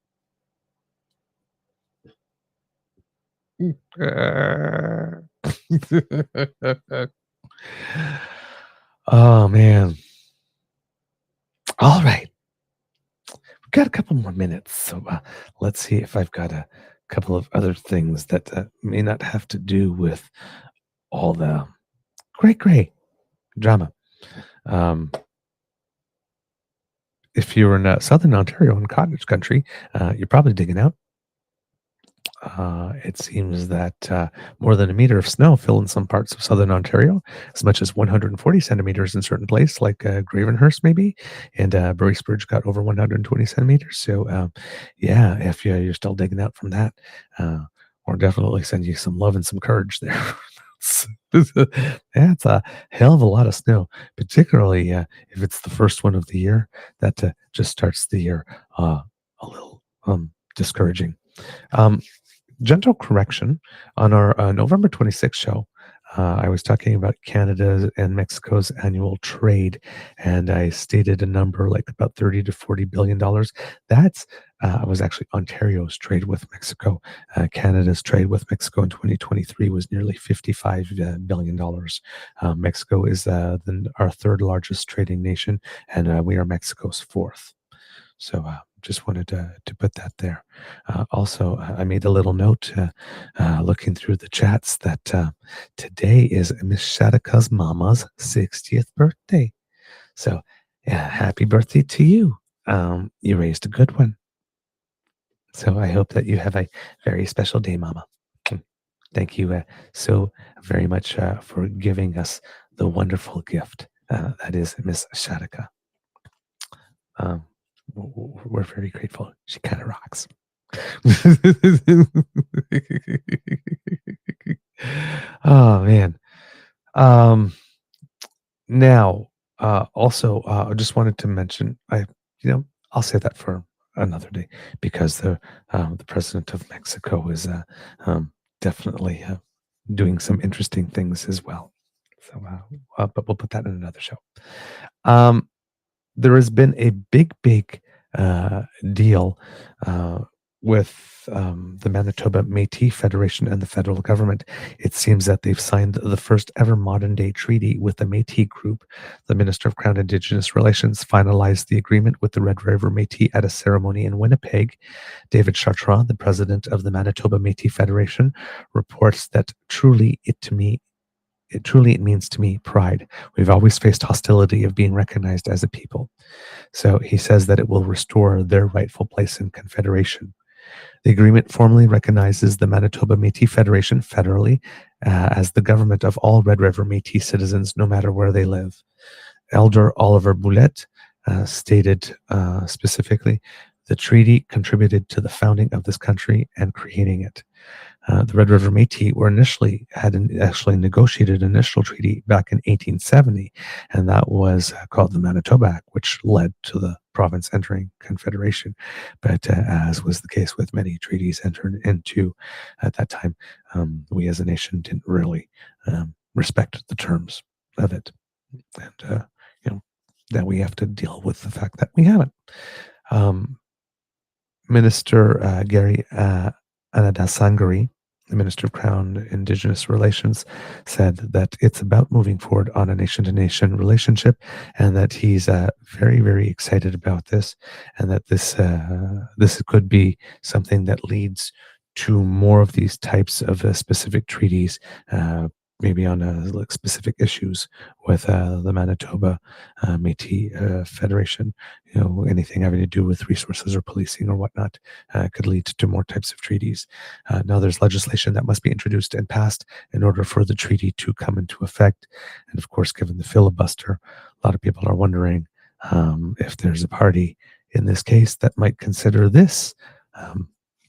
Oh, man. All right. We've got a couple more minutes, so let's see if I've got a couple of other things that may not have to do with all the great drama. If you're in southern Ontario in cottage country, you're probably digging out. It seems that more than a meter of snow fell in some parts of southern Ontario, as much as 140 centimeters in certain places, like Gravenhurst maybe, and Bruceburge got over 120 centimeters. So, yeah, if you're still digging out from that, we'll definitely send you some love and some courage there. That's a hell of a lot of snow, particularly if it's the first one of the year. That just starts the year a little discouraging. Gentle correction, on our November 26th show, I was talking about Canada and Mexico's annual trade, and I stated a number like about $30 to $40 billion. That's was actually Ontario's trade with Mexico. Canada's trade with Mexico in 2023 was nearly $55 billion. Mexico is our third largest trading nation, and we are Mexico's fourth. So just wanted to put that there. Also, I made a little note looking through the chats that today is Miss Shattuck's mama's 60th birthday. So happy birthday to you. You raised a good one. So I hope that you have a very special day, Mama. Thank you so very much for giving us the wonderful gift that is Miss Shattuck. We're very grateful. She kind of rocks. Oh man. Now, also, I just wanted to mention, I'll say that for another day, because the president of Mexico is definitely doing some interesting things as well. So, but we'll put that in another show. There has been a big deal with the Manitoba Métis Federation and the federal government. It seems that they've signed the first ever modern day treaty with the Métis group. The Minister of Crown Indigenous Relations finalized the agreement with the Red River Métis at a ceremony in Winnipeg. David Chartrand, the president of the Manitoba Métis Federation, reports that truly it means to me pride. We've always faced hostility of being recognized as a people. So he says that it will restore their rightful place in Confederation. The agreement formally recognizes the Manitoba Métis Federation federally as the government of all Red River Métis citizens, no matter where they live. Elder Oliver Boulette stated specifically, the treaty contributed to the founding of this country and creating it. The Red River Métis had actually negotiated an initial treaty back in 1870, and that was called the Manitoba Act, which led to the province entering Confederation. But as was the case with many treaties entered into at that time, we as a nation didn't really respect the terms of it, and now we have to deal with the fact that we haven't. Minister Gary Anadasangari, the Minister of Crown Indigenous Relations, said that it's about moving forward on a nation-to-nation relationship, and that he's very, very excited about this, and that this could be something that leads to more of these types of specific treaties maybe on like specific issues with the Manitoba Métis Federation, anything having to do with resources or policing or whatnot could lead to more types of treaties. Now there's legislation that must be introduced and passed in order for the treaty to come into effect. And of course, given the filibuster, a lot of people are wondering if there's a party in this case that might consider this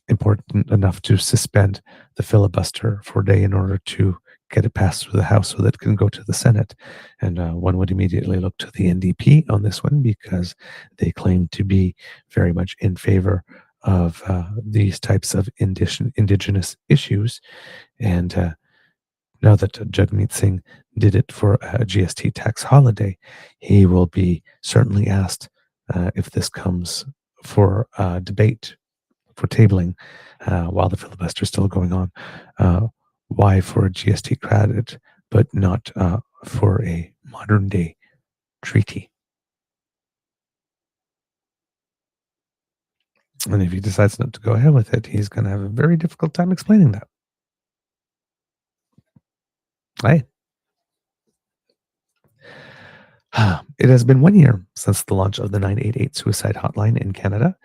important enough to suspend the filibuster for a day in order to get it passed through the House so that it can go to the Senate. And one would immediately look to the NDP on this one because they claim to be very much in favor of these types of indigenous issues. And now that Jagmeet Singh did it for a GST tax holiday, he will be certainly asked if this comes for debate, for tabling, while the filibuster is still going on. Why for a GST credit, but not for a modern day treaty? And if he decides not to go ahead with it, he's going to have a very difficult time explaining that. Hey. It has been 1 year since the launch of the 988 suicide hotline in Canada.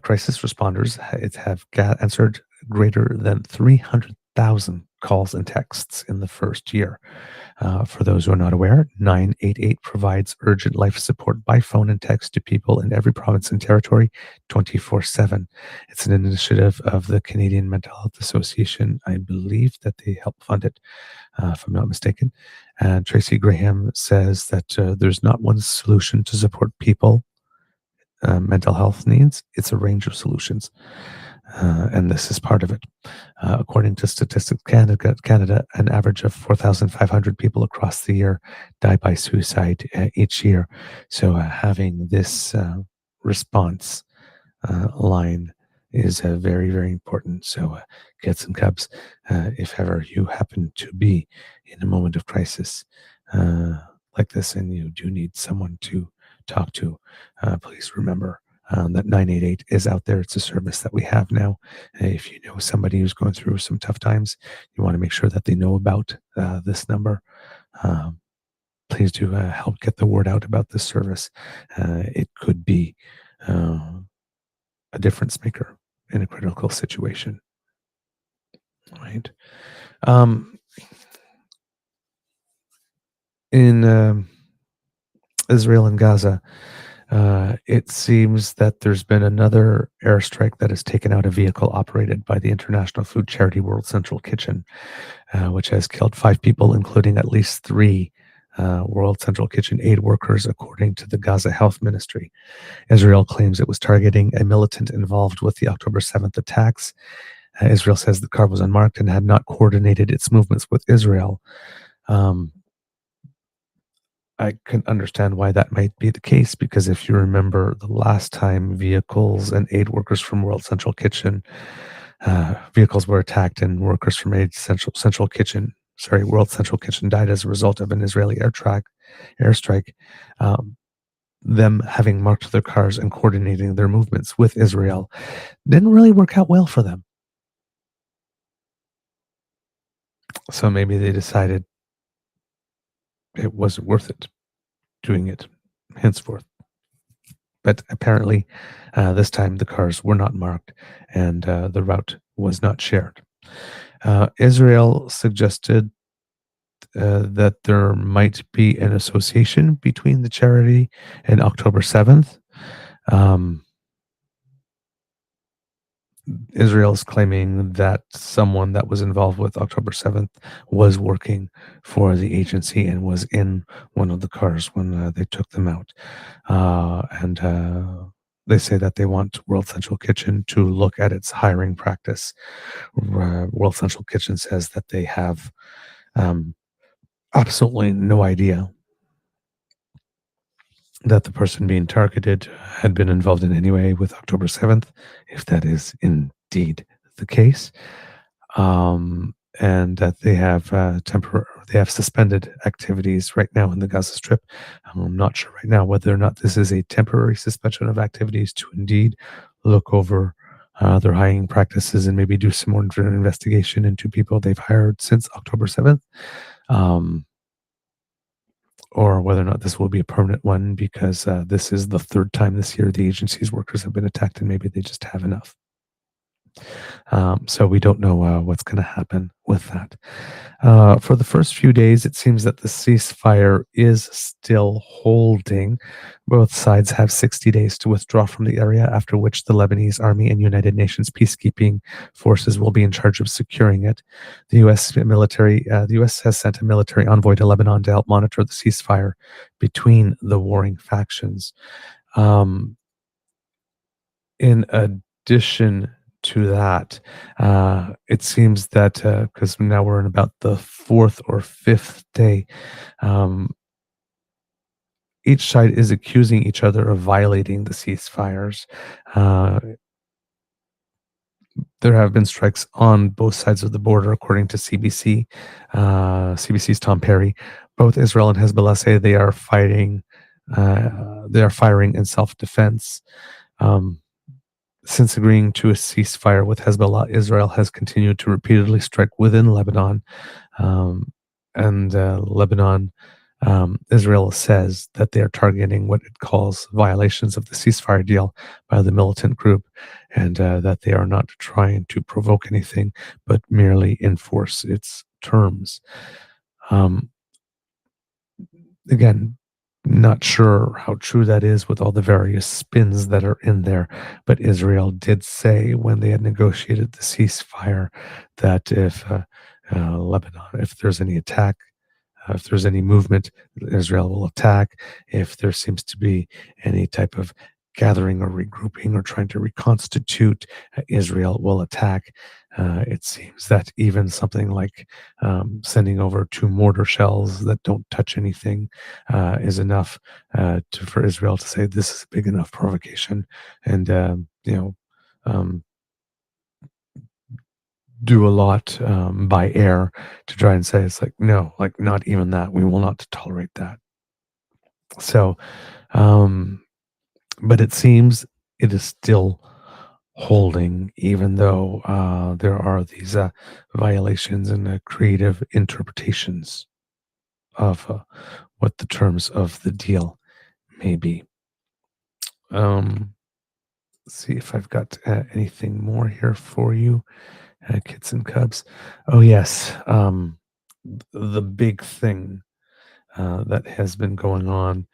Crisis responders have answered greater than 300,000 calls and texts in the first year. For those who are not aware, 988 provides urgent life support by phone and text to people in every province and territory 24/7. It's an initiative of the Canadian Mental Health Association. I believe that they help fund it, if I'm not mistaken. And Tracy Graham says that there's not one solution to support people mental health needs. It's a range of solutions. And this is part of it. According to Statistics Canada, an average of 4,500 people across the year die by suicide each year. So having this response line is very, very important. So get some cubs if ever you happen to be in a moment of crisis like this and you do need someone to talk to. Please remember that 988 is out there. It's a service that we have now. If you know somebody who's going through some tough times, you want to make sure that they know about this number. Please do help get the word out about this service. It could be a difference maker in a critical situation. Right. In Israel and Gaza, it seems that there's been another airstrike that has taken out a vehicle operated by the international food charity World Central Kitchen, which has killed 5 people, including at least 3 World Central Kitchen aid workers, according to the Gaza Health Ministry. Israel claims it was targeting a militant involved with the October 7th attacks. Israel says the car was unmarked and had not coordinated its movements with Israel. I can understand why that might be the case, because if you remember the last time vehicles and aid workers from World Central Kitchen, vehicles were attacked and workers from World Central Kitchen died as a result of an Israeli airstrike. Them having marked their cars and coordinating their movements with Israel didn't really work out well for them. So maybe they decided it wasn't worth it doing it henceforth. But apparently, this time the cars were not marked and the route was not shared. Israel suggested that there might be an association between the charity and October 7th. Israel is claiming that someone that was involved with October 7th was working for the agency and was in one of the cars when they took them out. And they say that they want World Central Kitchen to look at its hiring practice. World Central Kitchen says that they have absolutely no idea that the person being targeted had been involved in any way with October 7th, if that is indeed the case, and that they have suspended activities right now in the Gaza Strip. I'm not sure right now whether or not this is a temporary suspension of activities to indeed look over their hiring practices and maybe do some more investigation into people they've hired since October 7th. or whether or not this will be a permanent one, because this is the third time this year the agency's workers have been attacked, and maybe they just have enough. So we don't know what's going to happen with that. For the first few days, it seems that the ceasefire is still holding. Both sides have 60 days to withdraw from the area, after which the Lebanese Army and United Nations peacekeeping forces will be in charge of securing it. The U.S. has sent a military envoy to Lebanon to help monitor the ceasefire between the warring factions. In addition to that, it seems that because now we're in about the fourth or fifth day, each side is accusing each other of violating the ceasefires. There have been strikes on both sides of the border, according to CBC. CBC's Tom Perry. Both Israel and Hezbollah say they are fighting. They are firing in self-defense. Since agreeing to a ceasefire with Hezbollah, Israel has continued to repeatedly strike within Lebanon. Lebanon, Israel says that they are targeting what it calls violations of the ceasefire deal by the militant group, and that they are not trying to provoke anything, but merely enforce its terms. Again, not sure how true that is with all the various spins that are in there, but Israel did say when they had negotiated the ceasefire that if Lebanon, if there's any attack, if there's any movement, Israel will attack. If there seems to be any type of gathering or regrouping or trying to reconstitute, Israel will attack. It seems that even something like sending over 2 mortar shells that don't touch anything is enough for Israel to say this is a big enough provocation, and do a lot by air to try and say it's like, no, like not even that. We will not tolerate that. So, but it seems it is still holding, even though there are these violations and creative interpretations of what the terms of the deal may be. Let's see if I've got anything more here for you, kids and cubs. Oh yes, the big thing that has been going on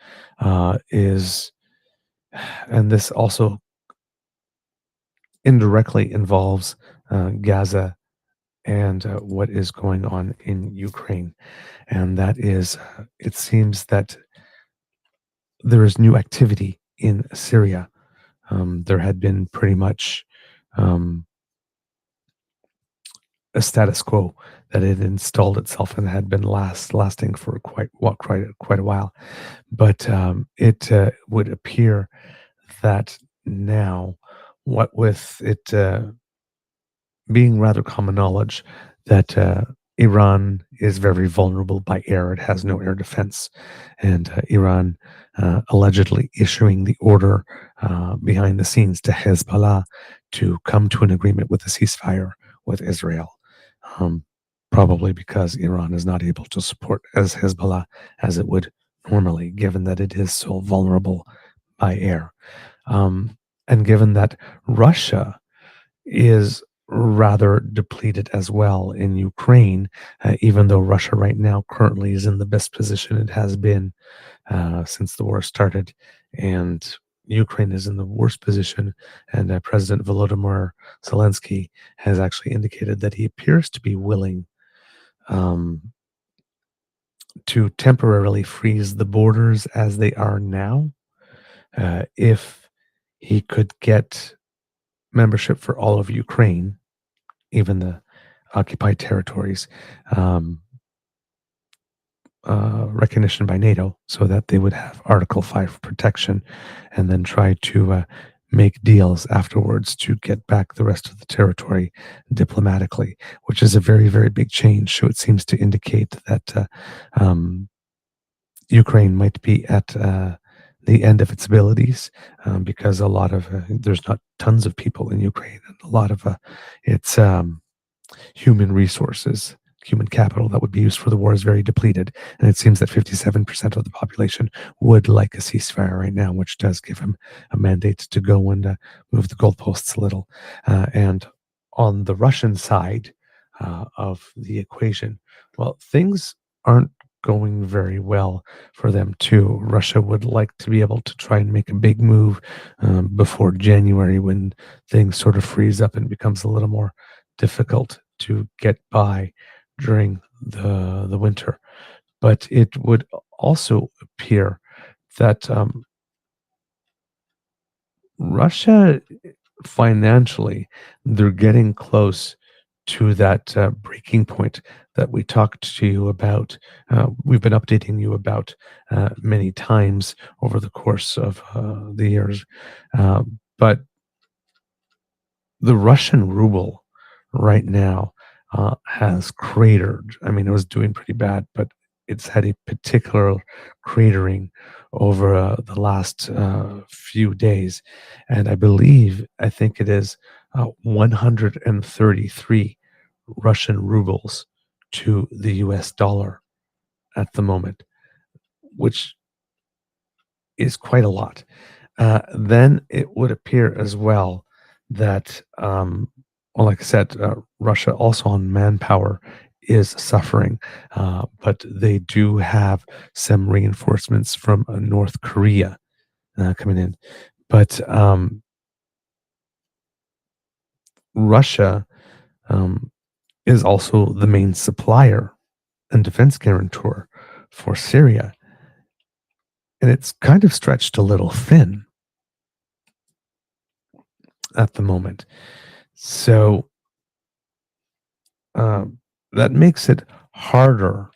is, and this also indirectly involves Gaza and what is going on in Ukraine. And that is, it seems that there is new activity in Syria. There had been pretty much a status quo that had installed itself and had been lasting for quite a while. But it would appear that now, what with it being rather common knowledge that Iran is very vulnerable by air. It has no air defense. And Iran allegedly issuing the order behind the scenes to Hezbollah to come to an agreement with a ceasefire with Israel. Probably because Iran is not able to support as Hezbollah as it would normally, given that it is so vulnerable by air. And given that Russia is rather depleted as well in Ukraine, even though Russia right now currently is in the best position it has been since the war started, and Ukraine is in the worst position, and President Volodymyr Zelensky has actually indicated that he appears to be willing to temporarily freeze the borders as they are now, if he could get membership for all of Ukraine, even the occupied territories, recognition by NATO, so that they would have Article 5 protection, and then try to make deals afterwards to get back the rest of the territory diplomatically, which is a very, very big change. So it seems to indicate that Ukraine might be at the end of its abilities, because a lot of there's not tons of people in Ukraine, and a lot of its human resources human capital that would be used for the war is very depleted. And it seems that 57% of the population would like a ceasefire right now, which does give him a mandate to go and move the goalposts a little. And on the Russian side of the equation, well, things aren't going very well for them too. Russia would like to be able to try and make a big move before January, when things sort of freeze up and becomes a little more difficult to get by during the winter. But it would also appear that Russia, financially, they're getting close to that breaking point that we talked to you about. We've been updating you about many times over the course of the years. But the Russian ruble right now has cratered. I mean, it was doing pretty bad, but it's had a particular cratering over the last few days. And I think it is 133 Russian rubles to the US dollar at the moment, which is quite a lot. Then it would appear as well that, well, like I said, Russia also on manpower is suffering, but they do have some reinforcements from North Korea coming in. But Russia is also the main supplier and defense guarantor for Syria. And it's kind of stretched a little thin at the moment. So that makes it harder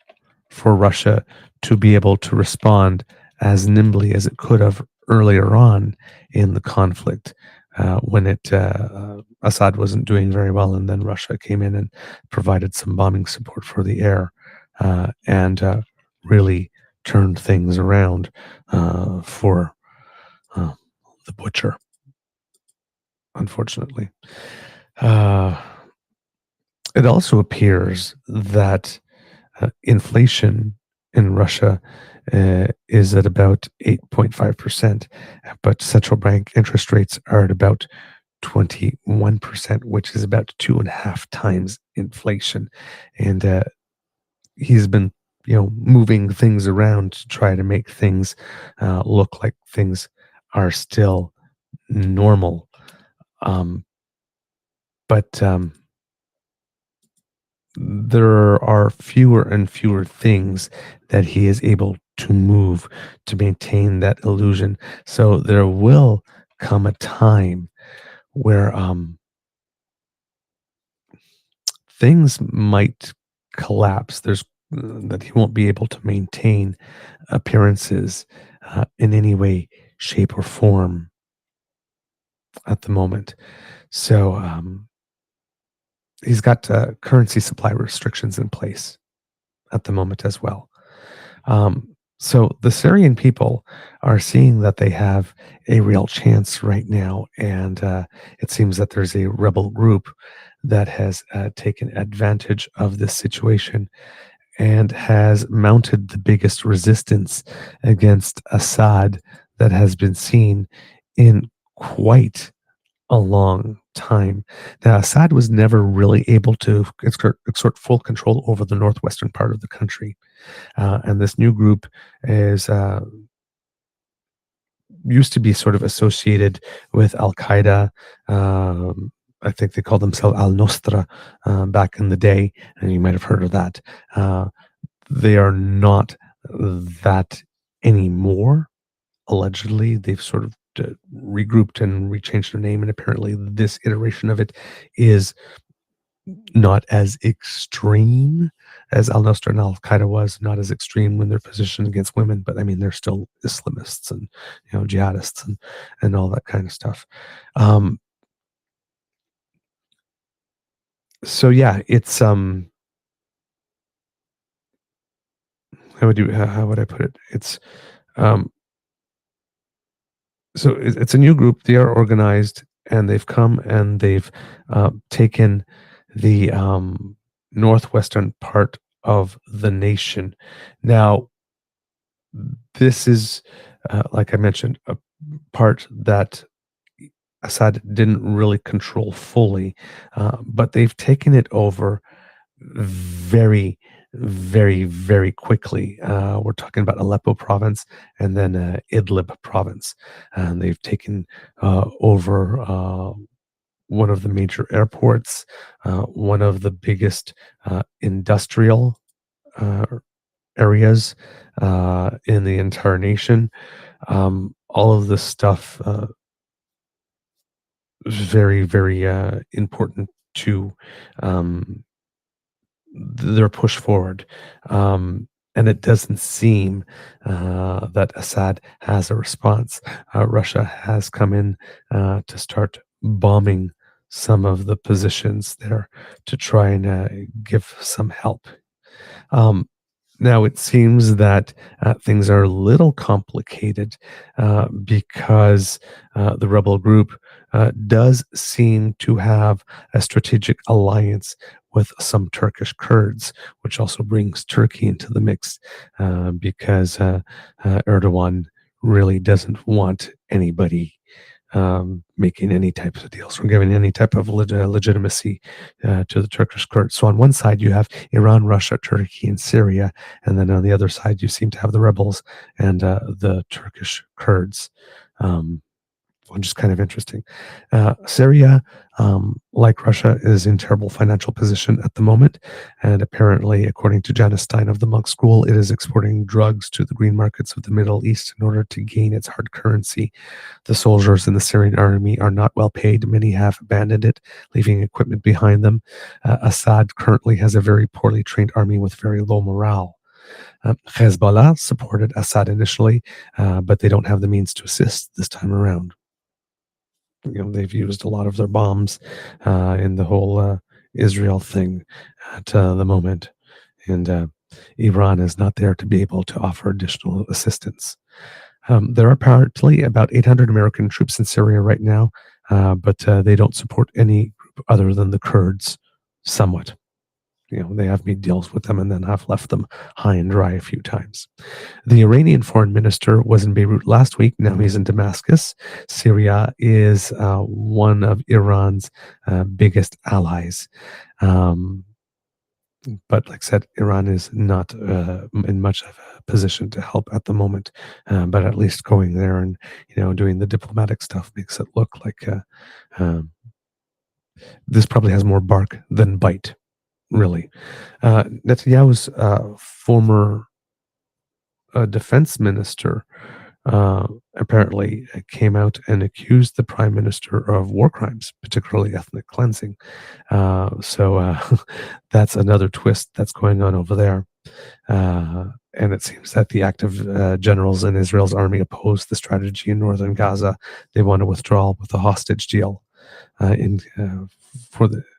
for Russia to be able to respond as nimbly as it could have earlier on in the conflict, when Assad wasn't doing very well, and then Russia came in and provided some bombing support for the air, and really turned things around for the butcher, unfortunately. It also appears that inflation in Russia is at about 8.5%, but central bank interest rates are at about 21%, which is about 2.5 times inflation. And he's been, moving things around to try to make things look like things are still normal. But there are fewer and fewer things that he is able to move to maintain that illusion. So there will come a time where things might collapse. That he won't be able to maintain appearances in any way, shape, or form at the moment. So he's got currency supply restrictions in place at the moment as well. So the Syrian people are seeing that they have a real chance right now, and it seems that there's a rebel group that has taken advantage of this situation and has mounted the biggest resistance against Assad that has been seen in quite a long time. Now, Assad was never really able to exert full control over the northwestern part of the country. And this new group is used to be sort of associated with Al Qaeda. I think they called themselves Al Nostra back in the day, and you might have heard of that. They are not that anymore. Allegedly, they've sort of regrouped and rechanged their name, and apparently this iteration of it is not as extreme as Al Nostra and Al Qaeda was, not as extreme when they're positioned against women, but I mean they're still Islamists and jihadists and all that kind of stuff. So yeah, it's how would I put it? It's so it's a new group. They are organized, and they've come and they've taken the northwestern part of the nation. Now, this is, like I mentioned, a part that Assad didn't really control fully, but they've taken it over very, very quickly. We're talking about Aleppo province and then Idlib province. And they've taken over one of the major airports, one of the biggest industrial uh, areas in the entire nation. All of this stuff is very important to um, their push forward. And it doesn't seem that Assad has a response. Russia has come in to start bombing some of the positions there to try and give some help. Um, Now, it seems that things are a little complicated because the rebel group does seem to have a strategic alliance with some Turkish Kurds, which also brings Turkey into the mix because Erdogan really doesn't want anybody making any types of deals or giving any type of legitimacy to the Turkish Kurds. So on one side you have Iran, Russia, Turkey, and Syria, and then on the other side you seem to have the rebels and the Turkish Kurds. Which is kind of interesting. Syria, like Russia, is in terrible financial position at the moment, and apparently, according to Janice Stein of the Monk School, it is exporting drugs to the green markets of the Middle East in order to gain its hard currency. The soldiers in the Syrian army are not well paid. Many have abandoned it, leaving equipment behind them. Assad currently has a very poorly trained army with very low morale. Hezbollah supported Assad initially, but they don't have the means to assist this time around. They've used a lot of their bombs in the whole Israel thing at the moment, and Iran is not there to be able to offer additional assistance. There are apparently about 800 American troops in Syria right now, but they don't support any group other than the Kurds somewhat. They have made deals with them and then have left them high and dry a few times. The Iranian foreign minister was in Beirut last week. Now he's in Damascus. Syria is one of Iran's biggest allies. But like I said, Iran is not in much of a position to help at the moment. But at least going there and doing the diplomatic stuff makes it look like this probably has more bark than bite. Really, Netanyahu's former defense minister apparently came out and accused the prime minister of war crimes, particularly ethnic cleansing. So that's another twist that's going on over there. And it seems that the active generals in Israel's army oppose the strategy in northern Gaza. They want to withdraw with a hostage deal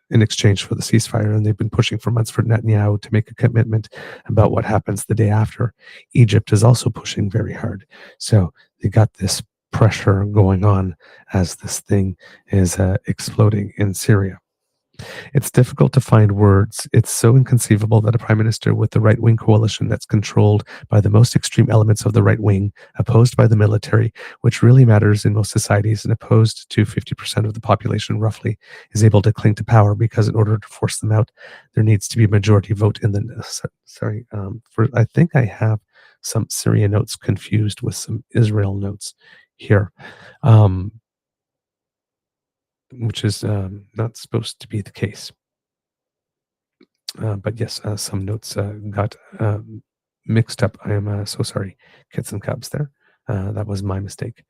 in exchange for the ceasefire, and they've been pushing for months for Netanyahu to make a commitment about what happens the day after. Egypt is also pushing very hard. So they got this pressure going on as this thing is exploding in Syria. It's difficult to find words. It's so inconceivable that a prime minister with the right-wing coalition that's controlled by the most extreme elements of the right wing, opposed by the military, which really matters in most societies, and opposed to 50% of the population roughly, is able to cling to power because in order to force them out, there needs to be a majority vote in the... I think I have some Syria notes confused with some Israel notes here. Which is not supposed to be the case. But yes, some notes got mixed up. I am so sorry, kids and cubs there. That was my mistake.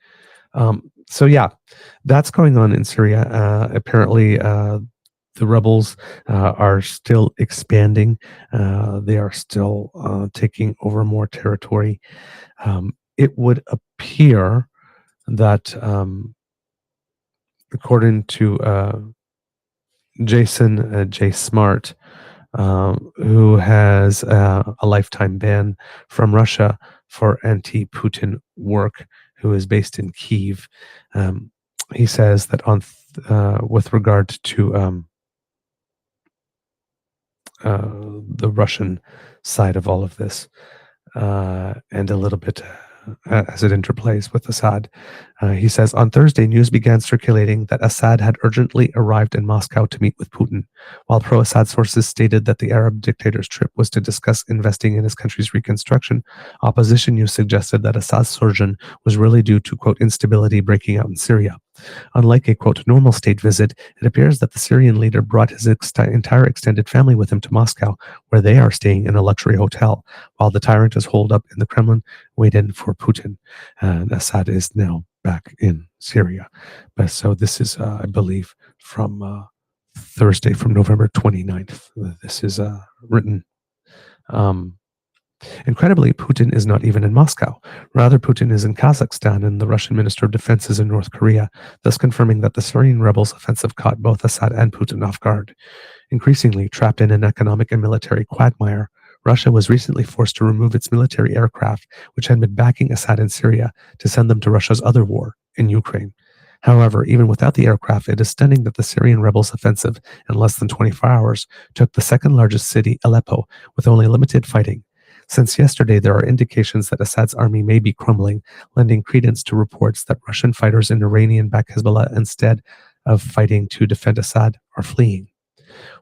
So yeah, that's going on in Syria. Apparently, the rebels are still expanding. They are still taking over more territory. It would appear that according to Jason J. Smart, who has a lifetime ban from Russia for anti-Putin work, who is based in Kyiv. He says that with regard to the Russian side of all of this, and a little bit as it interplays with Assad. He says, on Thursday, news began circulating that Assad had urgently arrived in Moscow to meet with Putin, while pro-Assad sources stated that the Arab dictator's trip was to discuss investing in his country's reconstruction. Opposition news suggested that Assad's sojourn was really due to, quote, instability breaking out in Syria. Unlike a, quote, normal state visit, it appears that the Syrian leader brought his entire extended family with him to Moscow, where they are staying in a luxury hotel, while the tyrant is holed up in the Kremlin, waiting for Putin. And Assad is now back in Syria. But so this is, I believe, from Thursday, from November 29th. This is written. Incredibly, Putin is not even in Moscow. Rather, Putin is in Kazakhstan, and the Russian Minister of Defense is in North Korea, thus confirming that the Syrian rebels' offensive caught both Assad and Putin off guard. Increasingly trapped in an economic and military quagmire, Russia was recently forced to remove its military aircraft, which had been backing Assad in Syria, to send them to Russia's other war, in Ukraine. However, even without the aircraft, it is stunning that the Syrian rebels' offensive, in less than 24 hours, took the second largest city, Aleppo, with only limited fighting. Since yesterday, there are indications that Assad's army may be crumbling, lending credence to reports that Russian fighters in Iranian-backed Hezbollah, instead of fighting to defend Assad, are fleeing.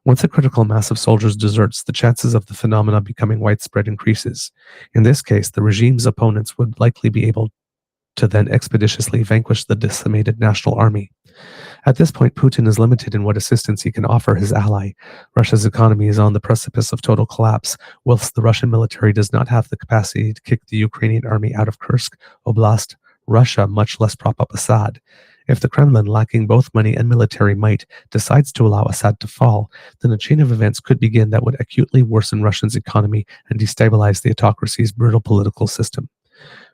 Once a critical mass of soldiers deserts, the chances of the phenomena becoming widespread increases. In this case, the regime's opponents would likely be able to then expeditiously vanquish the decimated national army. At this point, Putin is limited in what assistance he can offer his ally. Russia's economy is on the precipice of total collapse, whilst the Russian military does not have the capacity to kick the Ukrainian army out of Kursk Oblast, Russia, much less prop up Assad. If the Kremlin, lacking both money and military might, decides to allow Assad to fall, then a chain of events could begin that would acutely worsen Russia's economy and destabilize the autocracy's brutal political system.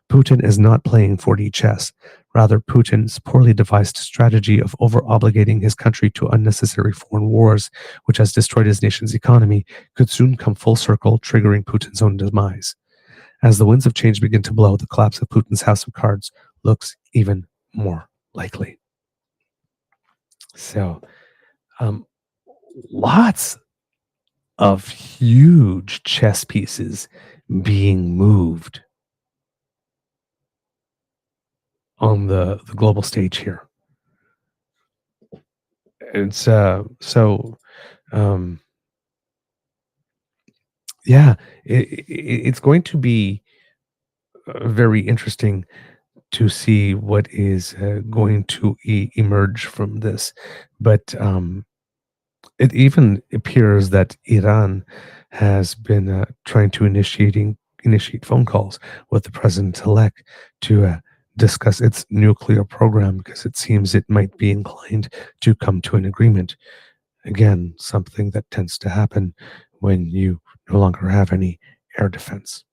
Putin is not playing 4D chess. Rather, Putin's poorly devised strategy of over-obligating his country to unnecessary foreign wars, which has destroyed his nation's economy, could soon come full circle, triggering Putin's own demise. As the winds of change begin to blow, the collapse of Putin's house of cards looks even more likely. So, lots of huge chess pieces being moved on the global stage here. It's it's going to be very interesting to see what is going to emerge from this. But it even appears that Iran has been trying to initiate phone calls with the president-elect to discuss its nuclear program, because it seems it might be inclined to come to an agreement. Again, something that tends to happen when you no longer have any air defense.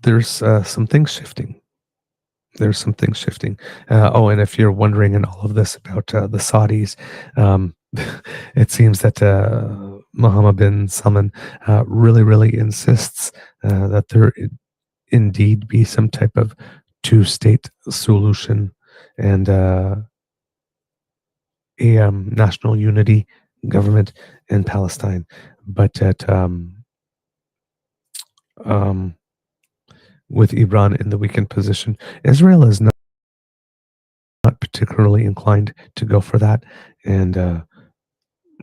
There's some things shifting. And if you're wondering in all of this about the Saudis, it seems that Mohammed bin Salman really insists that there indeed be some type of two-state solution and a national unity government in Palestine, but that with Iran in the weakened position, Israel is not particularly inclined to go for that, and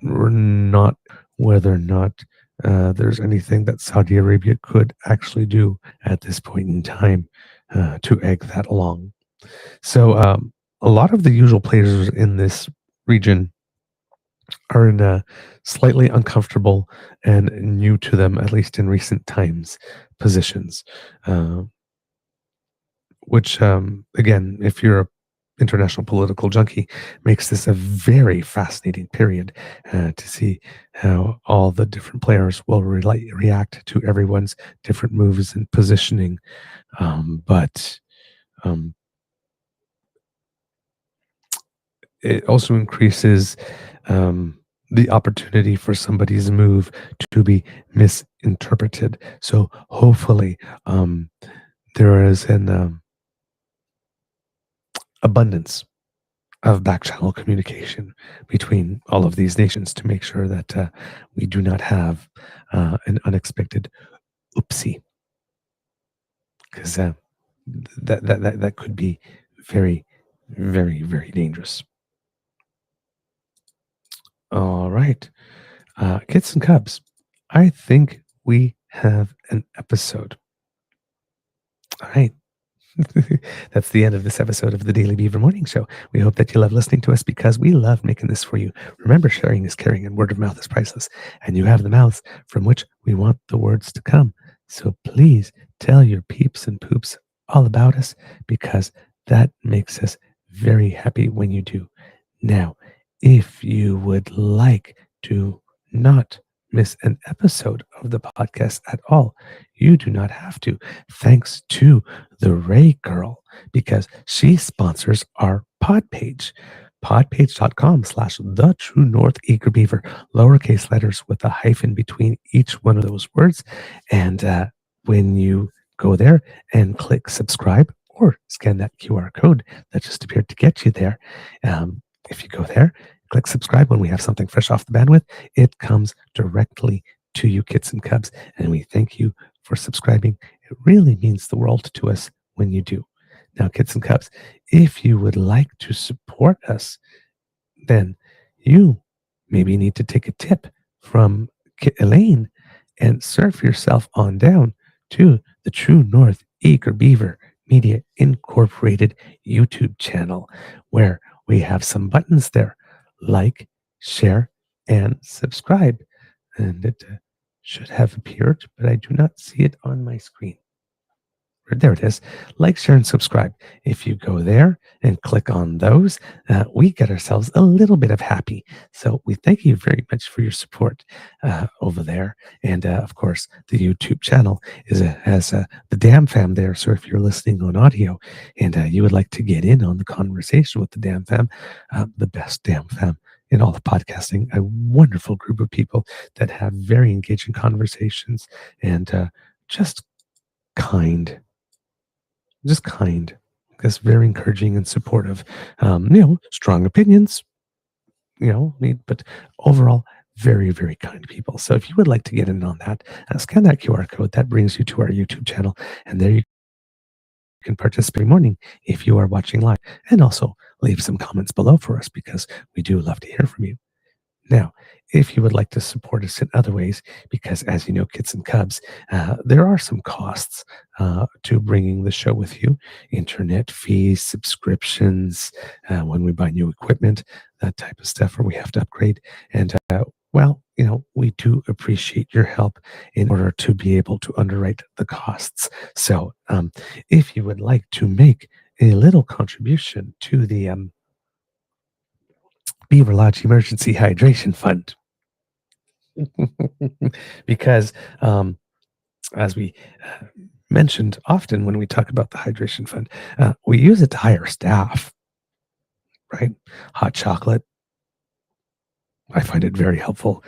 we're not whether or not there's anything that Saudi Arabia could actually do at this point in time to egg that along. So a lot of the usual players in this region are in a slightly uncomfortable and new to them, at least in recent times, positions. Which, again, if you're an international political junkie, makes this a very fascinating period to see how all the different players will react to everyone's different moves and positioning. But it also increases the opportunity for somebody's move to be misinterpreted. So hopefully there is abundance of back channel communication between all of these nations to make sure that we do not have an unexpected oopsie, because that could be very, very, very dangerous. All right, kids and cubs, I think we have an episode. All right. That's the end of this episode of the Daily Beaver Morning Show. We hope that you love listening to us because we love making this for you. Remember, sharing is caring and word of mouth is priceless. And you have the mouths from which we want the words to come. So please tell your peeps and poops all about us, because that makes us very happy when you do. Now, if you would like to not miss an episode of the podcast at all, you do not have to. Thanks to the Ray Girl, because she sponsors our pod page. Podpage.com/the True North Eager Beaver, lowercase letters with a hyphen between each one of those words. And when you go there and click subscribe or scan that QR code that just appeared to get you there, if you go there, click subscribe when we have something fresh off the bandwidth, it comes directly to you, kids and cubs. And we thank you for subscribing. It really means the world to us when you do. Now, kids and cubs, if you would like to support us, then you maybe need to take a tip from Elaine and surf yourself on down to the True North Eager Beaver Media Incorporated YouTube channel, where we have some buttons there: like, share, and subscribe. And it should have appeared, but I do not see it on my screen. There it is. Like, share, and subscribe. If you go there and click on those, we get ourselves a little bit of happy. So we thank you very much for your support over there. And of course, the YouTube channel has the Damn Fam there. So if you're listening on audio and you would like to get in on the conversation with the Damn Fam, the best Damn Fam in all of podcasting, a wonderful group of people that have very engaging conversations and just kind. Just very encouraging and supportive. Strong opinions, but overall, very, very kind people. So if you would like to get in on that, scan that QR code. That brings you to our YouTube channel. And there you can participate morning if you are watching live. And also leave some comments below for us, because we do love to hear from you. Now, if you would like to support us in other ways, because as you know, kids and cubs, there are some costs to bringing the show with you: internet fees, subscriptions, when we buy new equipment, that type of stuff where we have to upgrade. And we do appreciate your help in order to be able to underwrite the costs. So if you would like to make a little contribution to the Beaver Lodge Emergency Hydration Fund, because as we mentioned often when we talk about the hydration fund, we use it to hire staff, right? Hot chocolate, I find it very helpful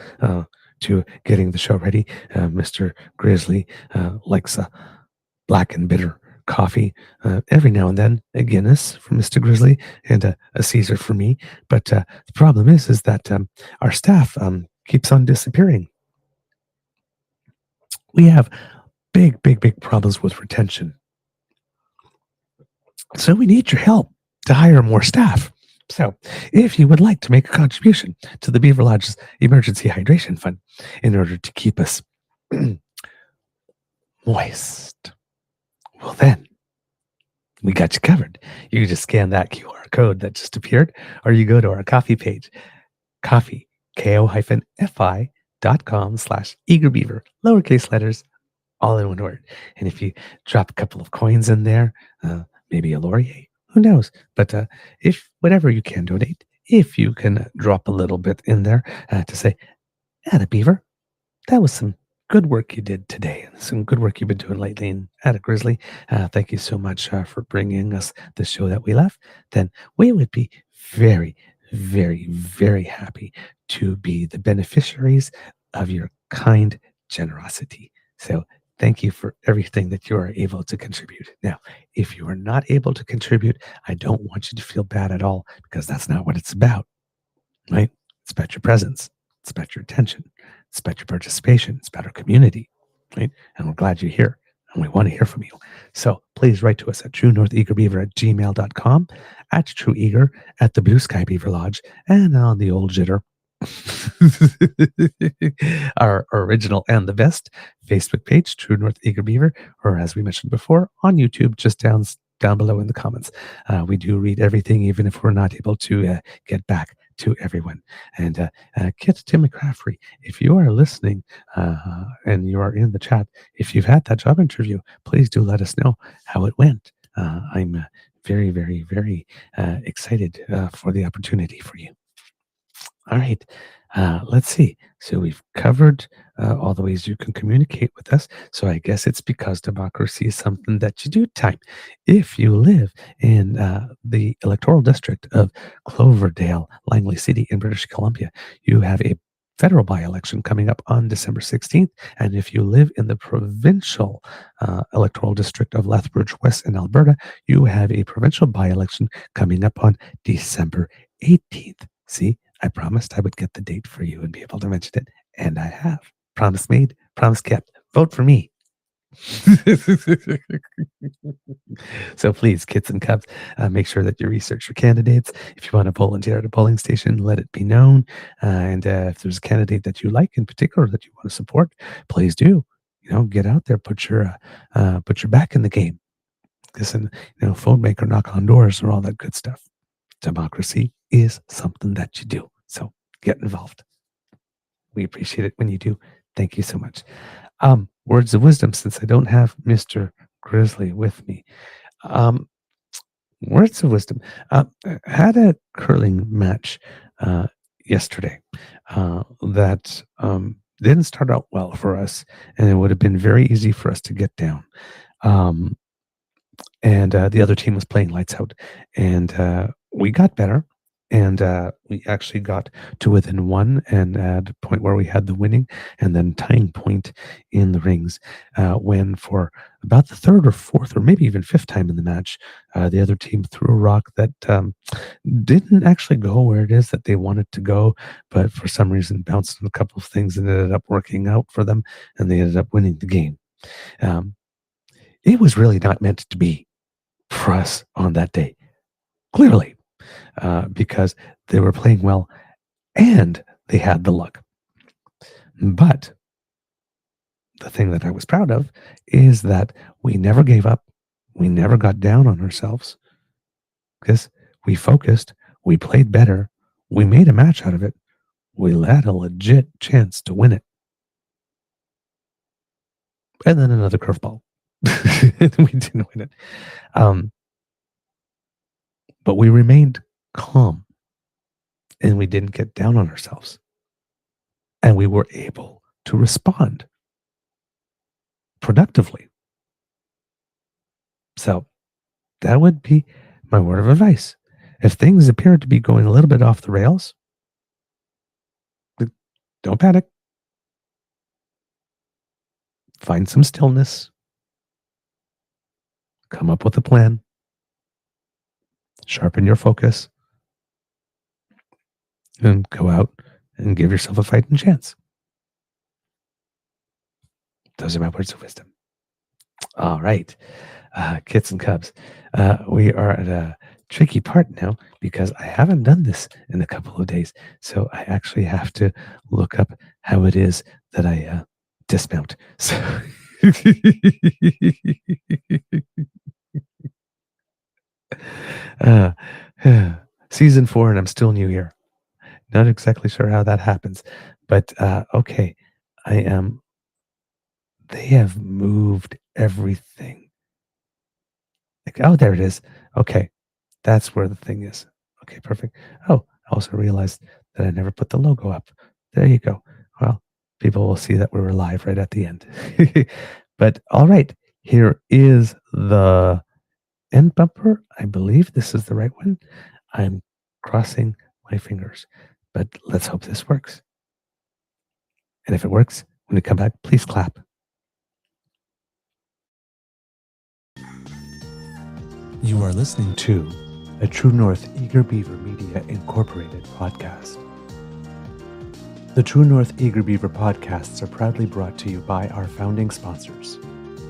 to getting the show ready. Mr. Grizzly likes a black and bitter coffee. Every now and then, a Guinness for Mr. Grizzly and a Caesar for me. But the problem is that our staff keeps on disappearing. We have big problems with retention. So we need your help to hire more staff. So if you would like to make a contribution to the Beaver Lodge's Emergency Hydration Fund in order to keep us moist, well then, we got you covered. You can just scan that QR code that just appeared, or you go to our coffee page, coffee, ko-fi.com/eagerbeaver, lowercase letters, all in one word. And if you drop a couple of coins in there, maybe a laurier, who knows? But if whatever you can donate, if you can drop a little bit in there to say, Atta Beaver, that was some good work you did today, and some good work you've been doing lately. And Atta Grizzly, thank you so much for bringing us the show that we love. Then we would be very, very, very happy to be the beneficiaries of your kind generosity. So thank you for everything that you are able to contribute. Now, if you are not able to contribute, I don't want you to feel bad at all, because that's not what it's about, right? It's about your presence. It's about your attention. It's about your participation. It's about our community, right? And we're glad you're here, and we want to hear from you. So please write to us at truenortheagerbeaver@gmail.com, at trueeager, at the Blue Sky Beaver Lodge, and on the old jitter. Our original and the best Facebook page, True North Eager Beaver, or as we mentioned before, on YouTube, just down below in the comments. We do read everything, even if we're not able to get back to everyone. And Kit Tim McCaffrey, if you are listening and you are in the chat, if you've had that job interview, please do let us know how it went. I'm very, very, very excited for the opportunity for you. All right. Let's see. So we've covered all the ways you can communicate with us. So I guess it's because democracy is something that you do time. If you live in the electoral district of Cloverdale, Langley City in British Columbia, you have a federal by-election coming up on December 16th. And if you live in the provincial electoral district of Lethbridge West in Alberta, you have a provincial by-election coming up on December 18th. See, I promised I would get the date for you and be able to mention it, and I have. Promise made, promise kept. Vote for me. So please, kids and cubs, make sure that you research your candidates. If you want to volunteer at a polling station, let it be known. And if there's a candidate that you like in particular that you want to support, please do. Get out there, put your back in the game. Listen, phone maker, knock on doors, or all that good stuff. Democracy is something that you do. So get involved. We appreciate it when you do. Thank you so much. Words of wisdom, since I don't have Mr. Grizzly with me. Words of wisdom. Had a curling match yesterday that didn't start out well for us, and it would have been very easy for us to get down. And the other team was playing lights out, and we got better, and we actually got to within one, and at a point where we had the winning and then tying point in the rings, when for about the third or fourth or maybe even fifth time in the match, the other team threw a rock that didn't actually go where it is that they wanted to go, but for some reason bounced on a couple of things and ended up working out for them, and they ended up winning the game. It was really not meant to be for us on that day, clearly, because they were playing well and they had the luck. But the thing that I was proud of is that we never gave up. We never got down on ourselves, because we focused, we played better, we made a match out of it, we had a legit chance to win it. And then another curveball. We didn't win it. But we remained calm, and we didn't get down on ourselves. And we were able to respond productively. So that would be my word of advice. If things appear to be going a little bit off the rails, don't panic. Find some stillness. Come up with a plan. Sharpen your focus. And go out and give yourself a fighting chance. Those are my words of wisdom. All right, kits and cubs, we are at a tricky part now, because I haven't done this in a couple of days. So I actually have to look up how it is that I dismount. So season 4, and I'm still new here. Not exactly sure how that happens, but okay, I am. They have moved everything. Like, oh, there it is. Okay, that's where the thing is. Okay, perfect. Oh, I also realized that I never put the logo up. There you go. Well, people will see that we were live right at the end. But all right, here is the end bumper. I believe this is the right one. I'm crossing my fingers, but let's hope this works. And if it works, when we come back, please clap. You are listening to a True North Eager Beaver Media Incorporated podcast. The True North Eager Beaver podcasts are proudly brought to you by our founding sponsors,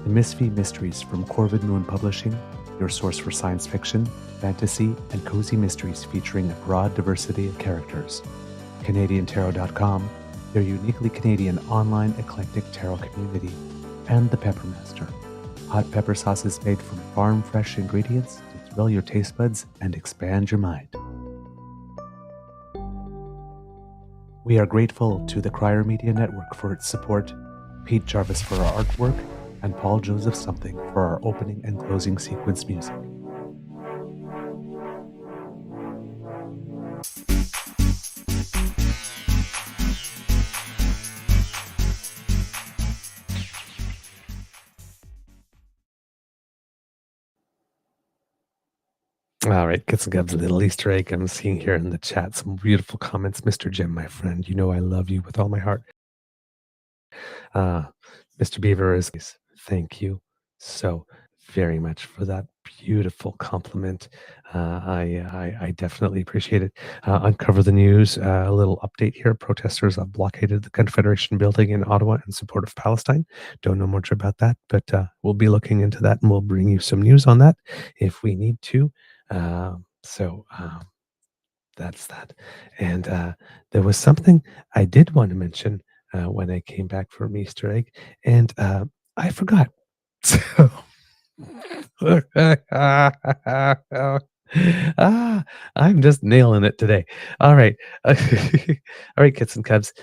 the Misfit Mysteries from Corvid Moon Publishing, your source for science fiction, fantasy, and cozy mysteries featuring a broad diversity of characters. CanadianTarot.com, their uniquely Canadian online eclectic tarot community, and the Peppermaster, hot pepper sauces made from farm-fresh ingredients to thrill your taste buds and expand your mind. We are grateful to the Crier Media Network for its support, Pete Jarvis for our artwork, and Paul Joseph Something for our opening and closing sequence music. All right, Kits and Gubs, a little Easter egg. I'm seeing here in the chat some beautiful comments. Mr. Jim, my friend, you know I love you with all my heart. Mr. Beaver is, thank you so very much for that beautiful compliment. I definitely appreciate it. Uncover the news, a little update here. Protesters have blockaded the Confederation building in Ottawa in support of Palestine. Don't know much about that, but we'll be looking into that and we'll bring you some news on that if we need to. That's that. And there was something I did want to mention when I came back from Easter egg, and I forgot. So, I'm just nailing it today. All right. All right, Kits and Cubs.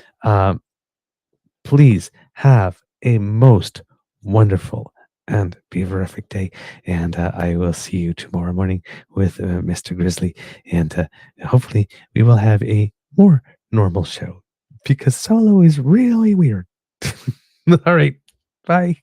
Please have a most wonderful and beaverific day, and I will see you tomorrow morning with Mr. Grizzly, and hopefully we will have a more normal show because solo is really weird. All right, bye.